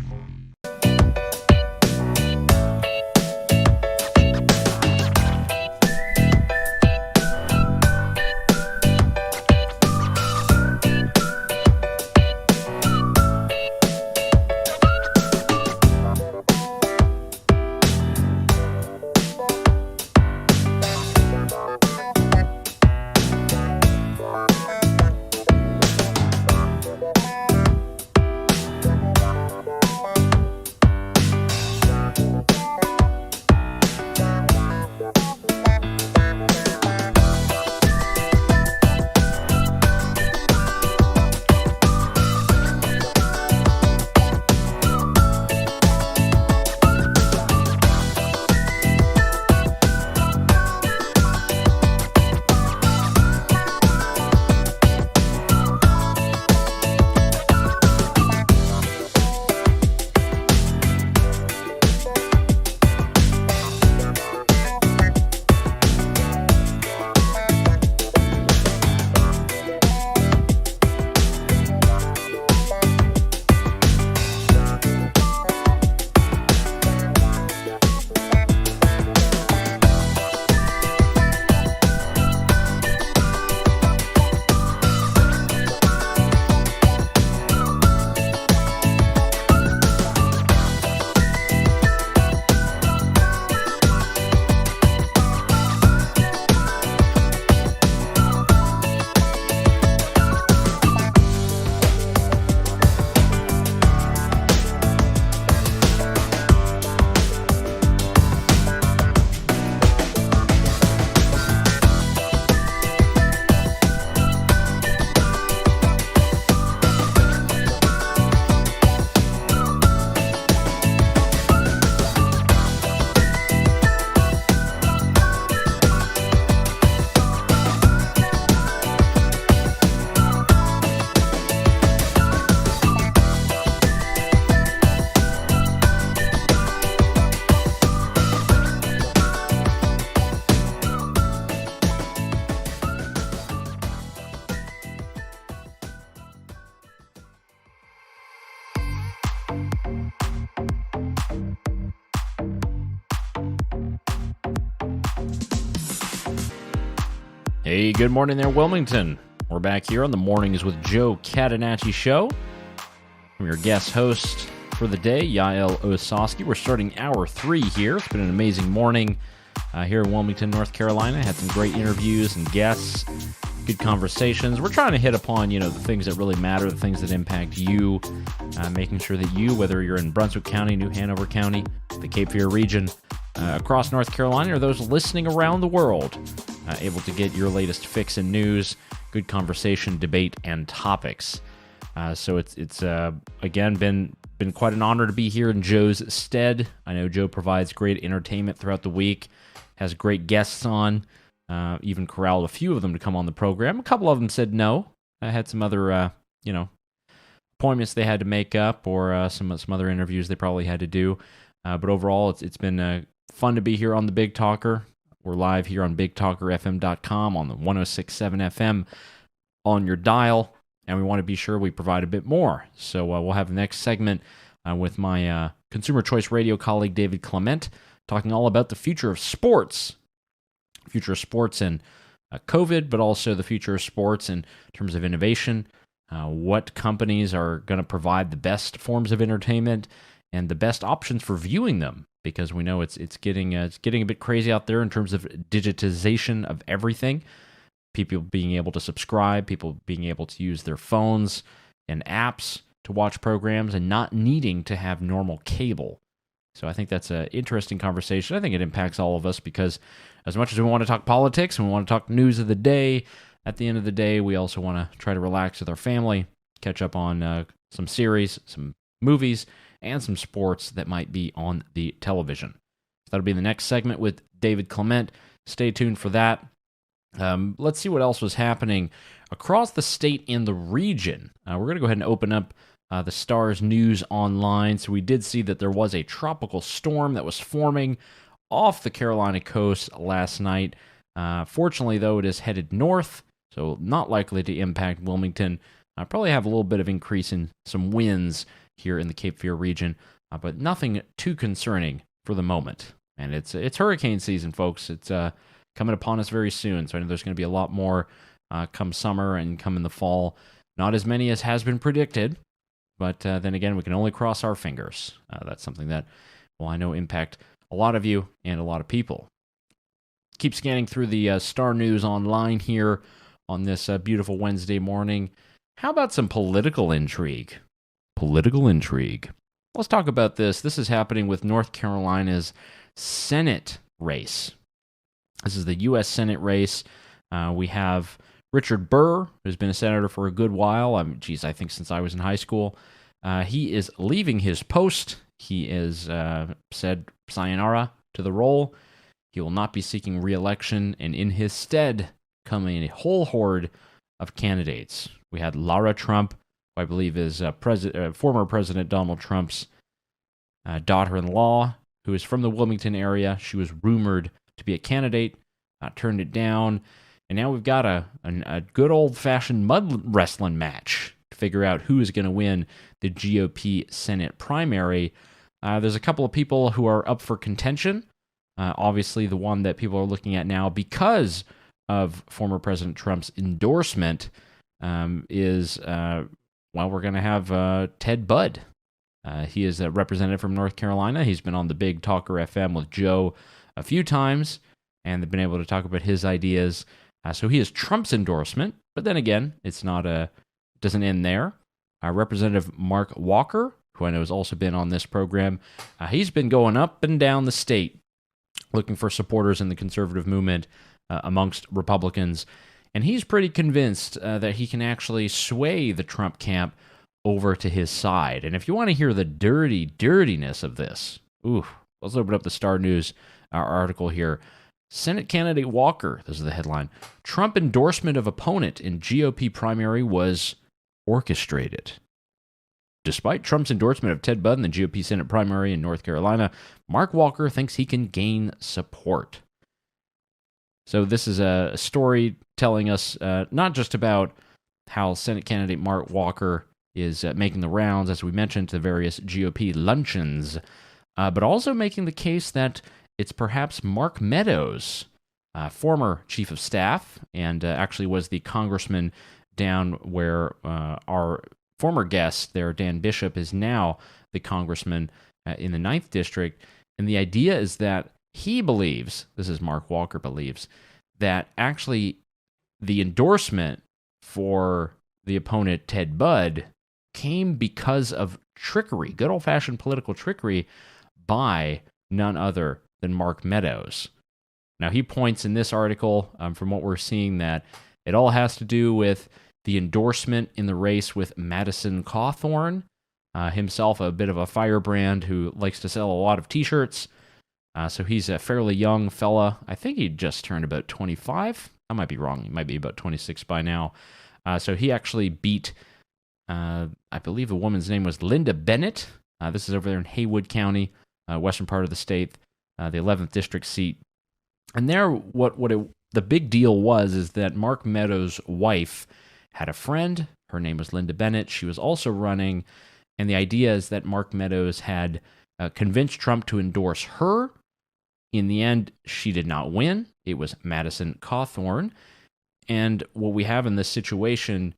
[SPEAKER 5] Hey, good morning there, Wilmington. We're back here on the Mornings with Joe Catenacci show. I'm your guest host for the day, Yaël Ossowski. We're starting hour 3 here. It's been an amazing morning here in Wilmington, North Carolina. Had some great interviews and guests. good conversations. We're trying to hit upon, the things that really matter, the things that impact you, making sure that you, whether you're in Brunswick County, New Hanover County, the Cape Fear region, across North Carolina, or those listening around the world, able to get your latest fix and news, good conversation, debate, and topics. So it's again been quite an honor to be here in Joe's stead. I know Joe provides great entertainment throughout the week, has great guests on, even corralled a few of them to come on the program. A couple of them said no. I had some other, appointments they had to make up, or some other interviews they probably had to do. But overall, it's been fun to be here on the Big Talker. We're live here on BigTalkerFM.com on the 106.7 FM on your dial, and we want to be sure we provide a bit more. So we'll have the next segment with my Consumer Choice Radio colleague David Clement, talking all about the future of sports. Future of sports and COVID, but also the future of sports in terms of innovation, what companies are going to provide the best forms of entertainment and the best options for viewing them, because we know it's getting a bit crazy out there in terms of digitization of everything. People being able to subscribe, people being able to use their phones and apps to watch programs and not needing to have normal cable. So I think that's an interesting conversation. I think it impacts all of us, because as much as we want to talk politics and we want to talk news of the day, at the end of the day, we also want to try to relax with our family, catch up on some series, some movies, and some sports that might be on the television. That'll be the next segment with David Clement. Stay tuned for that. Let's see what else was happening across the state and the region. We're going to go ahead and open up the Stars News Online. So we did see that there was a tropical storm that was forming off the Carolina coast last night. Fortunately, though, it is headed north, so not likely to impact Wilmington. Probably have a little bit of increase in some winds here in the Cape Fear region, but nothing too concerning for the moment. And it's hurricane season, folks. It's coming upon us very soon, so I know there's going to be a lot more come summer and come in the fall. Not as many as has been predicted, but then again, we can only cross our fingers. That's something that, well, I know impact a lot of you and a lot of people. Keep scanning through the Star News Online here on this beautiful Wednesday morning. How about some political intrigue? Political intrigue. Let's talk about this. This is happening with North Carolina's Senate race. This is the U.S. Senate race. We have Richard Burr, who's been a senator for a good while. I think since I was in high school. He is leaving his post. He is said sayonara to the role. He will not be seeking re-election, and in his stead come a whole horde of candidates. We had Lara Trump, who I believe is former President Donald Trump's daughter-in-law, who is from the Wilmington area. She was rumored to be a candidate, turned it down, and now we've got a good old-fashioned mud wrestling match to figure out who is going to win the GOP Senate primary. There's a couple of people who are up for contention. Obviously, the one that people are looking at now because of former President Trump's endorsement is, we're going to have Ted Budd. He is a representative from North Carolina. He's been on the Big Talker FM with Joe a few times, and they've been able to talk about his ideas. So he is Trump's endorsement, but then again, doesn't end there. Representative Mark Walker, who I know has also been on this program, he's been going up and down the state looking for supporters in the conservative movement amongst Republicans, and he's pretty convinced that he can actually sway the Trump camp over to his side. And if you want to hear the dirtiness of this, let's open up the Star News article here. Senate candidate Walker, this is the headline, Trump endorsement of opponent in GOP primary was orchestrated. Despite Trump's endorsement of Ted Budd in the GOP Senate primary in North Carolina, Mark Walker thinks he can gain support. So this is a story telling us not just about how Senate candidate Mark Walker is making the rounds, as we mentioned, to various GOP luncheons, but also making the case that it's perhaps Mark Meadows, former chief of staff, and actually was the congressman down where our former guest there, Dan Bishop, is now the congressman in the 9th District. And the idea is that he believes, this is Mark Walker believes, that actually the endorsement for the opponent, Ted Budd, came because of trickery, good old-fashioned political trickery, by none other than Mark Meadows. Now, he points in this article, from what we're seeing, that it all has to do with the endorsement in the race with Madison Cawthorn, himself a bit of a firebrand who likes to sell a lot of T-shirts. So he's a fairly young fella. I think he just turned about 25. I might be wrong. He might be about 26 by now. So he actually beat, I believe the woman's name was Linda Bennett. This is over there in Haywood County, western part of the state, the 11th district seat. And there, the big deal is that Mark Meadows' wife had a friend. Her name was Linda Bennett. She was also running, and the idea is that Mark Meadows had convinced Trump to endorse her. In the end, she did not win. It was Madison Cawthorn. And what we have in this situation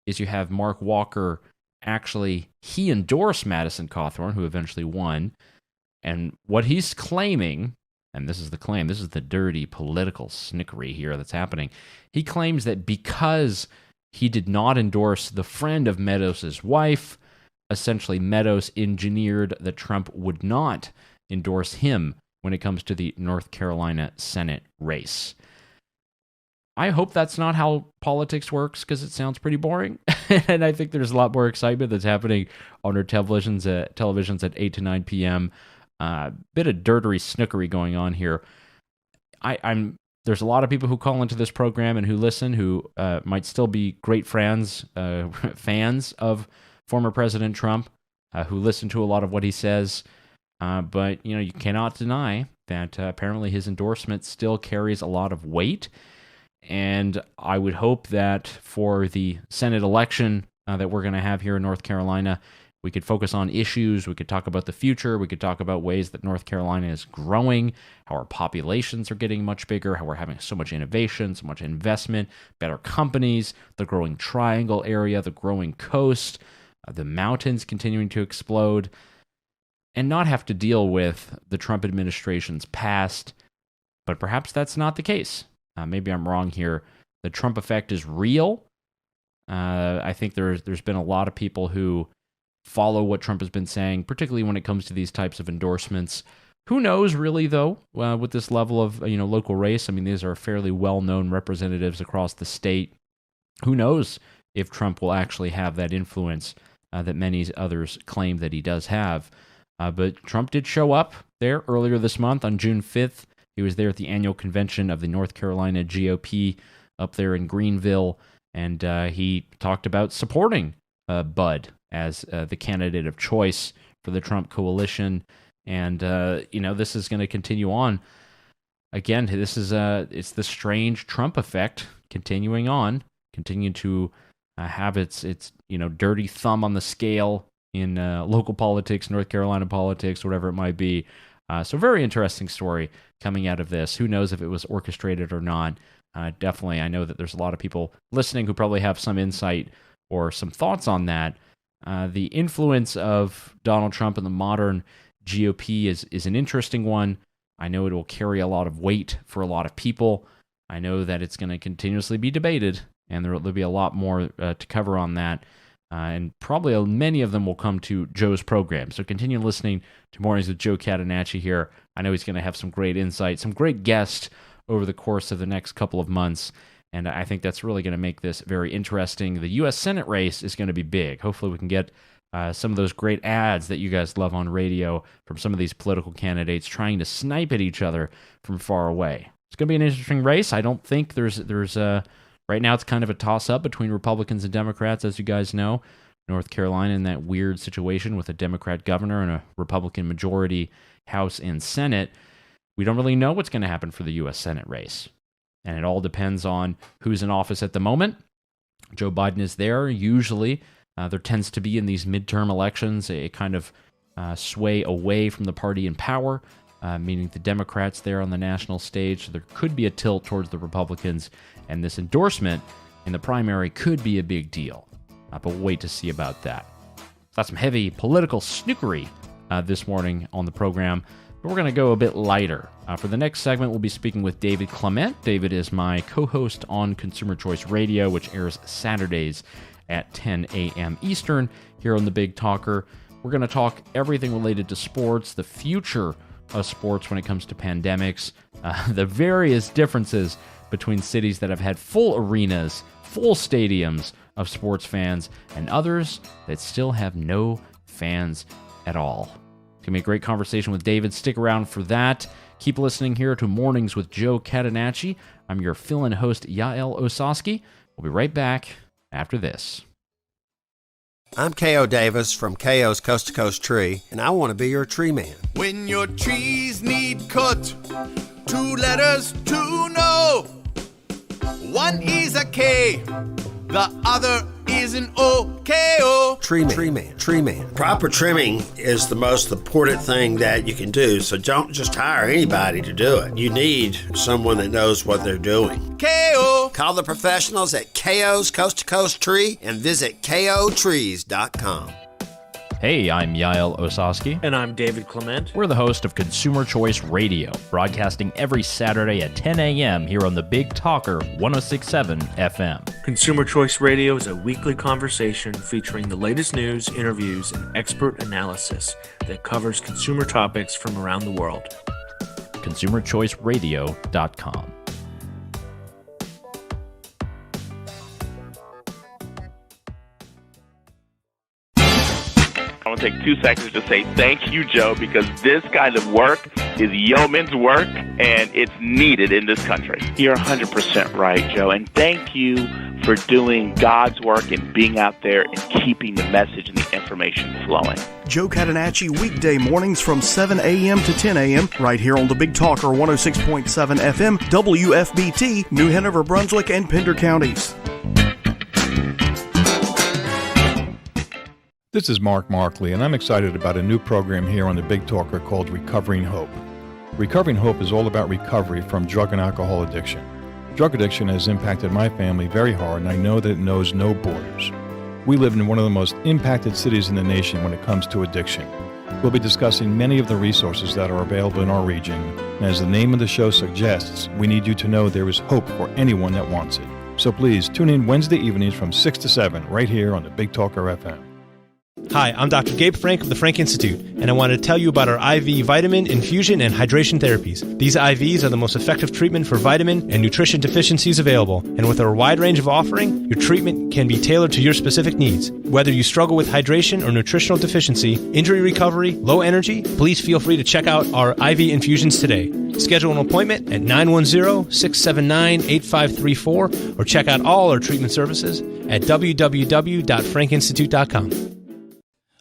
[SPEAKER 5] is you have Mark Walker, he endorsed Madison Cawthorn, who eventually won. And what he's claiming, and this is the claim, this is the dirty political snickery here that's happening. He claims that because he did not endorse the friend of Meadows' wife, essentially Meadows engineered that Trump would not endorse him when it comes to the North Carolina Senate race. I hope that's not how politics works, because it sounds pretty boring. And I think there's a lot more excitement that's happening on our televisions at 8 to 9 p.m. Bit of dirty snookery going on here. There's a lot of people who call into this program and who listen who might still be great fans of former President Trump, who listen to a lot of what he says. But, you cannot deny that apparently his endorsement still carries a lot of weight. And I would hope that for the Senate election that we're going to have here in North Carolina, we could focus on issues. We could talk about the future. We could talk about ways that North Carolina is growing, how our populations are getting much bigger, how we're having so much innovation, so much investment, better companies, the growing triangle area, the growing coast, the mountains continuing to explode, and not have to deal with the Trump administration's past. But perhaps that's not the case. Maybe I'm wrong here. The Trump effect is real. I think there's been a lot of people who follow what Trump has been saying, particularly when it comes to these types of endorsements. Who knows, really, though, with this level of local race? I mean, these are fairly well-known representatives across the state. Who knows if Trump will actually have that influence that many others claim that he does have? But Trump did show up there earlier this month on June 5th. He was there at the annual convention of the North Carolina GOP up there in Greenville, and he talked about supporting Budd as the candidate of choice for the Trump coalition. And, this is going to continue on. Again, this is it's the strange Trump effect continuing to have its dirty thumb on the scale in local politics, North Carolina politics, whatever it might be. So very interesting story coming out of this. Who knows if it was orchestrated or not? Definitely, I know that there's a lot of people listening who probably have some insight or some thoughts on that. The influence of Donald Trump in the modern GOP is an interesting one. I know it will carry a lot of weight for a lot of people. I know that it's going to continuously be debated, and there'll be a lot more to cover on that. And probably many of them will come to Joe's program. So continue listening to Mornings with Joe Catenacci here. I know he's going to have some great insight, some great guests over the course of the next couple of months. And I think that's really going to make this very interesting. The U.S. Senate race is going to be big. Hopefully we can get some of those great ads that you guys love on radio from some of these political candidates trying to snipe at each other from far away. It's going to be an interesting race. I don't think there's right now, it's kind of a toss-up between Republicans and Democrats, as you guys know. North Carolina in that weird situation with a Democrat governor and a Republican majority House and Senate. We don't really know what's going to happen for the U.S. Senate race. And it all depends on who's in office at the moment. Joe Biden is there. Usually, there tends to be in these midterm elections a kind of sway away from the party in power, meaning the Democrats there on the national stage. So there could be a tilt towards the Republicans, and this endorsement in the primary could be a big deal. But we'll wait to see about that. That's some heavy political snookery this morning on the program. But we're going to go a bit lighter. For the next segment, we'll be speaking with David Clement. David is my co-host on Consumer Choice Radio, which airs Saturdays at 10 a.m. Eastern here on The Big Talker. We're going to talk everything related to sports, the future of sports when it comes to pandemics, the various differences between cities that have had full arenas, full stadiums of sports fans, and others that still have no fans at all. It's going to be a great conversation with David. Stick around for that. Keep listening here to Mornings with Joe Catenacci. I'm your fill-in host, Yaël Ossowski. We'll be right back after this.
[SPEAKER 13] I'm K.O. Davis from K.O.'s Coast to Coast Tree, and I want to be your tree man.
[SPEAKER 24] When your trees need cut, 2 letters to know. One is a K, the other is an O-K-O.
[SPEAKER 13] Tree man. Proper trimming is the most important thing that you can do, so don't just hire anybody to do it. You need someone that knows what they're doing.
[SPEAKER 24] K.O.
[SPEAKER 13] Call the professionals at K.O.'s Coast to Coast Tree and visit KOTrees.com.
[SPEAKER 5] Hey, I'm Yaël Ossowski.
[SPEAKER 17] And I'm David Clement.
[SPEAKER 5] We're the host of Consumer Choice Radio, broadcasting every Saturday at 10 a.m. here on the Big Talker 106.7 FM.
[SPEAKER 17] Consumer Choice Radio is a weekly conversation featuring the latest news, interviews, and expert analysis that covers consumer topics from around the world.
[SPEAKER 5] ConsumerChoiceRadio.com.
[SPEAKER 6] I want to take 2 seconds to say thank you, Joe, because this kind of work is yeoman's work, and it's needed in this country. You're 100% right, Joe, and thank you for doing God's work and being out there and keeping the message and the information flowing.
[SPEAKER 7] Joe Catenacci, weekday mornings from 7 a.m. to 10 a.m. right here on the Big Talker 106.7 FM, WFBT, New Hanover, Brunswick, and Pender counties.
[SPEAKER 4] This is Marcley, and I'm excited about a new program here on the Big Talker called Recovering Hope. Recovering Hope is all about recovery from drug and alcohol addiction. Drug addiction has impacted my family very hard, and I know that it knows no borders. We live in one of the most impacted cities in the nation when it comes to addiction. We'll be discussing many of the resources that are available in our region, and as the name of the show suggests, we need you to know there is hope for anyone that wants it. So please tune in Wednesday evenings from 6 to 7 right here on the Big Talker FM.
[SPEAKER 12] Hi, I'm Dr. Gabe Frank of the Frank Institute, and I want to tell you about our IV vitamin, infusion, and hydration therapies. These IVs are the most effective treatment for vitamin and nutrition deficiencies available, and with our wide range of offering, your treatment can be tailored to your specific needs. Whether you struggle with hydration or nutritional deficiency, injury recovery, low energy, please feel free to check out our IV infusions today. Schedule an appointment at 910-679-8534 or check out all our treatment services at www.frankinstitute.com.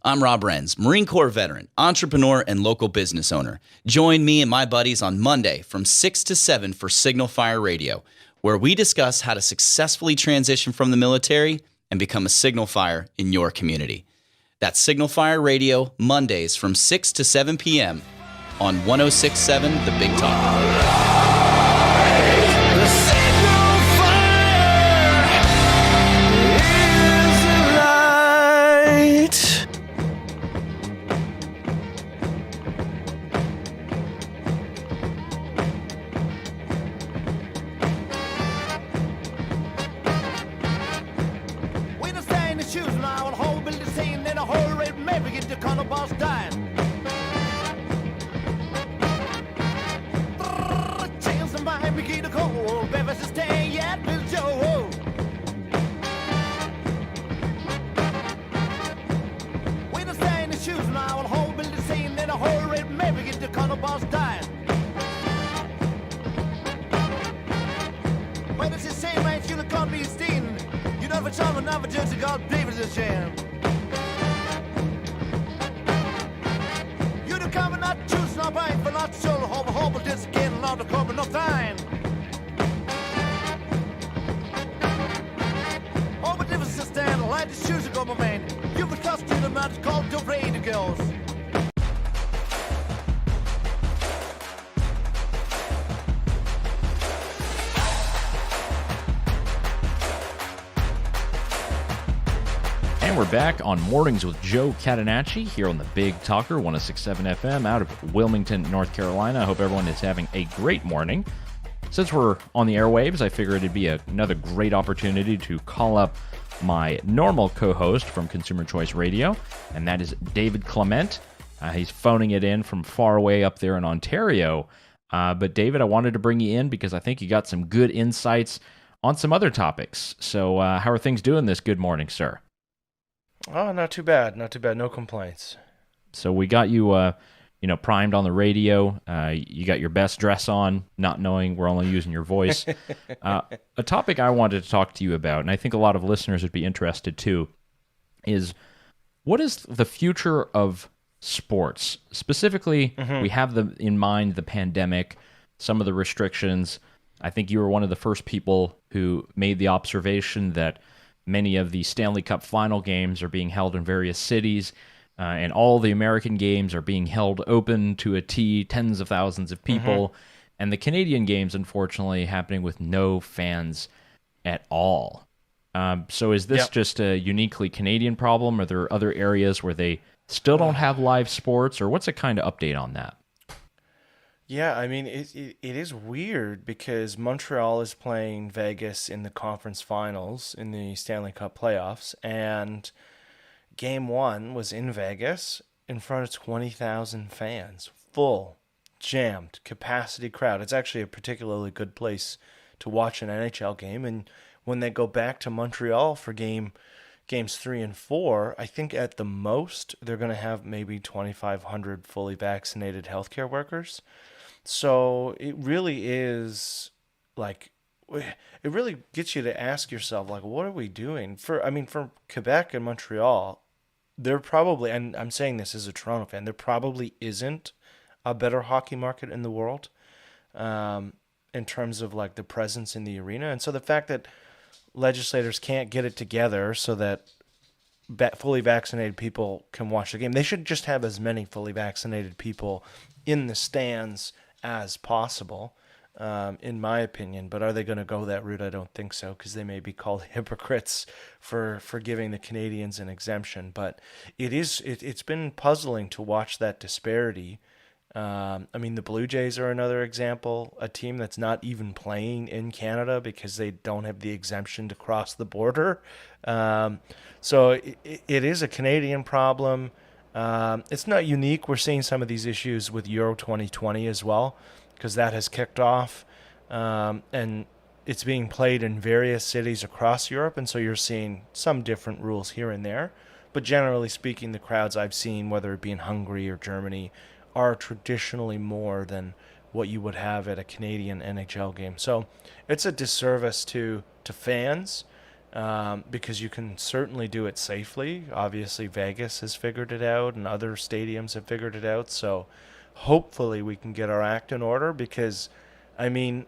[SPEAKER 21] I'm Rob Renz, Marine Corps veteran, entrepreneur, and local business owner. Join me and my buddies on Monday from 6 to 7 for Signal Fire Radio, where we discuss how to successfully transition from the military and become a signal fire in your community. That's Signal Fire Radio, Mondays from 6 to 7 p.m. on 106.7 The Big Talk.
[SPEAKER 5] And we're back on Mornings with Joe Catenacci here on the Big Talker, 106.7 FM out of Wilmington, North Carolina. I hope everyone is having a great morning. Since we're on the airwaves, I figured it'd be another great opportunity to call up my normal co-host from Consumer Choice Radio, and that is David Clement. He's phoning it in from far away up there in Ontario. But David, I wanted to bring you in because I think you got some good insights on some other topics. So how are things doing this good morning, sir?
[SPEAKER 11] Oh, not too bad. Not too bad. No complaints.
[SPEAKER 5] So we got you, primed on the radio. You got your best dress on, not knowing we're only using your voice. A topic I wanted to talk to you about, and I think a lot of listeners would be interested too, is what is the future of sports? Specifically, we have in mind the pandemic, some of the restrictions. I think you were one of the first people who made the observation that many of the Stanley Cup final games are being held in various cities, and all the American games are being held open to a T, tens of thousands of people, and the Canadian games, unfortunately, happening with no fans at all. So is this just a uniquely Canadian problem? Are there other areas where they still don't have live sports, or what's a kind of update on that?
[SPEAKER 11] Yeah, I mean, it is weird because Montreal is playing Vegas in the conference finals in the Stanley Cup playoffs, and Game 1 was in Vegas in front of 20,000 fans, full, jammed, capacity crowd. It's actually a particularly good place to watch an NHL game, and when they go back to Montreal for games 3 and 4, I think at the most they're going to have maybe 2,500 fully vaccinated healthcare workers. So it really is like, it really gets you to ask yourself, like, what are we doing? For Quebec and Montreal, there probably, and I'm saying this as a Toronto fan, there probably isn't a better hockey market in the world in terms of like the presence in the arena. And so the fact that legislators can't get it together so that fully vaccinated people can watch the game, they should just have as many fully vaccinated people in the stands as possible, in my opinion. But are they going to go that route? I don't think so, because they may be called hypocrites for giving the Canadians an exemption. But it's been puzzling to watch that disparity. The Blue Jays are another example, a team that's not even playing in Canada because they don't have the exemption to cross the border. So it is a Canadian problem. It's not unique. We're seeing some of these issues with Euro 2020 as well, because that has kicked off, and it's being played in various cities across Europe, and so you're seeing some different rules here and there. But generally speaking, the crowds I've seen, whether it be in Hungary or Germany, are traditionally more than what you would have at a Canadian NHL game. So it's a disservice to fans, because you can certainly do it safely. Obviously, Vegas has figured it out, and other stadiums have figured it out. So hopefully we can get our act in order, because, it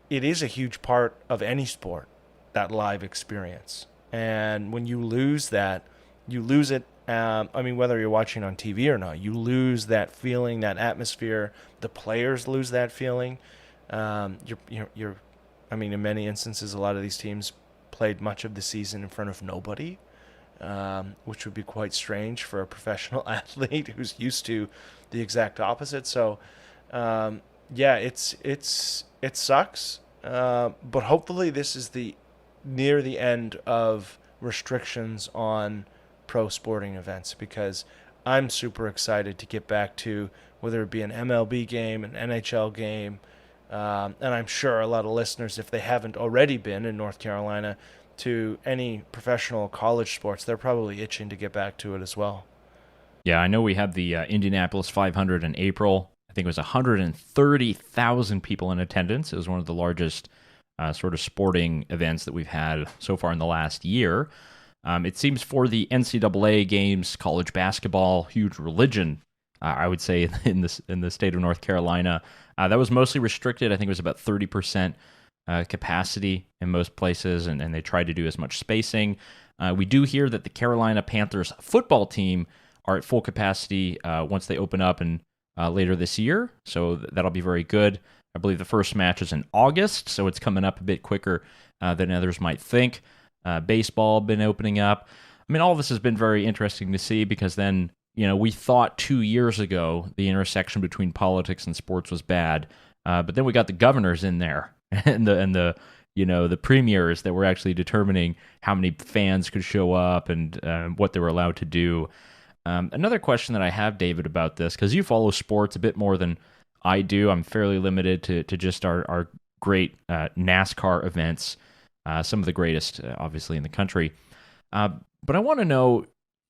[SPEAKER 11] is a huge part of any sport, that live experience. And when you lose that, you lose it. Whether you're watching on TV or not, you lose that feeling, that atmosphere. The players lose that feeling. In many instances, a lot of these teams played much of the season in front of nobody, which would be quite strange for a professional athlete who's used to the exact opposite. So, it sucks. But hopefully this is near the end of restrictions on pro sporting events, because I'm super excited to get back to whether it be an MLB game, an NHL game, and I'm sure a lot of listeners, if they haven't already been in North Carolina to any professional college sports, they're probably itching to get back to it as well.
[SPEAKER 5] Yeah, I know we had the Indianapolis 500 in April. I think it was 130,000 people in attendance. It was one of the largest sort of sporting events that we've had so far in the last year. It seems for the NCAA games, college basketball, huge religion, I would say, in the state of North Carolina. That was mostly restricted. I think it was about 30% capacity in most places, and they tried to do as much spacing. We do hear that the Carolina Panthers football team are at full capacity once they open up and later this year, so that'll be very good. I believe the first match is in August, so it's coming up a bit quicker than others might think. Baseball been opening up. I mean, all of this has been very interesting to see because then, we thought 2 years ago the intersection between politics and sports was bad, but then we got the governors in there and the premiers that were actually determining how many fans could show up and what they were allowed to do. Another question that I have, David, about this, because you follow sports a bit more than I do. I'm fairly limited to just our great NASCAR events, some of the greatest, obviously, in the country. But I want to know,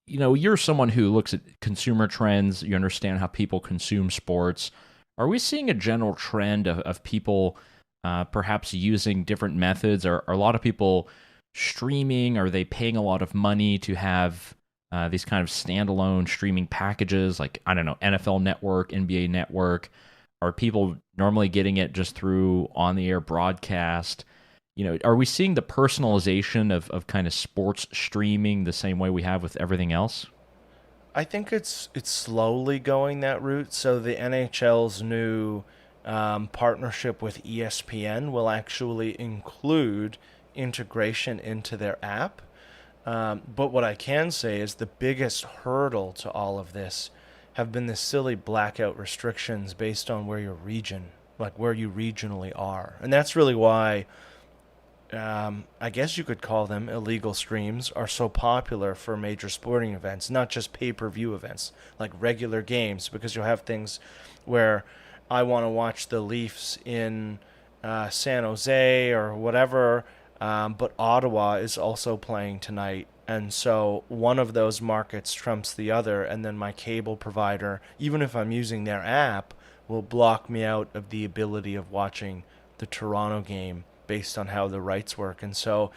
[SPEAKER 5] you're someone who looks at consumer trends. You understand how people consume sports. Are we seeing a general trend of people perhaps using different methods? Are a lot of people streaming? Are they paying a lot of money to have these kind of standalone streaming packages like, I don't know, NFL Network, NBA Network? Are people normally getting it just through on-the-air broadcast? Are we seeing the personalization of kind of sports streaming the same way we have with everything else?
[SPEAKER 11] I think it's slowly going that route. So the NHL's new partnership with ESPN will actually include integration into their app. But what I can say is the biggest hurdle to all of this have been the silly blackout restrictions based on where you regionally are. And that's really why I guess you could call them illegal streams are so popular for major sporting events, not just pay-per-view events, like regular games, because you'll have things where I want to watch the Leafs in San Jose or whatever, but Ottawa is also playing tonight. And so one of those markets trumps the other, and then my cable provider, even if I'm using their app, will block me out of the ability of watching the Toronto game based on how the rights work. And so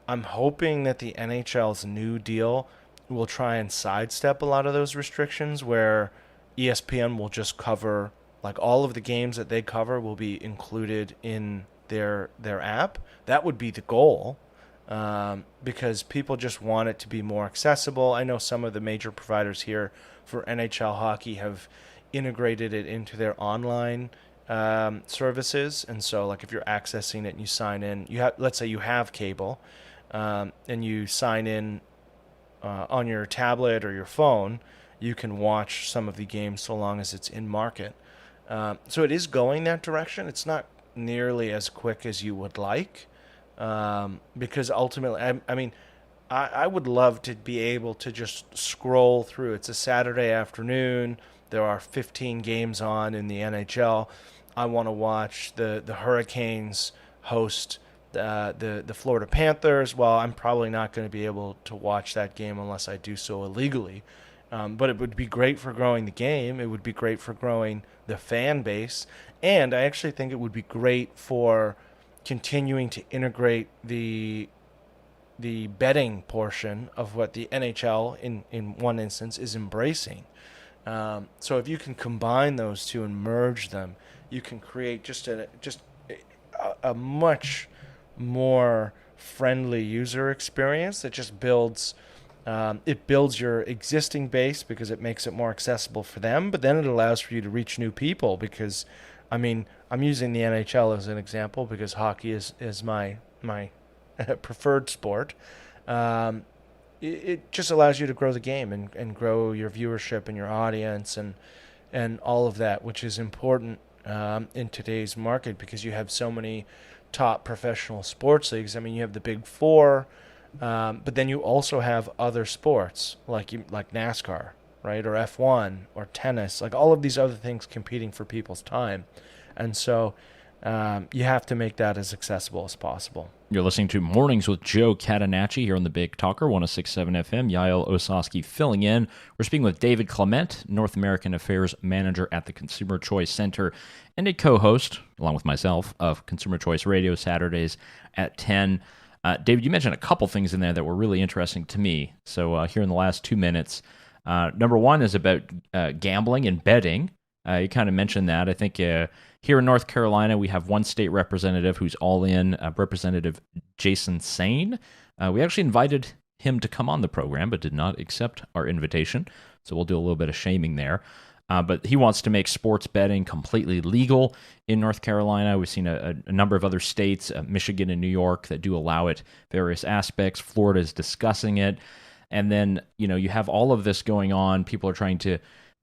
[SPEAKER 11] I'm hoping that the NHL's new deal will try and sidestep a lot of those restrictions, where ESPN will just cover, like, all of the games that they cover will be included in their app. That would be the goal. Because people just want it to be more accessible. I know some of the major providers here for NHL hockey have integrated it into their online services, and so like if you're accessing it and you sign in, let's say you have cable, and you sign in on your tablet or your phone, you can watch some of the games so long as it's in market. So it is going that direction. It's not nearly as quick as you would like. Because ultimately, I would love to be able to just scroll through. It's a Saturday afternoon. There are 15 games on in the NHL. I want to watch the Hurricanes host the Florida Panthers. Well, I'm probably not going to be able to watch that game unless I do so illegally. But it would be great for growing the game. It would be great for growing the fan base. And I actually think it would be great for continuing to integrate the betting portion of what the NHL in one instance is embracing. So if you can combine those two and merge them, you can create just a much more friendly user experience that just builds your existing base, because it makes it more accessible for them, but then it allows for you to reach new people, because I'm using the NHL as an example because hockey is my preferred sport. It just allows you to grow the game and grow your viewership and your audience and all of that, which is important in today's market, because you have so many top professional sports leagues. You have the Big Four, but then you also have other sports like NASCAR, right, or F1 or tennis, like all of these other things competing for people's time. And so you have to make that as accessible as possible.
[SPEAKER 5] You're listening to Mornings with Joe Catenacci here on the Big Talker, 106.7 FM. Yaël Ossowski filling in. We're speaking with David Clement, North American Affairs Manager at the Consumer Choice Center, and a co-host, along with myself, of Consumer Choice Radio Saturdays at 10. David, you mentioned a couple things in there that were really interesting to me. So here in the last 2 minutes, number one is about gambling and betting. You kind of mentioned that. I think here in North Carolina, we have one state representative who's all in, Representative Jason Sain. We actually invited him to come on the program, but did not accept our invitation. So we'll do a little bit of shaming there. But he wants to make sports betting completely legal in North Carolina. We've seen a number of other states, Michigan and New York, that do allow it, various aspects. Florida is discussing it. And then, you have all of this going on. People are trying to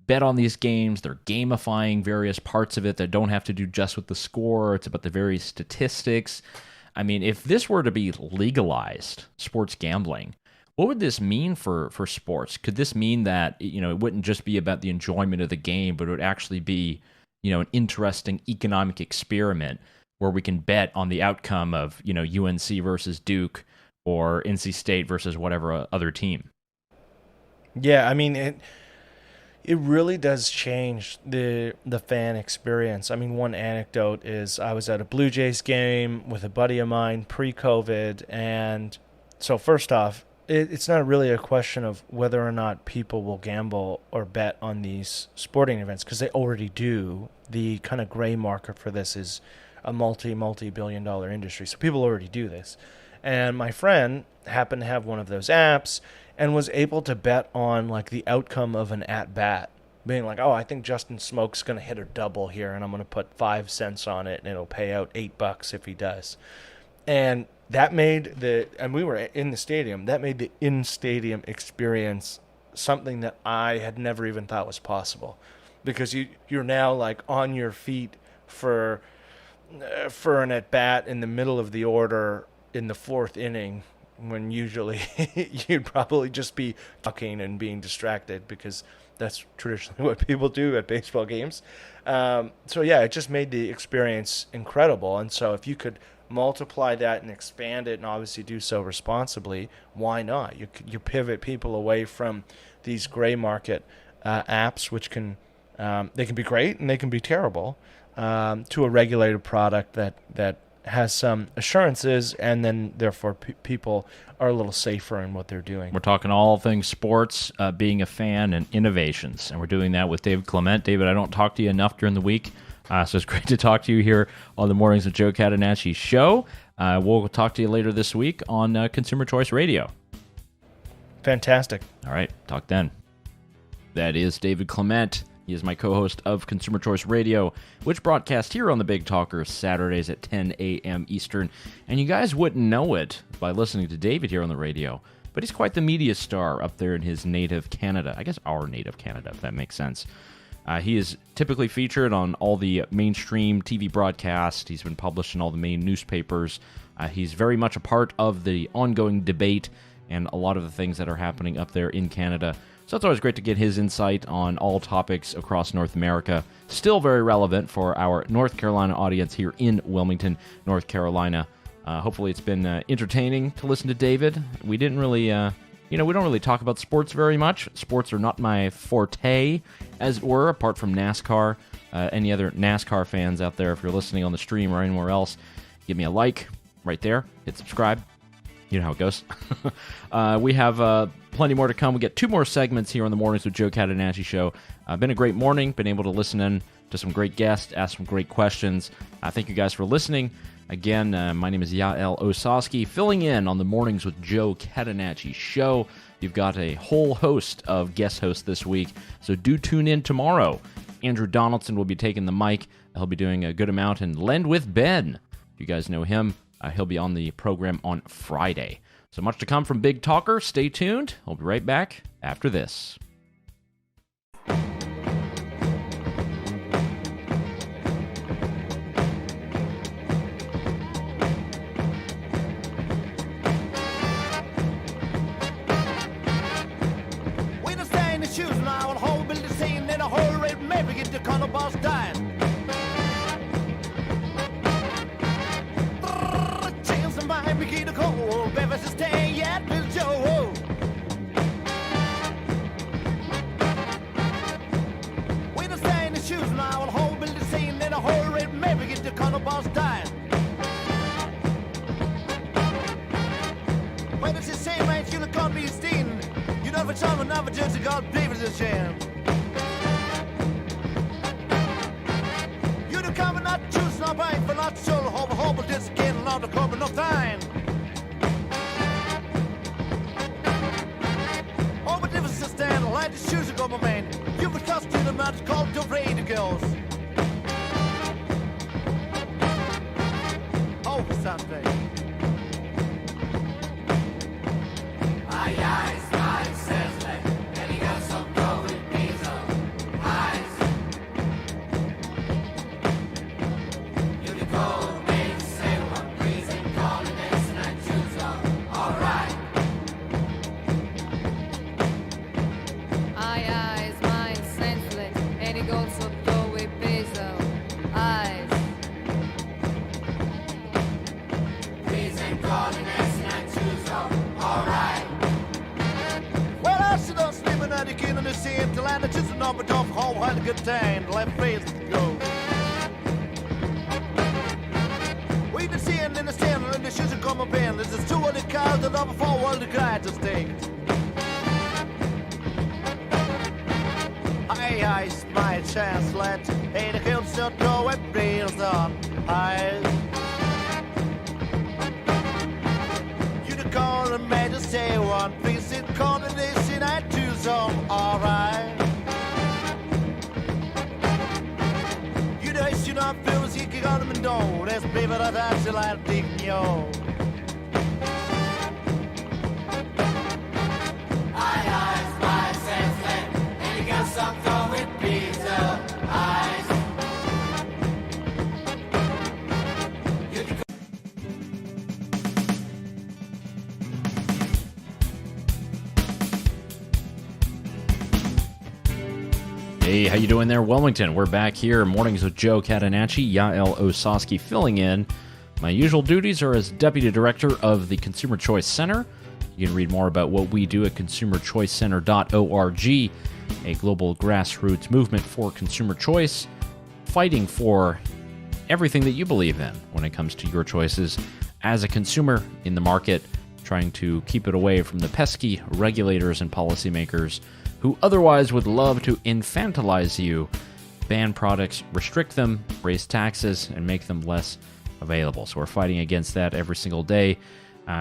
[SPEAKER 5] bet on these games. They're gamifying various parts of it that don't have to do just with the score. It's about the various statistics. I mean, if this were to be legalized, sports gambling, what would this mean for sports? Could this mean that, it wouldn't just be about the enjoyment of the game, but it would actually be, an interesting economic experiment where we can bet on the outcome of, UNC versus Duke or NC State versus whatever other team?
[SPEAKER 11] Yeah, I mean, it really does change the fan experience. I mean, one anecdote is I was at a Blue Jays game with a buddy of mine pre-COVID, and so first off, it's not really a question of whether or not people will gamble or bet on these sporting events, because they already do. The kind of gray market for this is a multi-billion dollar industry, so people already do this. And my friend happened to have one of those apps and was able to bet on like the outcome of an at-bat, being like, oh, I think Justin Smoke's going to hit a double here, and I'm going to put 5 cents on it, and it'll pay out $8 if he does. And that made and we were in the stadium, that made the in-stadium experience something that I had never even thought was possible, because you're now like on your feet for an at-bat in the middle of the order in the 4th inning, when usually you'd probably just be talking and being distracted, because that's traditionally what people do at baseball games. So yeah, it just made the experience incredible. And so if you could multiply that and expand it, and obviously do so responsibly, why not? You pivot people away from these gray market apps, which can they can be great and they can be terrible, to a regulated product that has some assurances, and then therefore people are a little safer in what they're doing.
[SPEAKER 5] We're talking all things sports, being a fan, and innovations, and we're doing that with David Clement. David, I don't talk to you enough during the week, so it's great to talk to you here on the Mornings of Joe Catenacci show. We'll talk to you later this week on Consumer Choice Radio.
[SPEAKER 11] Fantastic.
[SPEAKER 5] All right, talk then. That is David Clement. He is my co-host of Consumer Choice Radio, which broadcasts here on the Big Talker Saturdays at 10 a.m. Eastern. And you guys wouldn't know it by listening to David here on the radio, but he's quite the media star up there in his native Canada. I guess our native Canada, if that makes sense. He is typically featured on all the mainstream TV broadcasts. He's been published in all the main newspapers. He's very much a part of the ongoing debate and a lot of the things that are happening up there in Canada. So it's always great to get his insight on all topics across North America. Still very relevant for our North Carolina audience here in Wilmington, North Carolina. Hopefully it's been entertaining to listen to David. We didn't really, we don't really talk about sports very much. Sports are not my forte, as it were, apart from NASCAR. Any other NASCAR fans out there, if you're listening on the stream or anywhere else, give me a like right there. Hit subscribe. You know how it goes. We have plenty more to come. We get 2 more segments here on the Mornings with Joe Catenacci show. Been a great morning. Been able to listen in to some great guests, ask some great questions. Thank you guys for listening. Again, my name is Yaël Ossowski, filling in on the Mornings with Joe Catenacci show. You've got a whole host of guest hosts this week, so do tune in tomorrow. Andrew Donaldson will be taking the mic. He'll be doing a good amount in Lend with Ben. If you guys know him, he'll be on the program on Friday. So much to come from Big Talker. Stay tuned. I'll be right back after this.
[SPEAKER 24] When I stay in the shoes now, I'll hold the scene in a whole red maybe get the color boss dying. Begin to call, baby, stay yet with Joe. When I stay in the shoes now, I'll hold the scene in a hurry, maybe get the color boss dying. When it's the same range, you'll call me Steen. You know, for someone, never just a god, David's a shame. You don't come and not choose, not buying for not soul, hope, this again, not a cover, no time. Like the shoes ago, my man. You've been tossed to the mountains called the Radio Girls. Oh, Sunday. Aye, aye, Well, I sit on sleeping at the king of the sea till I just an up and off home, had a good time, left face to go. We can see in the stand, and the shoes are coming in. There's just 2 of the cars that are before all the guys to stay. I my chance, let ain't a hill still throw it breeze on. You the call and made us say one piece, it called and they see I do some alright. You know, you not feel as you can on them and don't. That's baby that I shall have taken you.
[SPEAKER 5] Hey, how you doing there, Wilmington? We're back here, Mornings with Joe Catenacci, Yaël Ossowski filling in. My usual duties are as Deputy Director of the Consumer Choice Center. You can read more about what we do at consumerchoicecenter.org, a global grassroots movement for consumer choice, fighting for everything that you believe in when it comes to your choices as a consumer in the market, trying to keep it away from the pesky regulators and policymakers who otherwise would love to infantilize you, ban products, restrict them, raise taxes, and make them less available. So we're fighting against that every single day.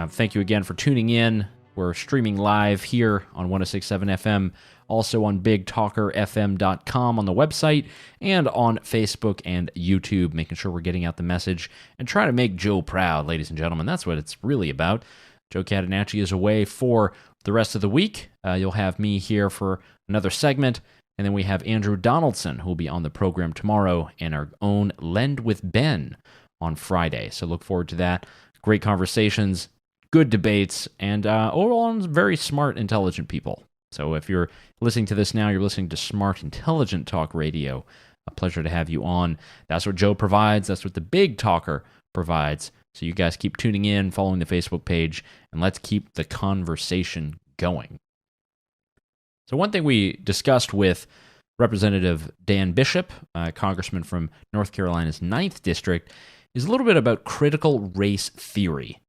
[SPEAKER 5] Thank you again for tuning in. We're streaming live here on 106.7 FM, also on BigTalkerFM.com on the website, and on Facebook and YouTube, making sure we're getting out the message and trying to make Joe proud, ladies and gentlemen. That's what it's really about. Joe Catenacci is away for the rest of the week. You'll have me here for another segment, and then we have Andrew Donaldson, who will be on the program tomorrow, and our own Lend with Ben on Friday. So look forward to that. Great conversations, good debates, and overall very smart, intelligent people. So if you're listening to this now, you're listening to smart, intelligent talk radio. A pleasure to have you on. That's what Joe provides. That's what the Big Talker provides. So you guys keep tuning in, following the Facebook page, and let's keep the conversation going. So one thing we discussed with Representative Dan Bishop, congressman from North Carolina's 9th District, is a little bit about critical race theory.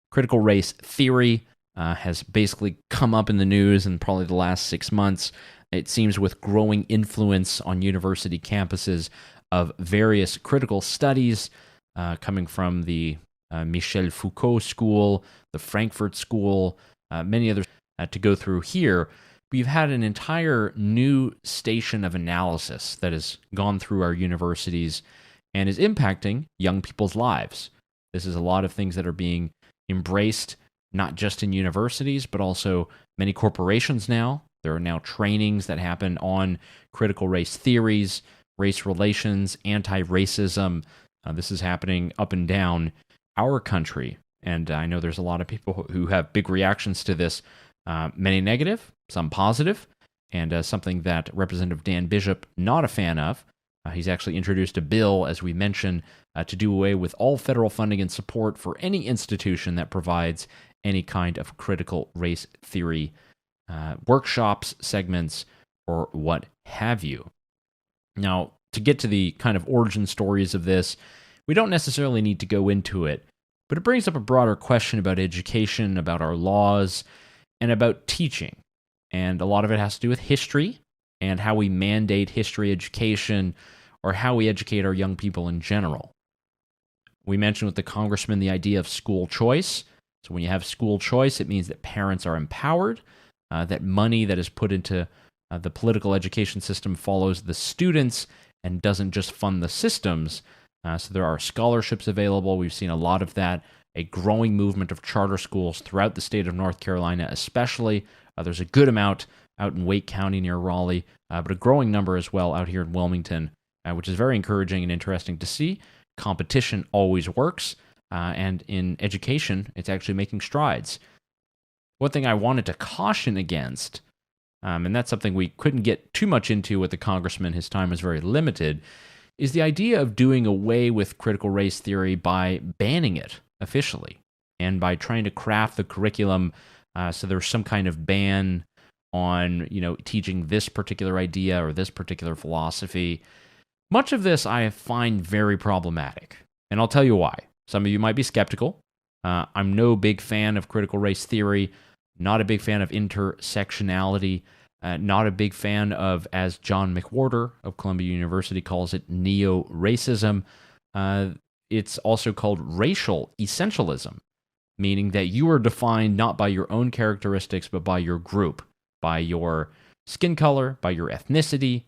[SPEAKER 5] Critical race theory has basically come up in the news in probably the last 6 months. It seems with growing influence on university campuses of various critical studies coming from the Michel Foucault School, the Frankfurt School, many others to go through here. We've had an entire new station of analysis that has gone through our universities and is impacting young people's lives. This is a lot of things that are being embraced, not just in universities, but also many corporations now. There are now trainings that happen on critical race theories, race relations, anti-racism. This is happening up and down our country. And I know there's a lot of people who have big reactions to this, many negative, some positive, and something that Representative Dan Bishop, not a fan of. He's actually introduced a bill, as we mentioned, to do away with all federal funding and support for any institution that provides any kind of critical race theory workshops, segments, or what have you. Now, to get to the kind of origin stories of this, we don't necessarily need to go into it, but it brings up a broader question about education, about our laws, and about teaching. And a lot of it has to do with history and how we mandate history education or how we educate our young people in general. We mentioned with the congressman the idea of school choice. So when you have school choice, it means that parents are empowered, that money that is put into the political education system follows the students and doesn't just fund the systems. So there are scholarships available. We've seen a lot of that, a growing movement of charter schools throughout the state of North Carolina especially. There's a good amount out in Wake County near Raleigh, but a growing number as well out here in Wilmington, which is very encouraging and interesting to see. Competition always works, and in education, it's actually making strides. One thing I wanted to caution against, and that's something we couldn't get too much into with the congressman, his time was very limited, is the idea of doing away with critical race theory by banning it officially. and by trying to craft the curriculum so there's some kind of ban on, teaching this particular idea or this particular philosophy. Much of this I find very problematic, and I'll tell you why. Some of you might be skeptical. I'm no big fan of critical race theory, not a big fan of intersectionality, not a big fan of, as John McWhorter of Columbia University calls it, neo-racism. It's also called racial essentialism, meaning that you are defined not by your own characteristics, but by your group, by your skin color, by your ethnicity,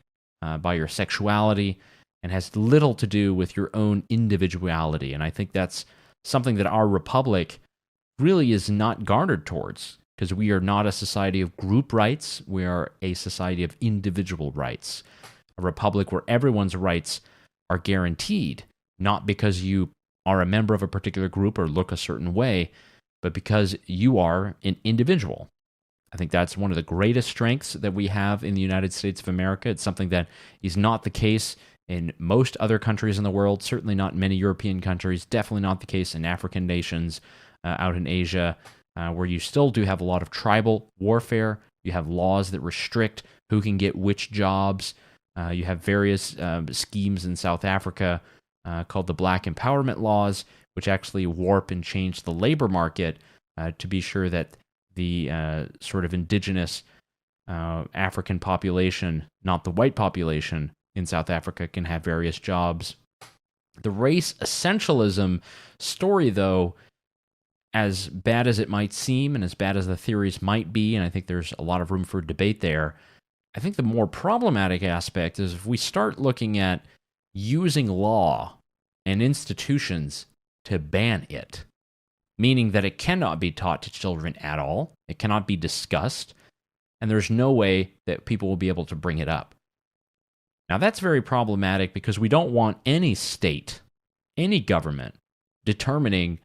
[SPEAKER 5] by your sexuality, and has little to do with your own individuality. And I think that's something that our republic really is not garnered towards, because we are not a society of group rights. We are a society of individual rights, a republic where everyone's rights are guaranteed, not because you are a member of a particular group or look a certain way, but because you are an individual. I think that's one of the greatest strengths that we have in the United States of America. It's something that is not the case in most other countries in the world, certainly not in many European countries, definitely not the case in African nations out in Asia, where you still do have a lot of tribal warfare. You have laws that restrict who can get which jobs. You have various schemes in South Africa called the Black Empowerment Laws, which actually warp and change the labor market to be sure that the sort of indigenous African population, not the white population in South Africa, can have various jobs. The race essentialism story, though, as bad as it might seem and as bad as the theories might be, and I think there's a lot of room for debate there, I think the more problematic aspect is if we start looking at using law and institutions to ban it, meaning that it cannot be taught to children at all, it cannot be discussed, and there's no way that people will be able to bring it up. Now, that's very problematic because we don't want any state, any government, determining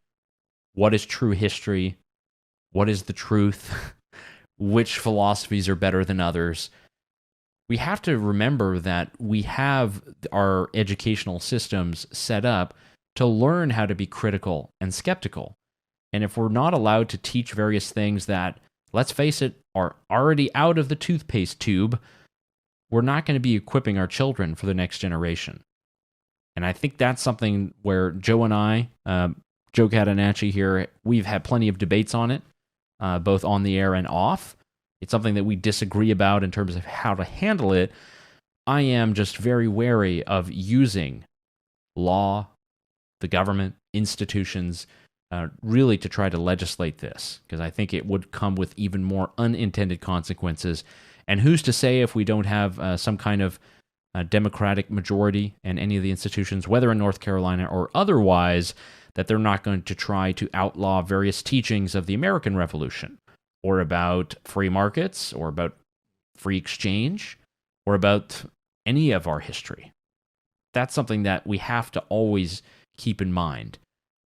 [SPEAKER 5] what is true history, what is the truth, which philosophies are better than others. We have to remember that we have our educational systems set up to learn how to be critical and skeptical. And if we're not allowed to teach various things that, let's face it, are already out of the toothpaste tube, we're not going to be equipping our children for the next generation. And I think that's something where Joe and I, Joe Catenacci here, we've had plenty of debates on it, both on the air and off. It's something that we disagree about in terms of how to handle it. I am just very wary of using law, the government, institutions, really to try to legislate this, because I think it would come with even more unintended consequences. And who's to say if we don't have some kind of Democratic majority in any of the institutions, whether in North Carolina or otherwise, that they're not going to try to outlaw various teachings of the American Revolution, or about free markets, or about free exchange, or about any of our history. That's something that we have to always keep in mind.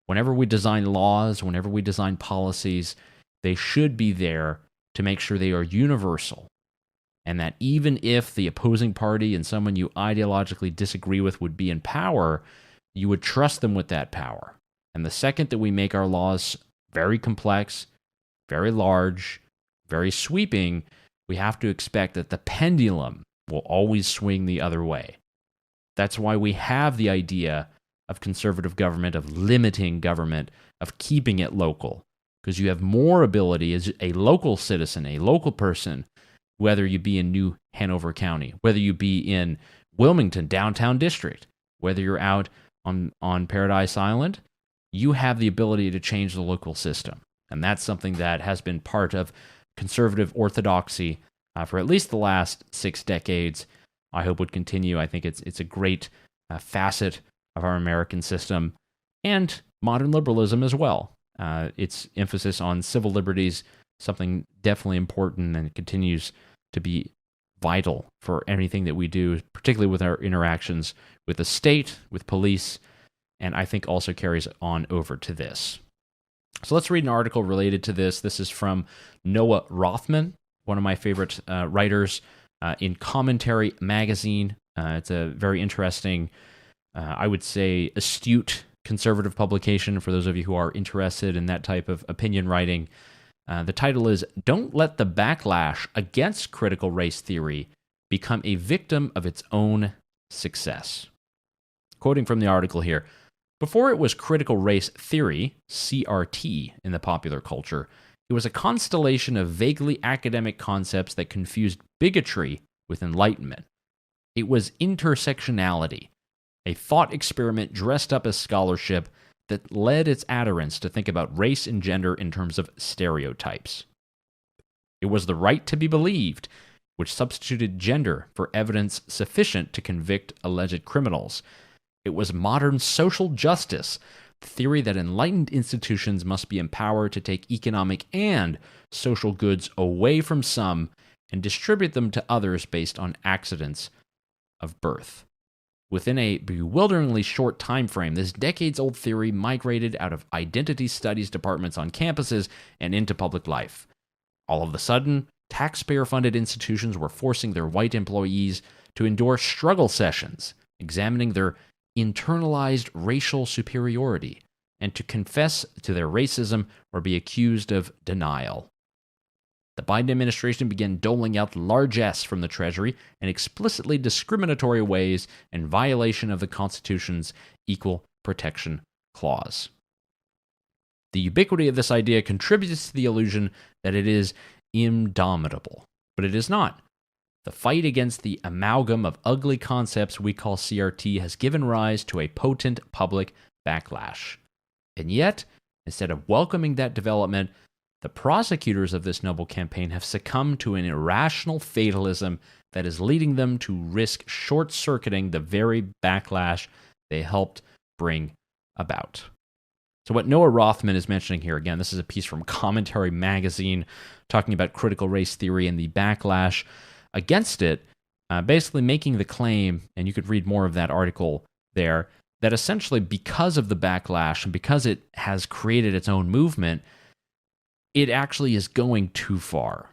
[SPEAKER 5] Whenever we design laws, whenever we design policies, they should be there to make sure they are universal. And that even if the opposing party and someone you ideologically disagree with would be in power, you would trust them with that power. And the second that we make our laws very complex, very large, very sweeping, we have to expect that the pendulum will always swing the other way. That's why we have the idea of conservative government, of limiting government, of keeping it local, because you have more ability as a local citizen, a local person, whether you be in New Hanover County, whether you be in Wilmington, downtown district, whether you're out on Paradise Island, you have the ability to change the local system. And that's something that has been part of conservative orthodoxy for at least the last 6 decades. I hope would continue. I think it's a great facet of our American system, and modern liberalism as well. Its emphasis on civil liberties, something definitely important, and it continues to be vital for anything that we do, particularly with our interactions with the state, with police, and I think also carries on over to this. So let's read an article related to this. This is from Noah Rothman, one of my favorite writers in Commentary Magazine. It's a very interesting, I would say, astute conservative publication for those of you who are interested in that type of opinion writing. The title is "Don't Let the Backlash Against Critical Race Theory Become a Victim of Its Own Success." Quoting from the article here, "Before it was critical race theory, CRT, in the popular culture, it was a constellation of vaguely academic concepts that confused bigotry with enlightenment. It was intersectionality, a thought experiment dressed up as scholarship that led its adherents to think about race and gender in terms of stereotypes. It was the right to be believed, which substituted gender for evidence sufficient to convict alleged criminals. It was modern social justice, the theory that enlightened institutions must be empowered to take economic and social goods away from some and distribute them to others based on accidents of birth. Within a bewilderingly short time frame, this decades-old theory migrated out of identity studies departments on campuses and into public life. All of a sudden, taxpayer-funded institutions were forcing their white employees to endure struggle sessions, examining their internalized racial superiority, and to confess to their racism or be accused of denial. The Biden administration began doling out largesse from the Treasury in explicitly discriminatory ways in violation of the Constitution's Equal Protection Clause. The ubiquity of this idea contributes to the illusion that it is indomitable, but it is not. The fight against the amalgam of ugly concepts we call CRT has given rise to a potent public backlash. And yet, instead of welcoming that development, the prosecutors of this noble campaign have succumbed to an irrational fatalism that is leading them to risk short-circuiting the very backlash they helped bring about. So what Noah Rothman is mentioning here, again, this is a piece from Commentary Magazine talking about critical race theory and the backlash against it, basically making the claim, and you could read more of that article there, that essentially because of the backlash and because it has created its own movement, it actually is going too far.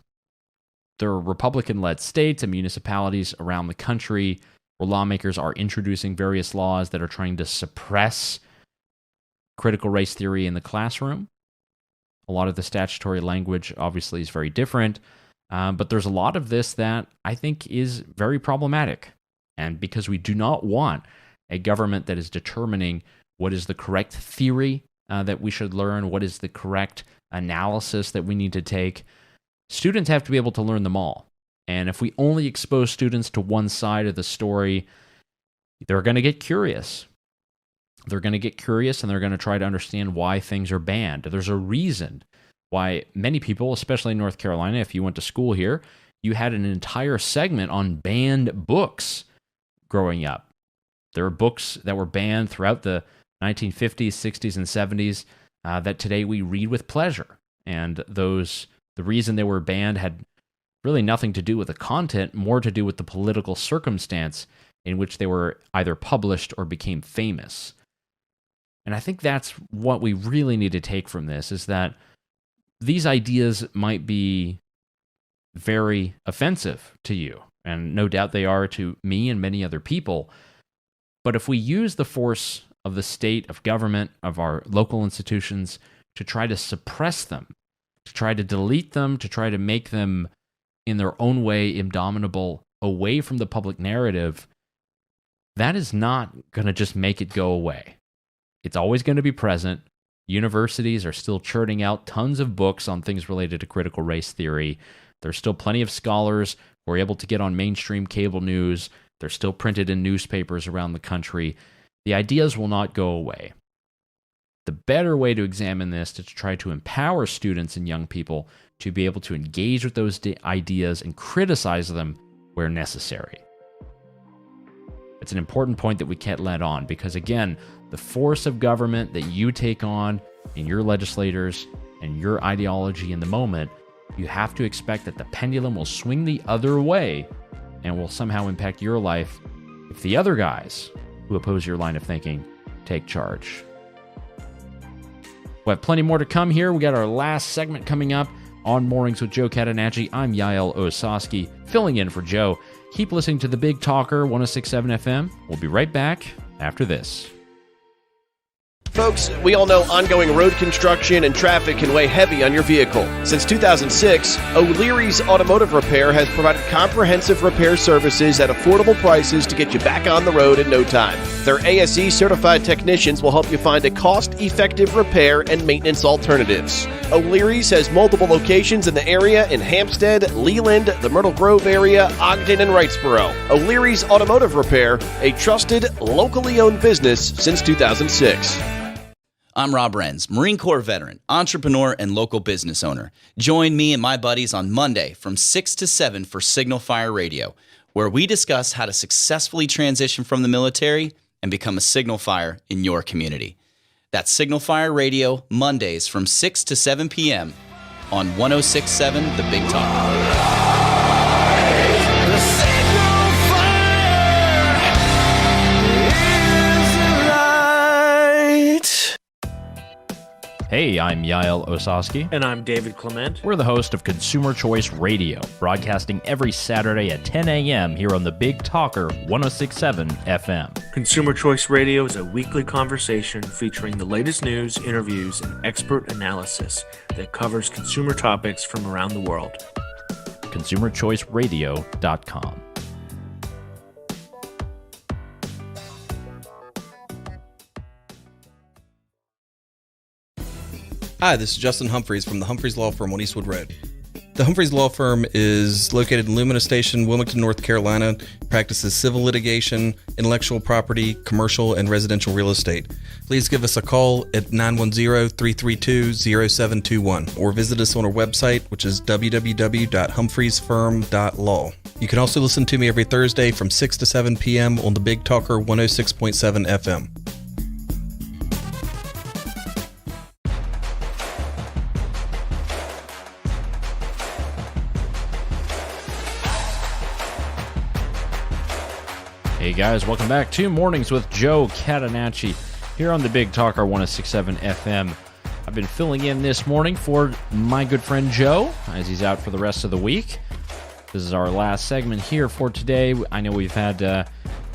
[SPEAKER 5] There are Republican-led states and municipalities around the country where lawmakers are introducing various laws that are trying to suppress critical race theory in the classroom. A lot of the statutory language obviously is very different, but there's a lot of this that I think is very problematic. And because we do not want a government that is determining what is the correct theory that we should learn, what is the correct analysis that we need to take, students have to be able to learn them all. And if we only expose students to one side of the story, they're going to get curious. They're going to get curious and they're going to try to understand why things are banned. There's a reason why many people, especially in North Carolina, if you went to school here, you had an entire segment on banned books growing up. There are books that were banned throughout the 1950s, 60s, and 70s that today we read with pleasure. And the reason they were banned had really nothing to do with the content, more to do with the political circumstance in which they were either published or became famous. And I think that's what we really need to take from this, is that these ideas might be very offensive to you, and no doubt they are to me and many other people. But if we use the force of the state, of government, of our local institutions to try to suppress them, to try to delete them, to try to make them in their own way indomitable away from the public narrative, that is not going to just make it go away. It's always going to be present. Universities are still churning out tons of books on things related to critical race theory. There's still plenty of scholars who are able to get on mainstream cable news. They're still printed in newspapers around the country. The ideas will not go away. The better way to examine this is to try to empower students and young people to be able to engage with those ideas and criticize them where necessary. It's an important point that we can't let on because, again, the force of government that you take on in your legislators and your ideology in the moment, you have to expect that the pendulum will swing the other way and will somehow impact your life if the other guys who oppose your line of thinking take charge. We'll have plenty more to come here. We got our last segment coming up on Mornings with Joe Catenacci. I'm Yaël Ossowski, filling in for Joe. Keep listening to the Big Talker 106.7 FM. We'll be right back after this.
[SPEAKER 10] Folks, we all know ongoing road construction and traffic can weigh heavy on your vehicle. Since 2006, O'Leary's Automotive Repair has provided comprehensive repair services at affordable prices to get you back on the road in no time. Their ASE certified technicians will help you find a cost-effective repair and maintenance alternatives. O'Leary's has multiple locations in the area in Hampstead, Leland, the Myrtle Grove area, Ogden, and Wrightsboro. O'Leary's Automotive Repair, a trusted, locally owned business since 2006.
[SPEAKER 21] I'm Rob Renz, Marine Corps veteran, entrepreneur, and local business owner. Join me and my buddies on Monday from 6 to 7 for Signal Fire Radio, where we discuss how to successfully transition from the military and become a signal fire in your community. That's Signal Fire Radio, Mondays from 6 to 7 p.m. on 106.7 The Big Talk.
[SPEAKER 5] Hey, I'm Yaël Ossowski.
[SPEAKER 17] And I'm David Clement.
[SPEAKER 5] We're the host of Consumer Choice Radio, broadcasting every Saturday at 10 a.m. here on the Big Talker 106.7 FM.
[SPEAKER 17] Consumer Choice Radio is a weekly conversation featuring the latest news, interviews, and expert analysis that covers consumer topics from around the world.
[SPEAKER 5] ConsumerChoiceRadio.com.
[SPEAKER 25] Hi, this is Justin Humphreys from the Humphreys Law Firm on Eastwood Road. The Humphreys Law Firm is located in Lumina Station, Wilmington, North Carolina, practices civil litigation, intellectual property, commercial, and residential real estate. Please give us a call at 910-332-0721 or visit us on our website, which is www.humphreysfirm.law. You can also listen to me every Thursday from 6 to 7 p.m. on the Big Talker 106.7 FM.
[SPEAKER 5] Hey guys, welcome back to Mornings with Joe Catenacci here on the Big Talker 106.7 FM. I've been filling in this morning for my good friend Joe as he's out for the rest of the week. This is our last segment here for today. I know we've had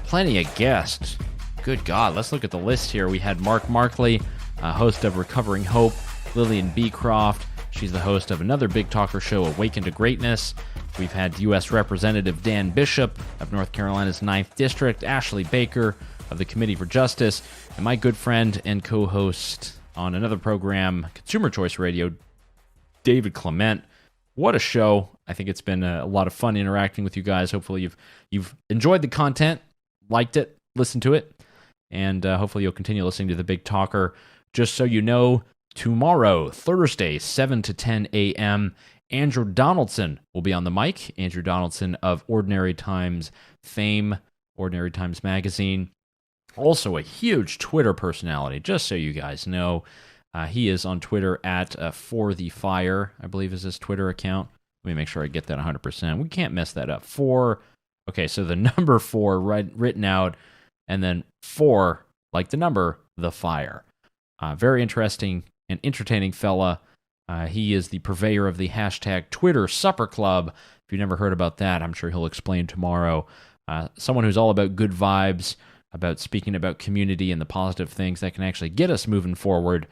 [SPEAKER 5] plenty of guests. Good God, let's look at the list here. We had Marcley, host of Recovering Hope, Lillian Beecroft. She's the host of another Big Talker show, Awaken to Greatness. We've had U.S. Representative Dan Bishop of North Carolina's 9th District, Ashley Baker of the Committee for Justice, and my good friend and co-host on another program, Consumer Choice Radio, David Clement. What a show. I think it's been a lot of fun interacting with you guys. Hopefully you've enjoyed the content, liked it, listened to it, and hopefully you'll continue listening to the Big Talker. Just so you know, tomorrow, Thursday, 7 to 10 a.m., Andrew Donaldson will be on the mic. Andrew Donaldson of Ordinary Times fame, Ordinary Times Magazine. Also a huge Twitter personality, just so you guys know. He is on Twitter at ForTheFire, I believe is his Twitter account. Let me make sure I get that 100%. We can't mess that up. Okay, so the number 4 written out, and then 4, like the number, the fire. Very interesting and entertaining fella. He is the purveyor of the hashtag Twitter Supper Club. If you've never heard about that, I'm sure he'll explain tomorrow. Someone who's all about good vibes, about speaking about community and the positive things that can actually get us moving forward.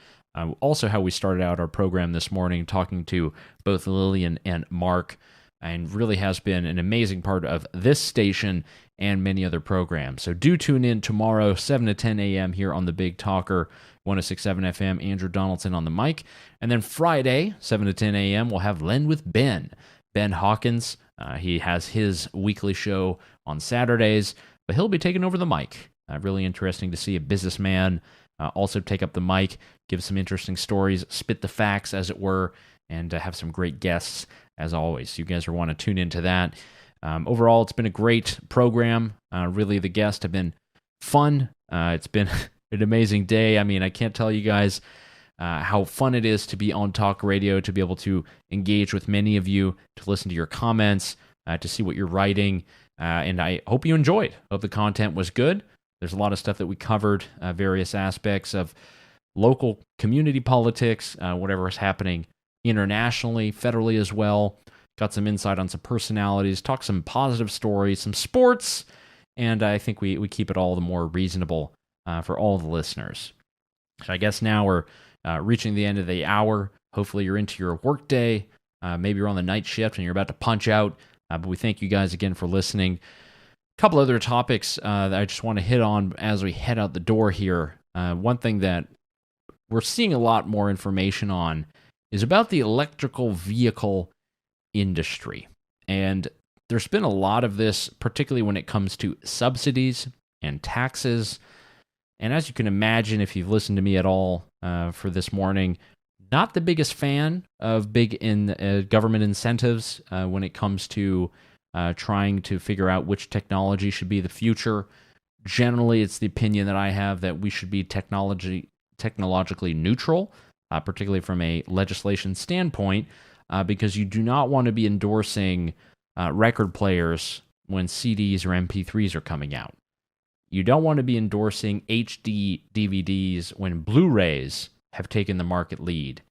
[SPEAKER 5] Also how we started out our program this morning, talking to both Lillian and Mark, and really has been an amazing part of this station and many other programs. So do tune in tomorrow, 7 to 10 a.m. here on the Big Talker 106.7 FM, Andrew Donaldson on the mic. And then Friday, 7 to 10 a.m., we'll have Len with Ben Hawkins. He has his weekly show on Saturdays, but he'll be taking over the mic. Really interesting to see a businessman also take up the mic, give some interesting stories, spit the facts, as it were, and have some great guests, as always. You guys will want to tune into that. Overall, it's been a great program. Really, the guests have been fun. It's been an amazing day. I mean, I can't tell you guys how fun it is to be on talk radio, to be able to engage with many of you, to listen to your comments, to see what you're writing. And I hope you enjoyed. Hope the content was good. There's a lot of stuff that we covered, various aspects of local community politics, whatever is happening internationally, federally as well. Got some insight on some personalities, talked some positive stories, some sports, and I think we keep it all the more reasonable for all the listeners. So I guess now we're reaching the end of the hour. Hopefully you're into your work day. Maybe you're on the night shift and you're about to punch out. But we thank you guys again for listening. A couple other topics that I just want to hit on as we head out the door here. One thing that we're seeing a lot more information on is about the electrical vehicle industry. And there's been a lot of this, particularly when it comes to subsidies and taxes. And as you can imagine, if you've listened to me at all for this morning, not the biggest fan of big government incentives when it comes to trying to figure out which technology should be the future. Generally, it's the opinion that I have that we should be technologically neutral, particularly from a legislation standpoint, because you do not want to be endorsing record players when CDs or MP3s are coming out. You don't want to be endorsing HD DVDs when Blu-rays have taken the market lead.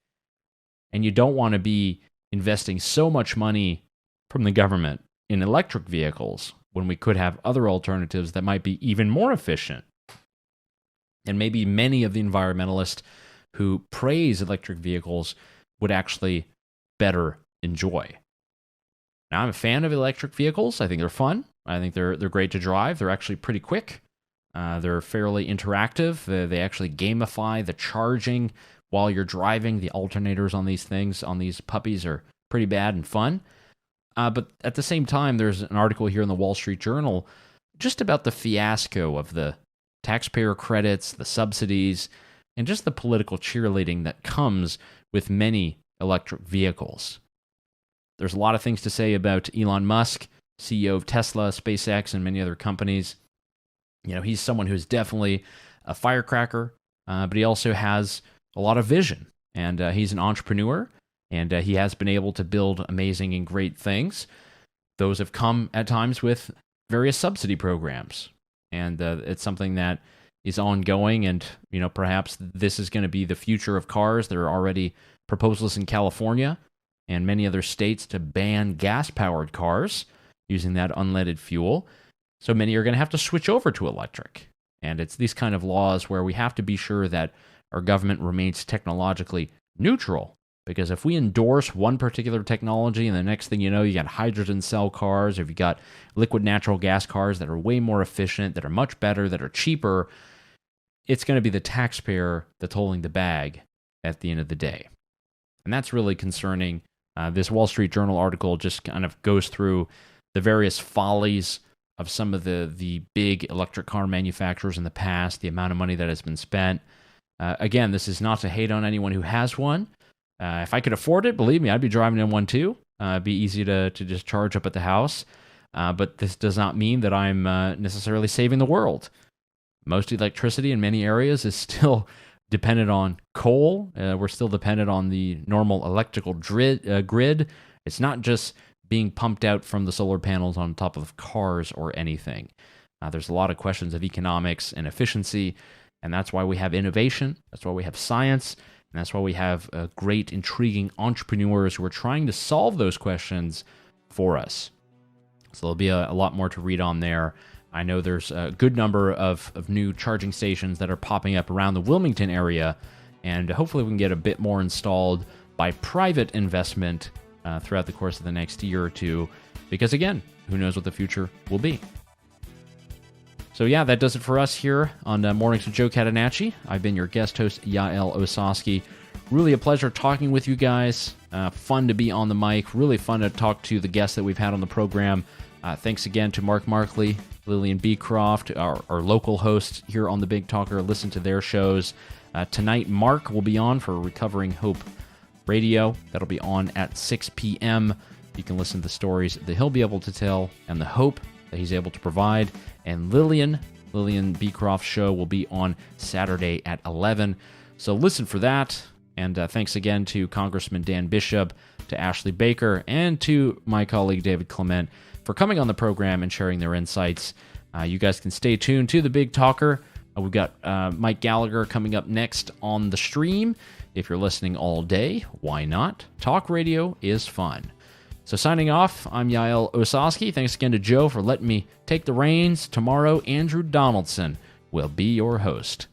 [SPEAKER 5] And you don't want to be investing so much money from the government in electric vehicles when we could have other alternatives that might be even more efficient. And maybe many of the environmentalists who praise electric vehicles would actually better enjoy. Now, I'm a fan of electric vehicles. I think they're fun. I think they're great to drive. They're actually pretty quick. They're fairly interactive. They actually gamify the charging while you're driving. The alternators on these things, on these puppies, are pretty bad and fun. But at the same time, there's an article here in the Wall Street Journal just about the fiasco of the taxpayer credits, the subsidies, and just the political cheerleading that comes with many electric vehicles. There's a lot of things to say about Elon Musk, CEO of Tesla, SpaceX, and many other companies. You know, he's someone who's definitely a firecracker, but he also has a lot of vision, and he's an entrepreneur, and he has been able to build amazing and great things. Those have come at times with various subsidy programs, and it's something that is ongoing, and you know, perhaps this is going to be the future of cars. There are already proposals in California and many other states to ban gas-powered cars using that unleaded fuel. So many are going to have to switch over to electric. And it's these kind of laws where we have to be sure that our government remains technologically neutral. Because if we endorse one particular technology and the next thing you know, you got hydrogen cell cars, or if you got liquid natural gas cars that are way more efficient, that are much better, that are cheaper, it's going to be the taxpayer that's holding the bag at the end of the day. And that's really concerning. This Wall Street Journal article just kind of goes through the various follies of some of the big electric car manufacturers in the past, the amount of money that has been spent. Again, this is not to hate on anyone who has one. If I could afford it, believe me, I'd be driving in one too. It'd be easy to just charge up at the house. But this does not mean that I'm necessarily saving the world. Most electricity in many areas is still dependent on coal. We're still dependent on the normal electrical grid. It's not just being pumped out from the solar panels on top of cars or anything. There's a lot of questions of economics and efficiency, and that's why we have innovation. That's why we have science, and that's why we have great, intriguing entrepreneurs who are trying to solve those questions for us. So there'll be a lot more to read on there. I know there's a good number of new charging stations that are popping up around the Wilmington area, and hopefully we can get a bit more installed by private investment throughout the course of the next year or two, because again, who knows what the future will be. So yeah, that does it for us here on Mornings with Joe Catenacci. I've been your guest host, Yaël Ossowski. Really a pleasure talking with you guys. Fun to be on the mic. Really fun to talk to the guests that we've had on the program. Thanks again to Marcley, Lillian Beecroft, our local hosts here on The Big Talker. Listen to their shows. Tonight, Mark will be on for Recovering Hope Radio. That'll be on at 6 p.m. You can listen to the stories that he'll be able to tell and the hope that he's able to provide. And Lillian Beecroft's show will be on Saturday at 11. So listen for that. And thanks again to Congressman Dan Bishop, to Ashley Baker, and to my colleague David Clement for coming on the program and sharing their insights. You guys can stay tuned to The Big Talker. We've got Mike Gallagher coming up next on the stream. If you're listening all day, why not? Talk radio is fun. So signing off, I'm Yaël Ossowski. Thanks again to Joe for letting me take the reins. Tomorrow, Andrew Donaldson will be your host.